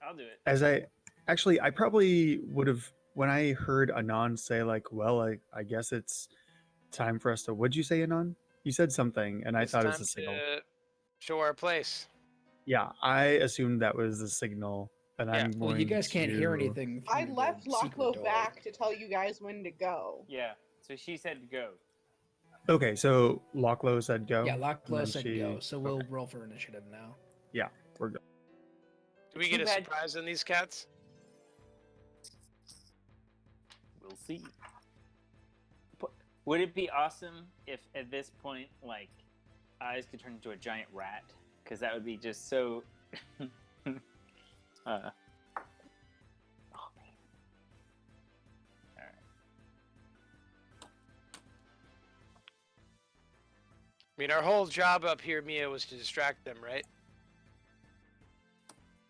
I'll do it. As I probably would have, when I heard Anon say like, "Well, I guess it's time for us to." What'd you say, Anon? You said something, and I It's thought it time was a signal. to show our place. Yeah, I assumed that was the signal, and Yeah. I'm going Well, you guys can't hear to- anything. I through left the secret Locklow door. back to tell you guys when to go. Yeah. So she said go. Okay, so Locklow said go. Yeah, and Locklow then said she- go. So we'll okay. roll for initiative now. Yeah, we're good. Do we Too get a bad- surprise in these cats? We'll see. But would it be awesome if at this point, like, Eyes could turn into a giant rat? Because that would be just so. Oh man. All right. I mean, our whole job up here, Mia, was to distract them, right?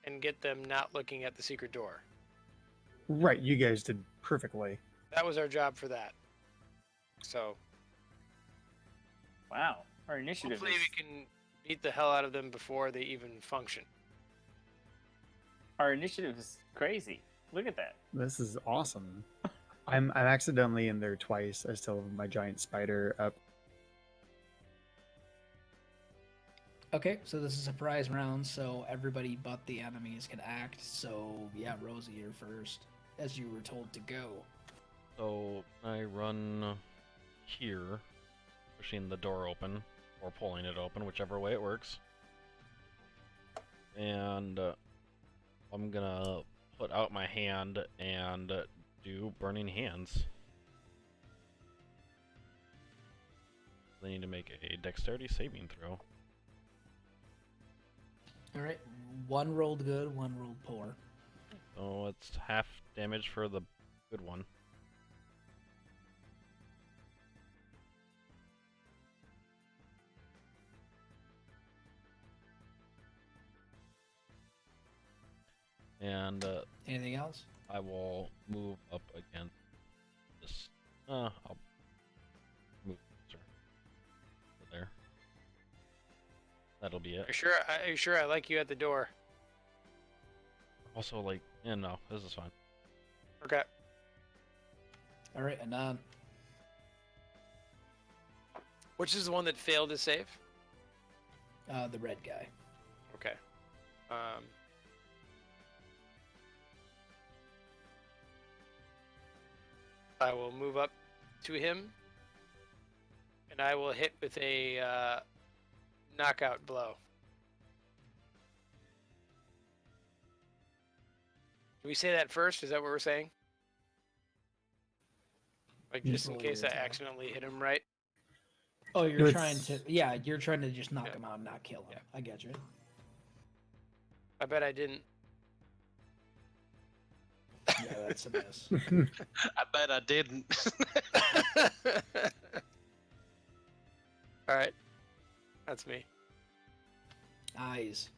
And get them not looking at the secret door. Right, you guys did perfectly. That was our job for that. So Wow. Our initiative hopefully is. we can beat the hell out of them before they even function. Our initiative is crazy. Look at that. This is awesome. I'm accidentally in there twice. I still have my giant spider up. Okay, so this is a surprise round, so everybody but the enemies can act. So yeah, Rosie, you're first, as you were told to go. So I run here, pushing the door open or pulling it open, whichever way it works. And I'm gonna put out my hand and do Burning Hands. They need to make a dexterity saving throw. All right, one rolled good, one rolled poor. So it's half damage for the good one. And Anything else? I will move up against this. I'll move closer to there. That'll be it. Are you sure I like you at the door? Also, like, yeah, no, this is fine. Okay. All right, Anon. Which is the one that failed to save? The red guy. Okay. I will move up to him, and I will hit with a knockout blow. Do we say that first? Is that what we're saying? Like, just in Roll case your I attack. accidentally hit him, right? Oh, you're It's- trying to. Yeah, you're trying to just knock Yeah. him out, and not kill him. Yeah. I get you. I bet I didn't. Yeah, that's a miss. I bet I didn't. All right. That's me. Eyes.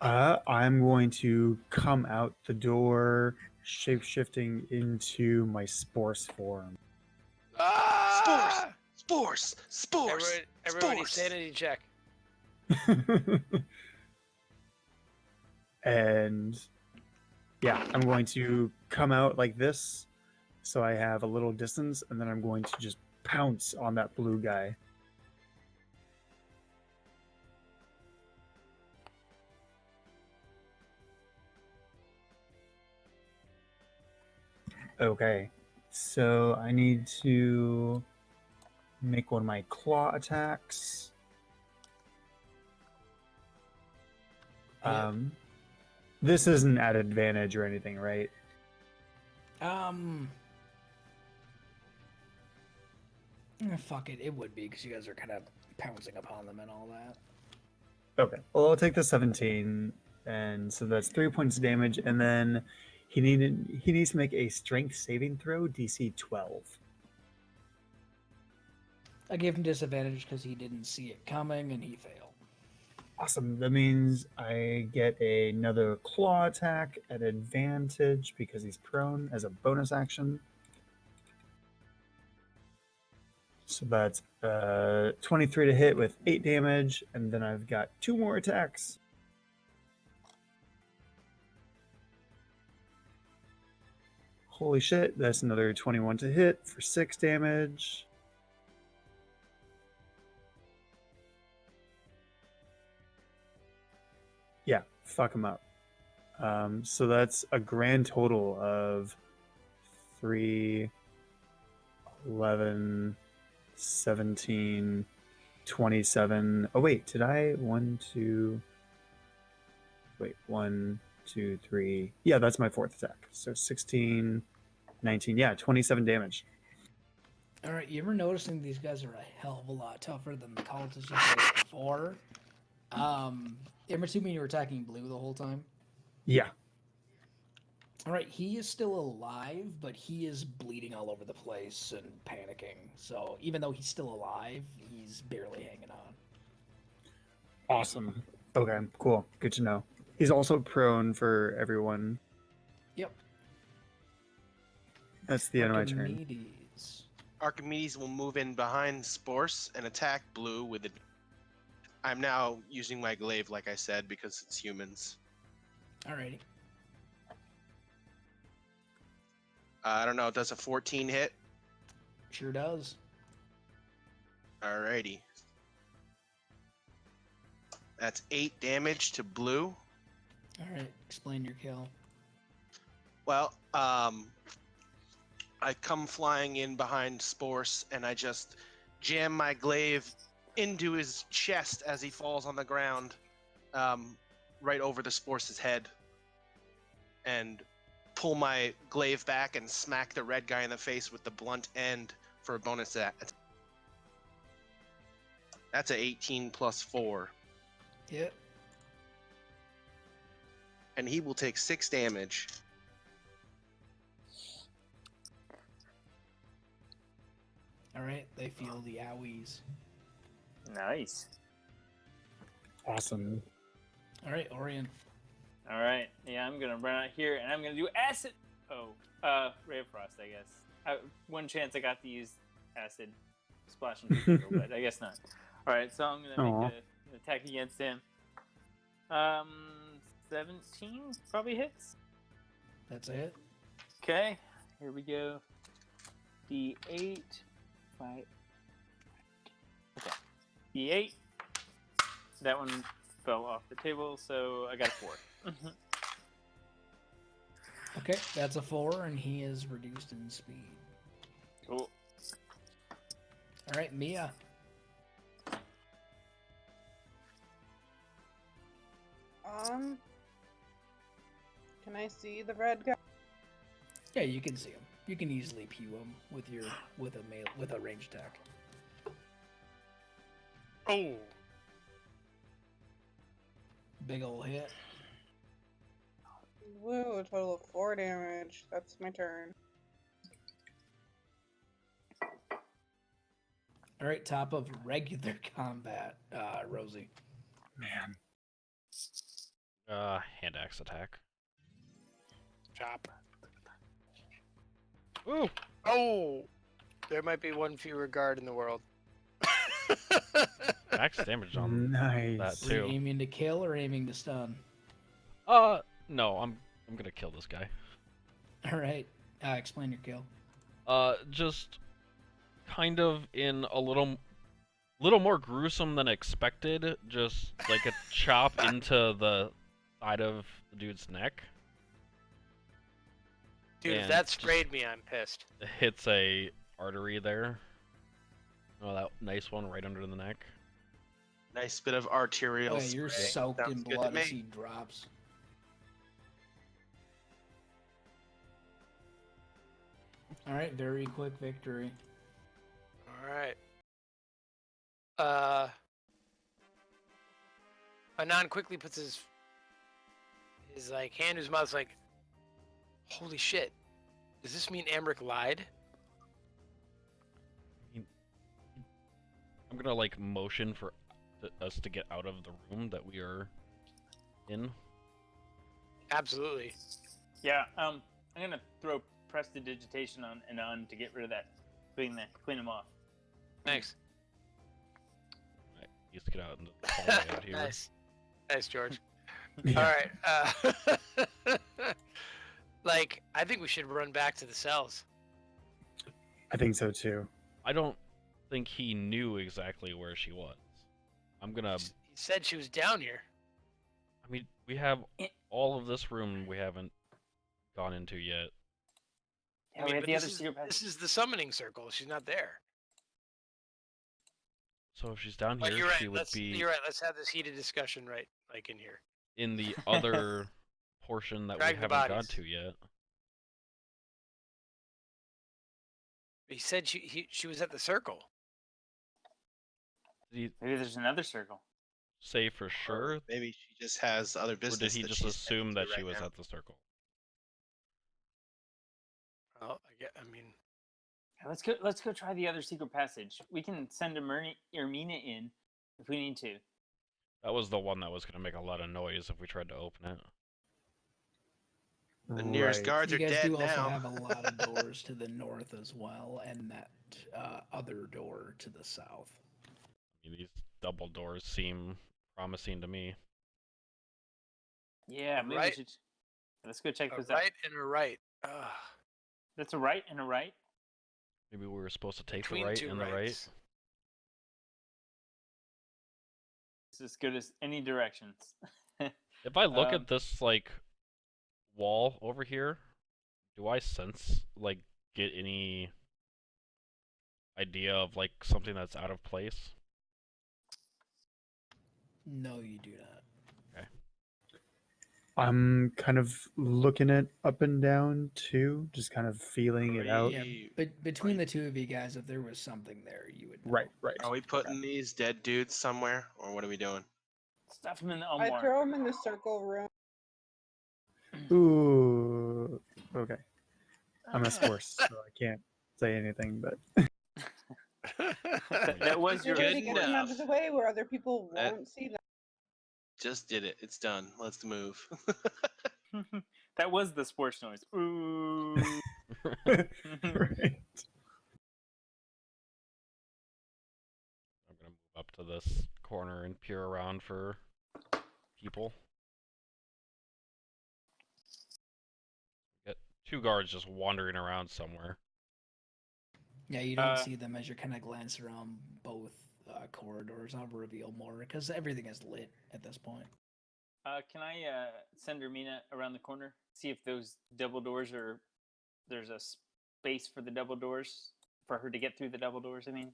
I'm going to come out the door, shape-shifting into my Spores form. Ah! Spores! Spores! Everybody Spores! sanity check. And yeah, I'm going to come out like this, so I have a little distance, and then I'm going to just pounce on that blue guy. Okay, so I need to make one of my claw attacks. Yeah. This isn't at advantage or anything, right? Fuck it. It would be because you guys are kind of pouncing upon them and all that. Okay. Well, I'll take the 17, and so that's 3 points of damage, and then he needs to make a strength saving throw, DC 12. I gave him disadvantage because he didn't see it coming and he failed. Awesome. That means I get another claw attack at advantage because he's prone as a bonus action. So that's 23 to hit with 8 damage, and then I've got 2 more attacks. Holy shit, that's another 21 to hit for 6 damage. fuck him up. So that's a grand total of 3, 11, 17, 27. Oh, wait, did I? 1, 2. Wait, 1, 2, 3. Yeah, that's my fourth attack. So 16, 19. Yeah, 27 damage. All right, you ever noticing these guys are a hell of a lot tougher than the cultists you played before? I'm assuming you were attacking blue the whole time. Yeah. All right, he is still alive, but he is bleeding all over the place and panicking. So even though he's still alive, he's barely hanging on. Awesome. Okay, cool. Good to know. He's also prone for everyone. Yep. That's the end of my turn. Archimedes. Archimedes will move in behind Sporce and attack blue with it. I'm now using my glaive, like I said, because it's humans. Alrighty. I don't know. Does a 14 hit? Sure does. Alrighty. That's 8 damage to blue. Alright, explain your kill. Well, I come flying in behind Sporce and I just jam my glaive into his chest as he falls on the ground, right over the Sporce's head, and pull my glaive back and smack the red guy in the face with the blunt end for a bonus attack. That's a 18 plus 4. Yep. And he will take 6 damage. Alright, they feel the owies. Nice. Awesome. Alright, Orion. All right. Yeah, I'm gonna run out here and I'm gonna do acid. Oh, Ray of Frost, I guess. One chance I got to use acid splashing people, but I guess not. All right, so I'm gonna make an attack against him. 17 probably hits. That's it. Okay, here we go. D8. 5. Okay. D8. That one fell off the table, so I got a 4. Okay, that's a 4, and he is reduced in speed. Cool. Alright, Mia. Can I see the red guy? Yeah, you can see him. You can easily pew him with a ranged attack. Oh, Big ol' hit. Woo, a total of 4 damage. That's my turn. Alright, top of regular combat, Rosie. Man. Hand axe attack. chop. Ooh. Oh, there might be one fewer guard in the world. Max damage on Nice. that Were you too. aiming to kill or aiming to stun? No, I'm gonna kill this guy. Alright, explain your kill. Just kind of in a little more gruesome than expected. Just like a chop into the side of the dude's neck. Dude, if And that just sprayed me, I'm pissed. hits a artery there. Oh, that nice one right under the neck. Nice bit of arterial. Oh, yeah, you're spray. soaked Sounds in good to blood as me. he drops. Alright, very quick victory. All right. Anon quickly puts his like hand in his mouth, like, holy shit! Does this mean Amric lied? I'm gonna like motion for us to get out of the room that we are in. Absolutely. Yeah, I'm gonna throw prestidigitation on Anon to get rid of that, clean him off. Thanks. Right, he used to get out into the hallway out here. Nice, George. Yeah. All right. Like, I think we should run back to the cells. I think so too. I don't think he knew exactly where she was. I'm gonna. He said she was down here. I mean, We have Eh. all of this room we haven't gone into yet. Yeah, we have but the this other is secret this passage. is the summoning circle. She's not there. So if she's down But here, you're right. she would be You're right. Let's have this heated discussion right, like in here. in the other portion that we Drag the haven't gone bodies. to yet. He said she was at the circle. Did he Maybe there's another circle. say for Or sure, maybe she just has other or business. did he that just she's assume tending that to she right was now. at the circle? Well, I mean, Yeah, let's go try the other secret passage. We can send Ermina in if we need to. That was the one that was going to make a lot of noise if we tried to open it. The nearest Right. guards You are guys dead do also now. have a lot of doors to the north as well, and that other door to the south. I mean, these double doors seem promising to me. Yeah, maybe right. we should. Let's go check a this out. right and a right. That's a right and a right. Maybe we were supposed to take the Between right two and the right. rights. It's as good as any directions. If I look Um, at this, like, wall over here, do I sense, like, get any idea of, like, something that's out of place? No, you do not. I'm kind of looking it up and down too, just kind of feeling it out. Yeah, but between the two of you guys, if there was something there, you would know. Right, right. Are we putting these dead dudes somewhere, or what are we doing? Stuff them in the I unmarked. throw them in the circle room. Ooh, okay. I'm a sports, so I can't say anything, but That was your Good Everybody get them out of enough. the way where other people That- won't see them. Just did it. It's done. Let's move. that was the sports noise. Ooh. right. I'm gonna move up to this corner and peer around for people. Got two guards just wandering around somewhere. Yeah, you don't see them as you kind of glance around both corridors. I'll reveal more because everything is lit at this point. Can I send Ermina around the corner? See if those double doors are. There's a space for the double doors for her to get through the double doors. I mean.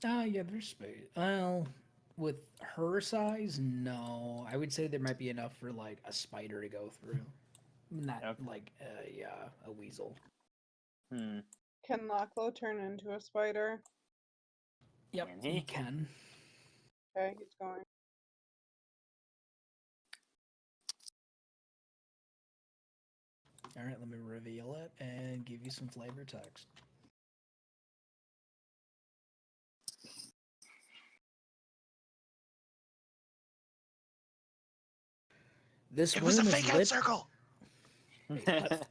Yeah, there's space. Well, with her size, no. I would say there might be enough for like a spider to go through, not Okay. like a weasel. Hmm. Can Locklow turn into a spider? Yep, Can he? he can. Okay, he's going. All right, let me reveal it and give you some flavor text. This It room was a is fake out lit. circle.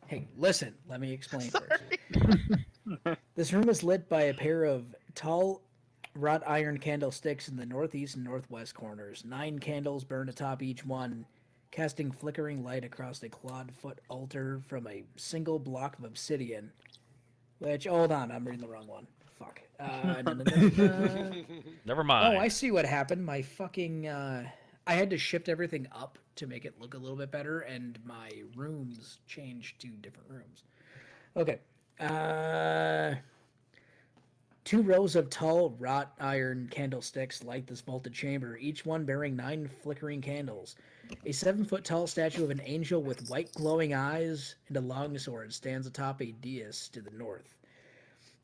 Hey, listen. Let me explain first. This room is lit by a pair of tall wrought iron candlesticks in the northeast and northwest corners. 9 candles burn atop each one, casting flickering light across a clawed-foot altar from a single block of obsidian. Which, hold on, I'm reading the wrong one. Fuck. Never Oh, mind. I see what happened. My fucking, I had to shift everything up to make it look a little bit better, and my rooms changed to different rooms. Okay. 2 rows of tall wrought iron candlesticks light this vaulted chamber, each one bearing 9 flickering candles. A 7-foot tall statue of an angel with white glowing eyes and a long sword stands atop a dais to the north.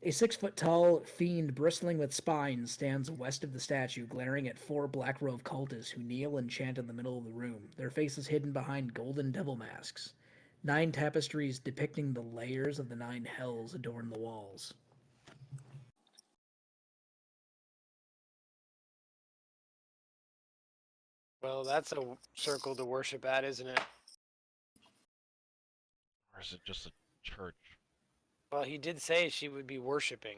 A 6-foot tall fiend bristling with spines stands west of the statue, glaring at 4 black-robed cultists who kneel and chant in the middle of the room, their faces hidden behind golden devil masks. 9 tapestries depicting the layers of the 9 hells adorn the walls. Well, that's a circle to worship at, isn't it? Or is it just a church? Well, he did say she would be worshiping.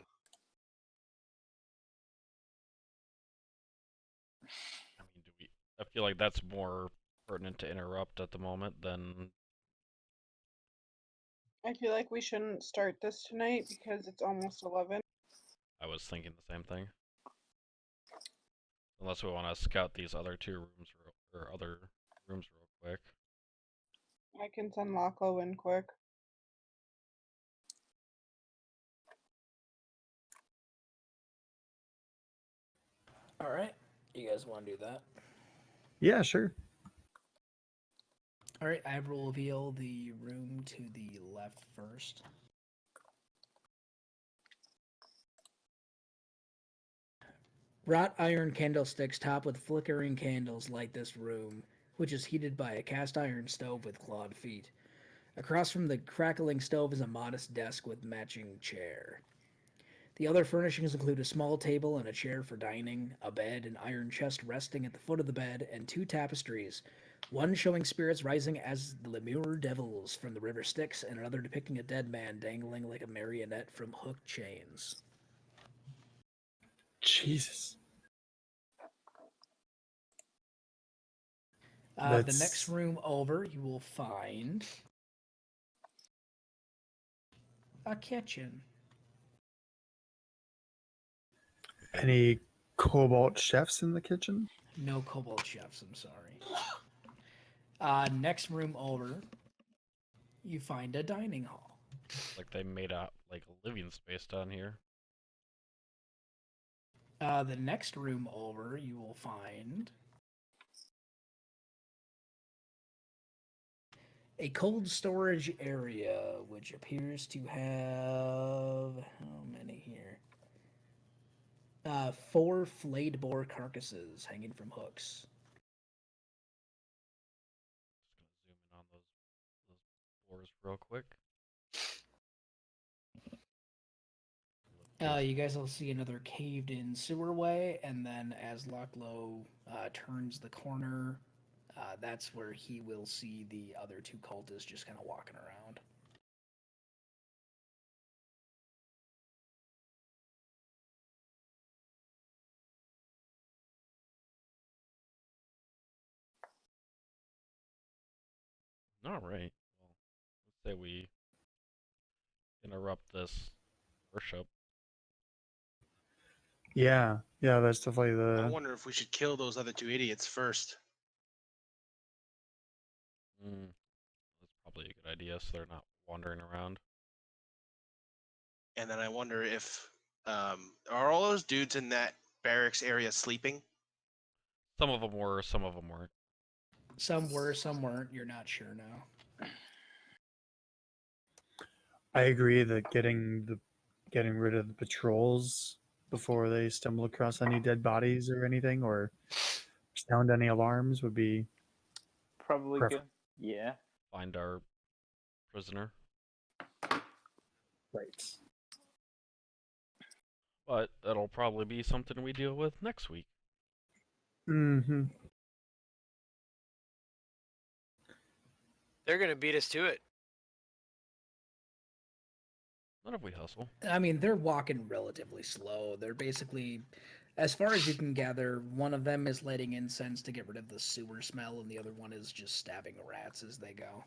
I mean, do we? I feel like that's more pertinent to interrupt at the moment than. I feel like we shouldn't start this tonight because it's almost 11. I was thinking the same thing. Unless we want to scout these other two rooms or other rooms real quick. I can send Lachlo in quick. All right. You guys want to do that? Yeah, sure. All right. I will reveal the room to the left first. Wrought iron candlesticks topped with flickering candles light this room, which is heated by a cast iron stove with clawed feet. Across from the crackling stove is a modest desk with matching chair. The other furnishings include a small table and a chair for dining, a bed, an iron chest resting at the foot of the bed, and two tapestries, one showing spirits rising as the Lemur devils from the river Styx, and another depicting a dead man dangling like a marionette from hooked chains. Jesus. The next room over, you will find a kitchen. Any cobalt chefs in the kitchen? No kobold chefs, I'm sorry. Next room over, you find a dining hall. Like they made a living space down here. The next room over, you will find a cold storage area, which appears to have how many here? 4 flayed boar carcasses hanging from hooks. Just gonna zoom in on those boars real quick. You guys will see another caved-in sewerway, and then as Locklow turns the corner, that's where he will see the other 2 cultists just kind of walking around. All right. Well, let's say we interrupt this worship. Yeah, that's definitely I the. wonder if we should kill those other 2 idiots first. That's probably a good idea, so they're not wandering around. And then I wonder if are all those dudes in that barracks area sleeping? Some of them were, some of them weren't. Some were, some weren't. You're not sure now. I agree that getting rid of the patrols before they stumble across any dead bodies or anything, or sound any alarms, would be Probably preferable. good. Yeah. Find our prisoner. Right. But that'll probably be something we deal with next week. Mm-hmm. They're gonna beat us to it. Not if we hustle. I mean, they're walking relatively slow. They're basically, as far as you can gather, one of them is lighting incense to get rid of the sewer smell, and the other one is just stabbing rats as they go.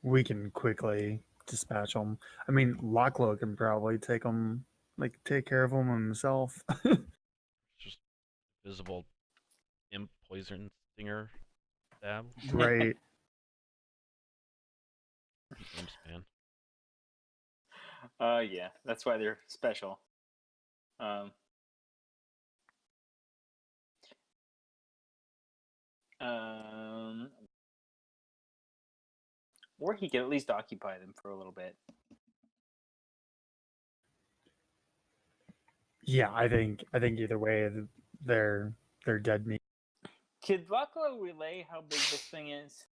We can quickly dispatch them. I mean, Locklow can probably take care of them himself. Just visible imp poison stinger stab. Right. Imps, man. Yeah, that's why they're special. Or he could at least occupy them for a little bit. Yeah, I think either way they're dead meat. Could Bucklo relay how big this thing is?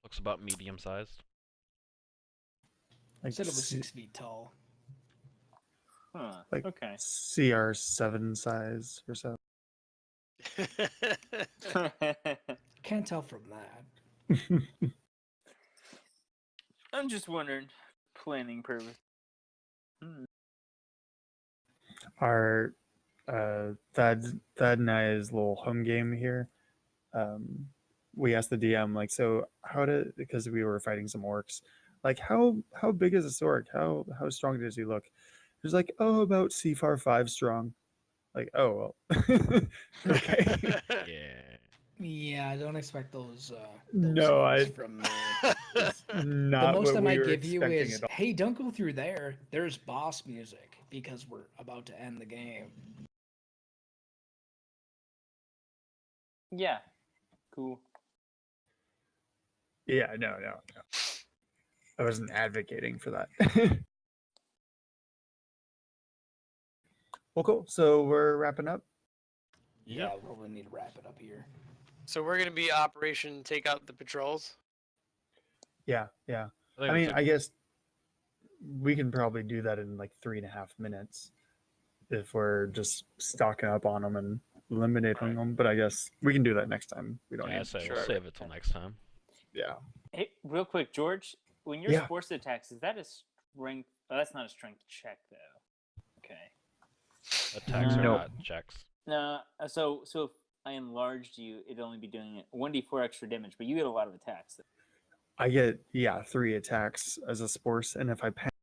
Looks about medium sized. Said it was 6 feet tall. Huh. Like Okay. CR7 size or so. Can't tell from that. I'm just wondering, planning purpose. Our Thad and I's little home game here. We asked the DM because we were fighting some orcs, like how big is this orc? How strong does he look? Who's like, oh, about CFAR 5 strong. Like, oh, well. Okay. Yeah. Yeah, I don't expect those No, things from me. It's The not most what I we might were give you expecting is, at all. hey, don't go through there. There's boss music because we're about to end the game. Yeah. Cool. Yeah, no. I wasn't advocating for that. Well, cool. So we're wrapping up. Yeah, we'll probably need to wrap it up here. So we're gonna be Operation Take Out the Patrols. Yeah. I mean, I guess we can probably do that in like 3.5 minutes if we're just stocking up on them and eliminating them. But I guess we can do that next time. We don't Yeah, I need say to we'll try save it till next time. Yeah. Hey, real quick, George, when you're Yeah. forced attacks, is that a strength? Oh, that's not a strength check, though. Okay. Attacks are Nope. not checks. No, so if I enlarged you, it'd only be doing 1d4 extra damage, but you get a lot of attacks. I get 3 attacks as a sports, and if I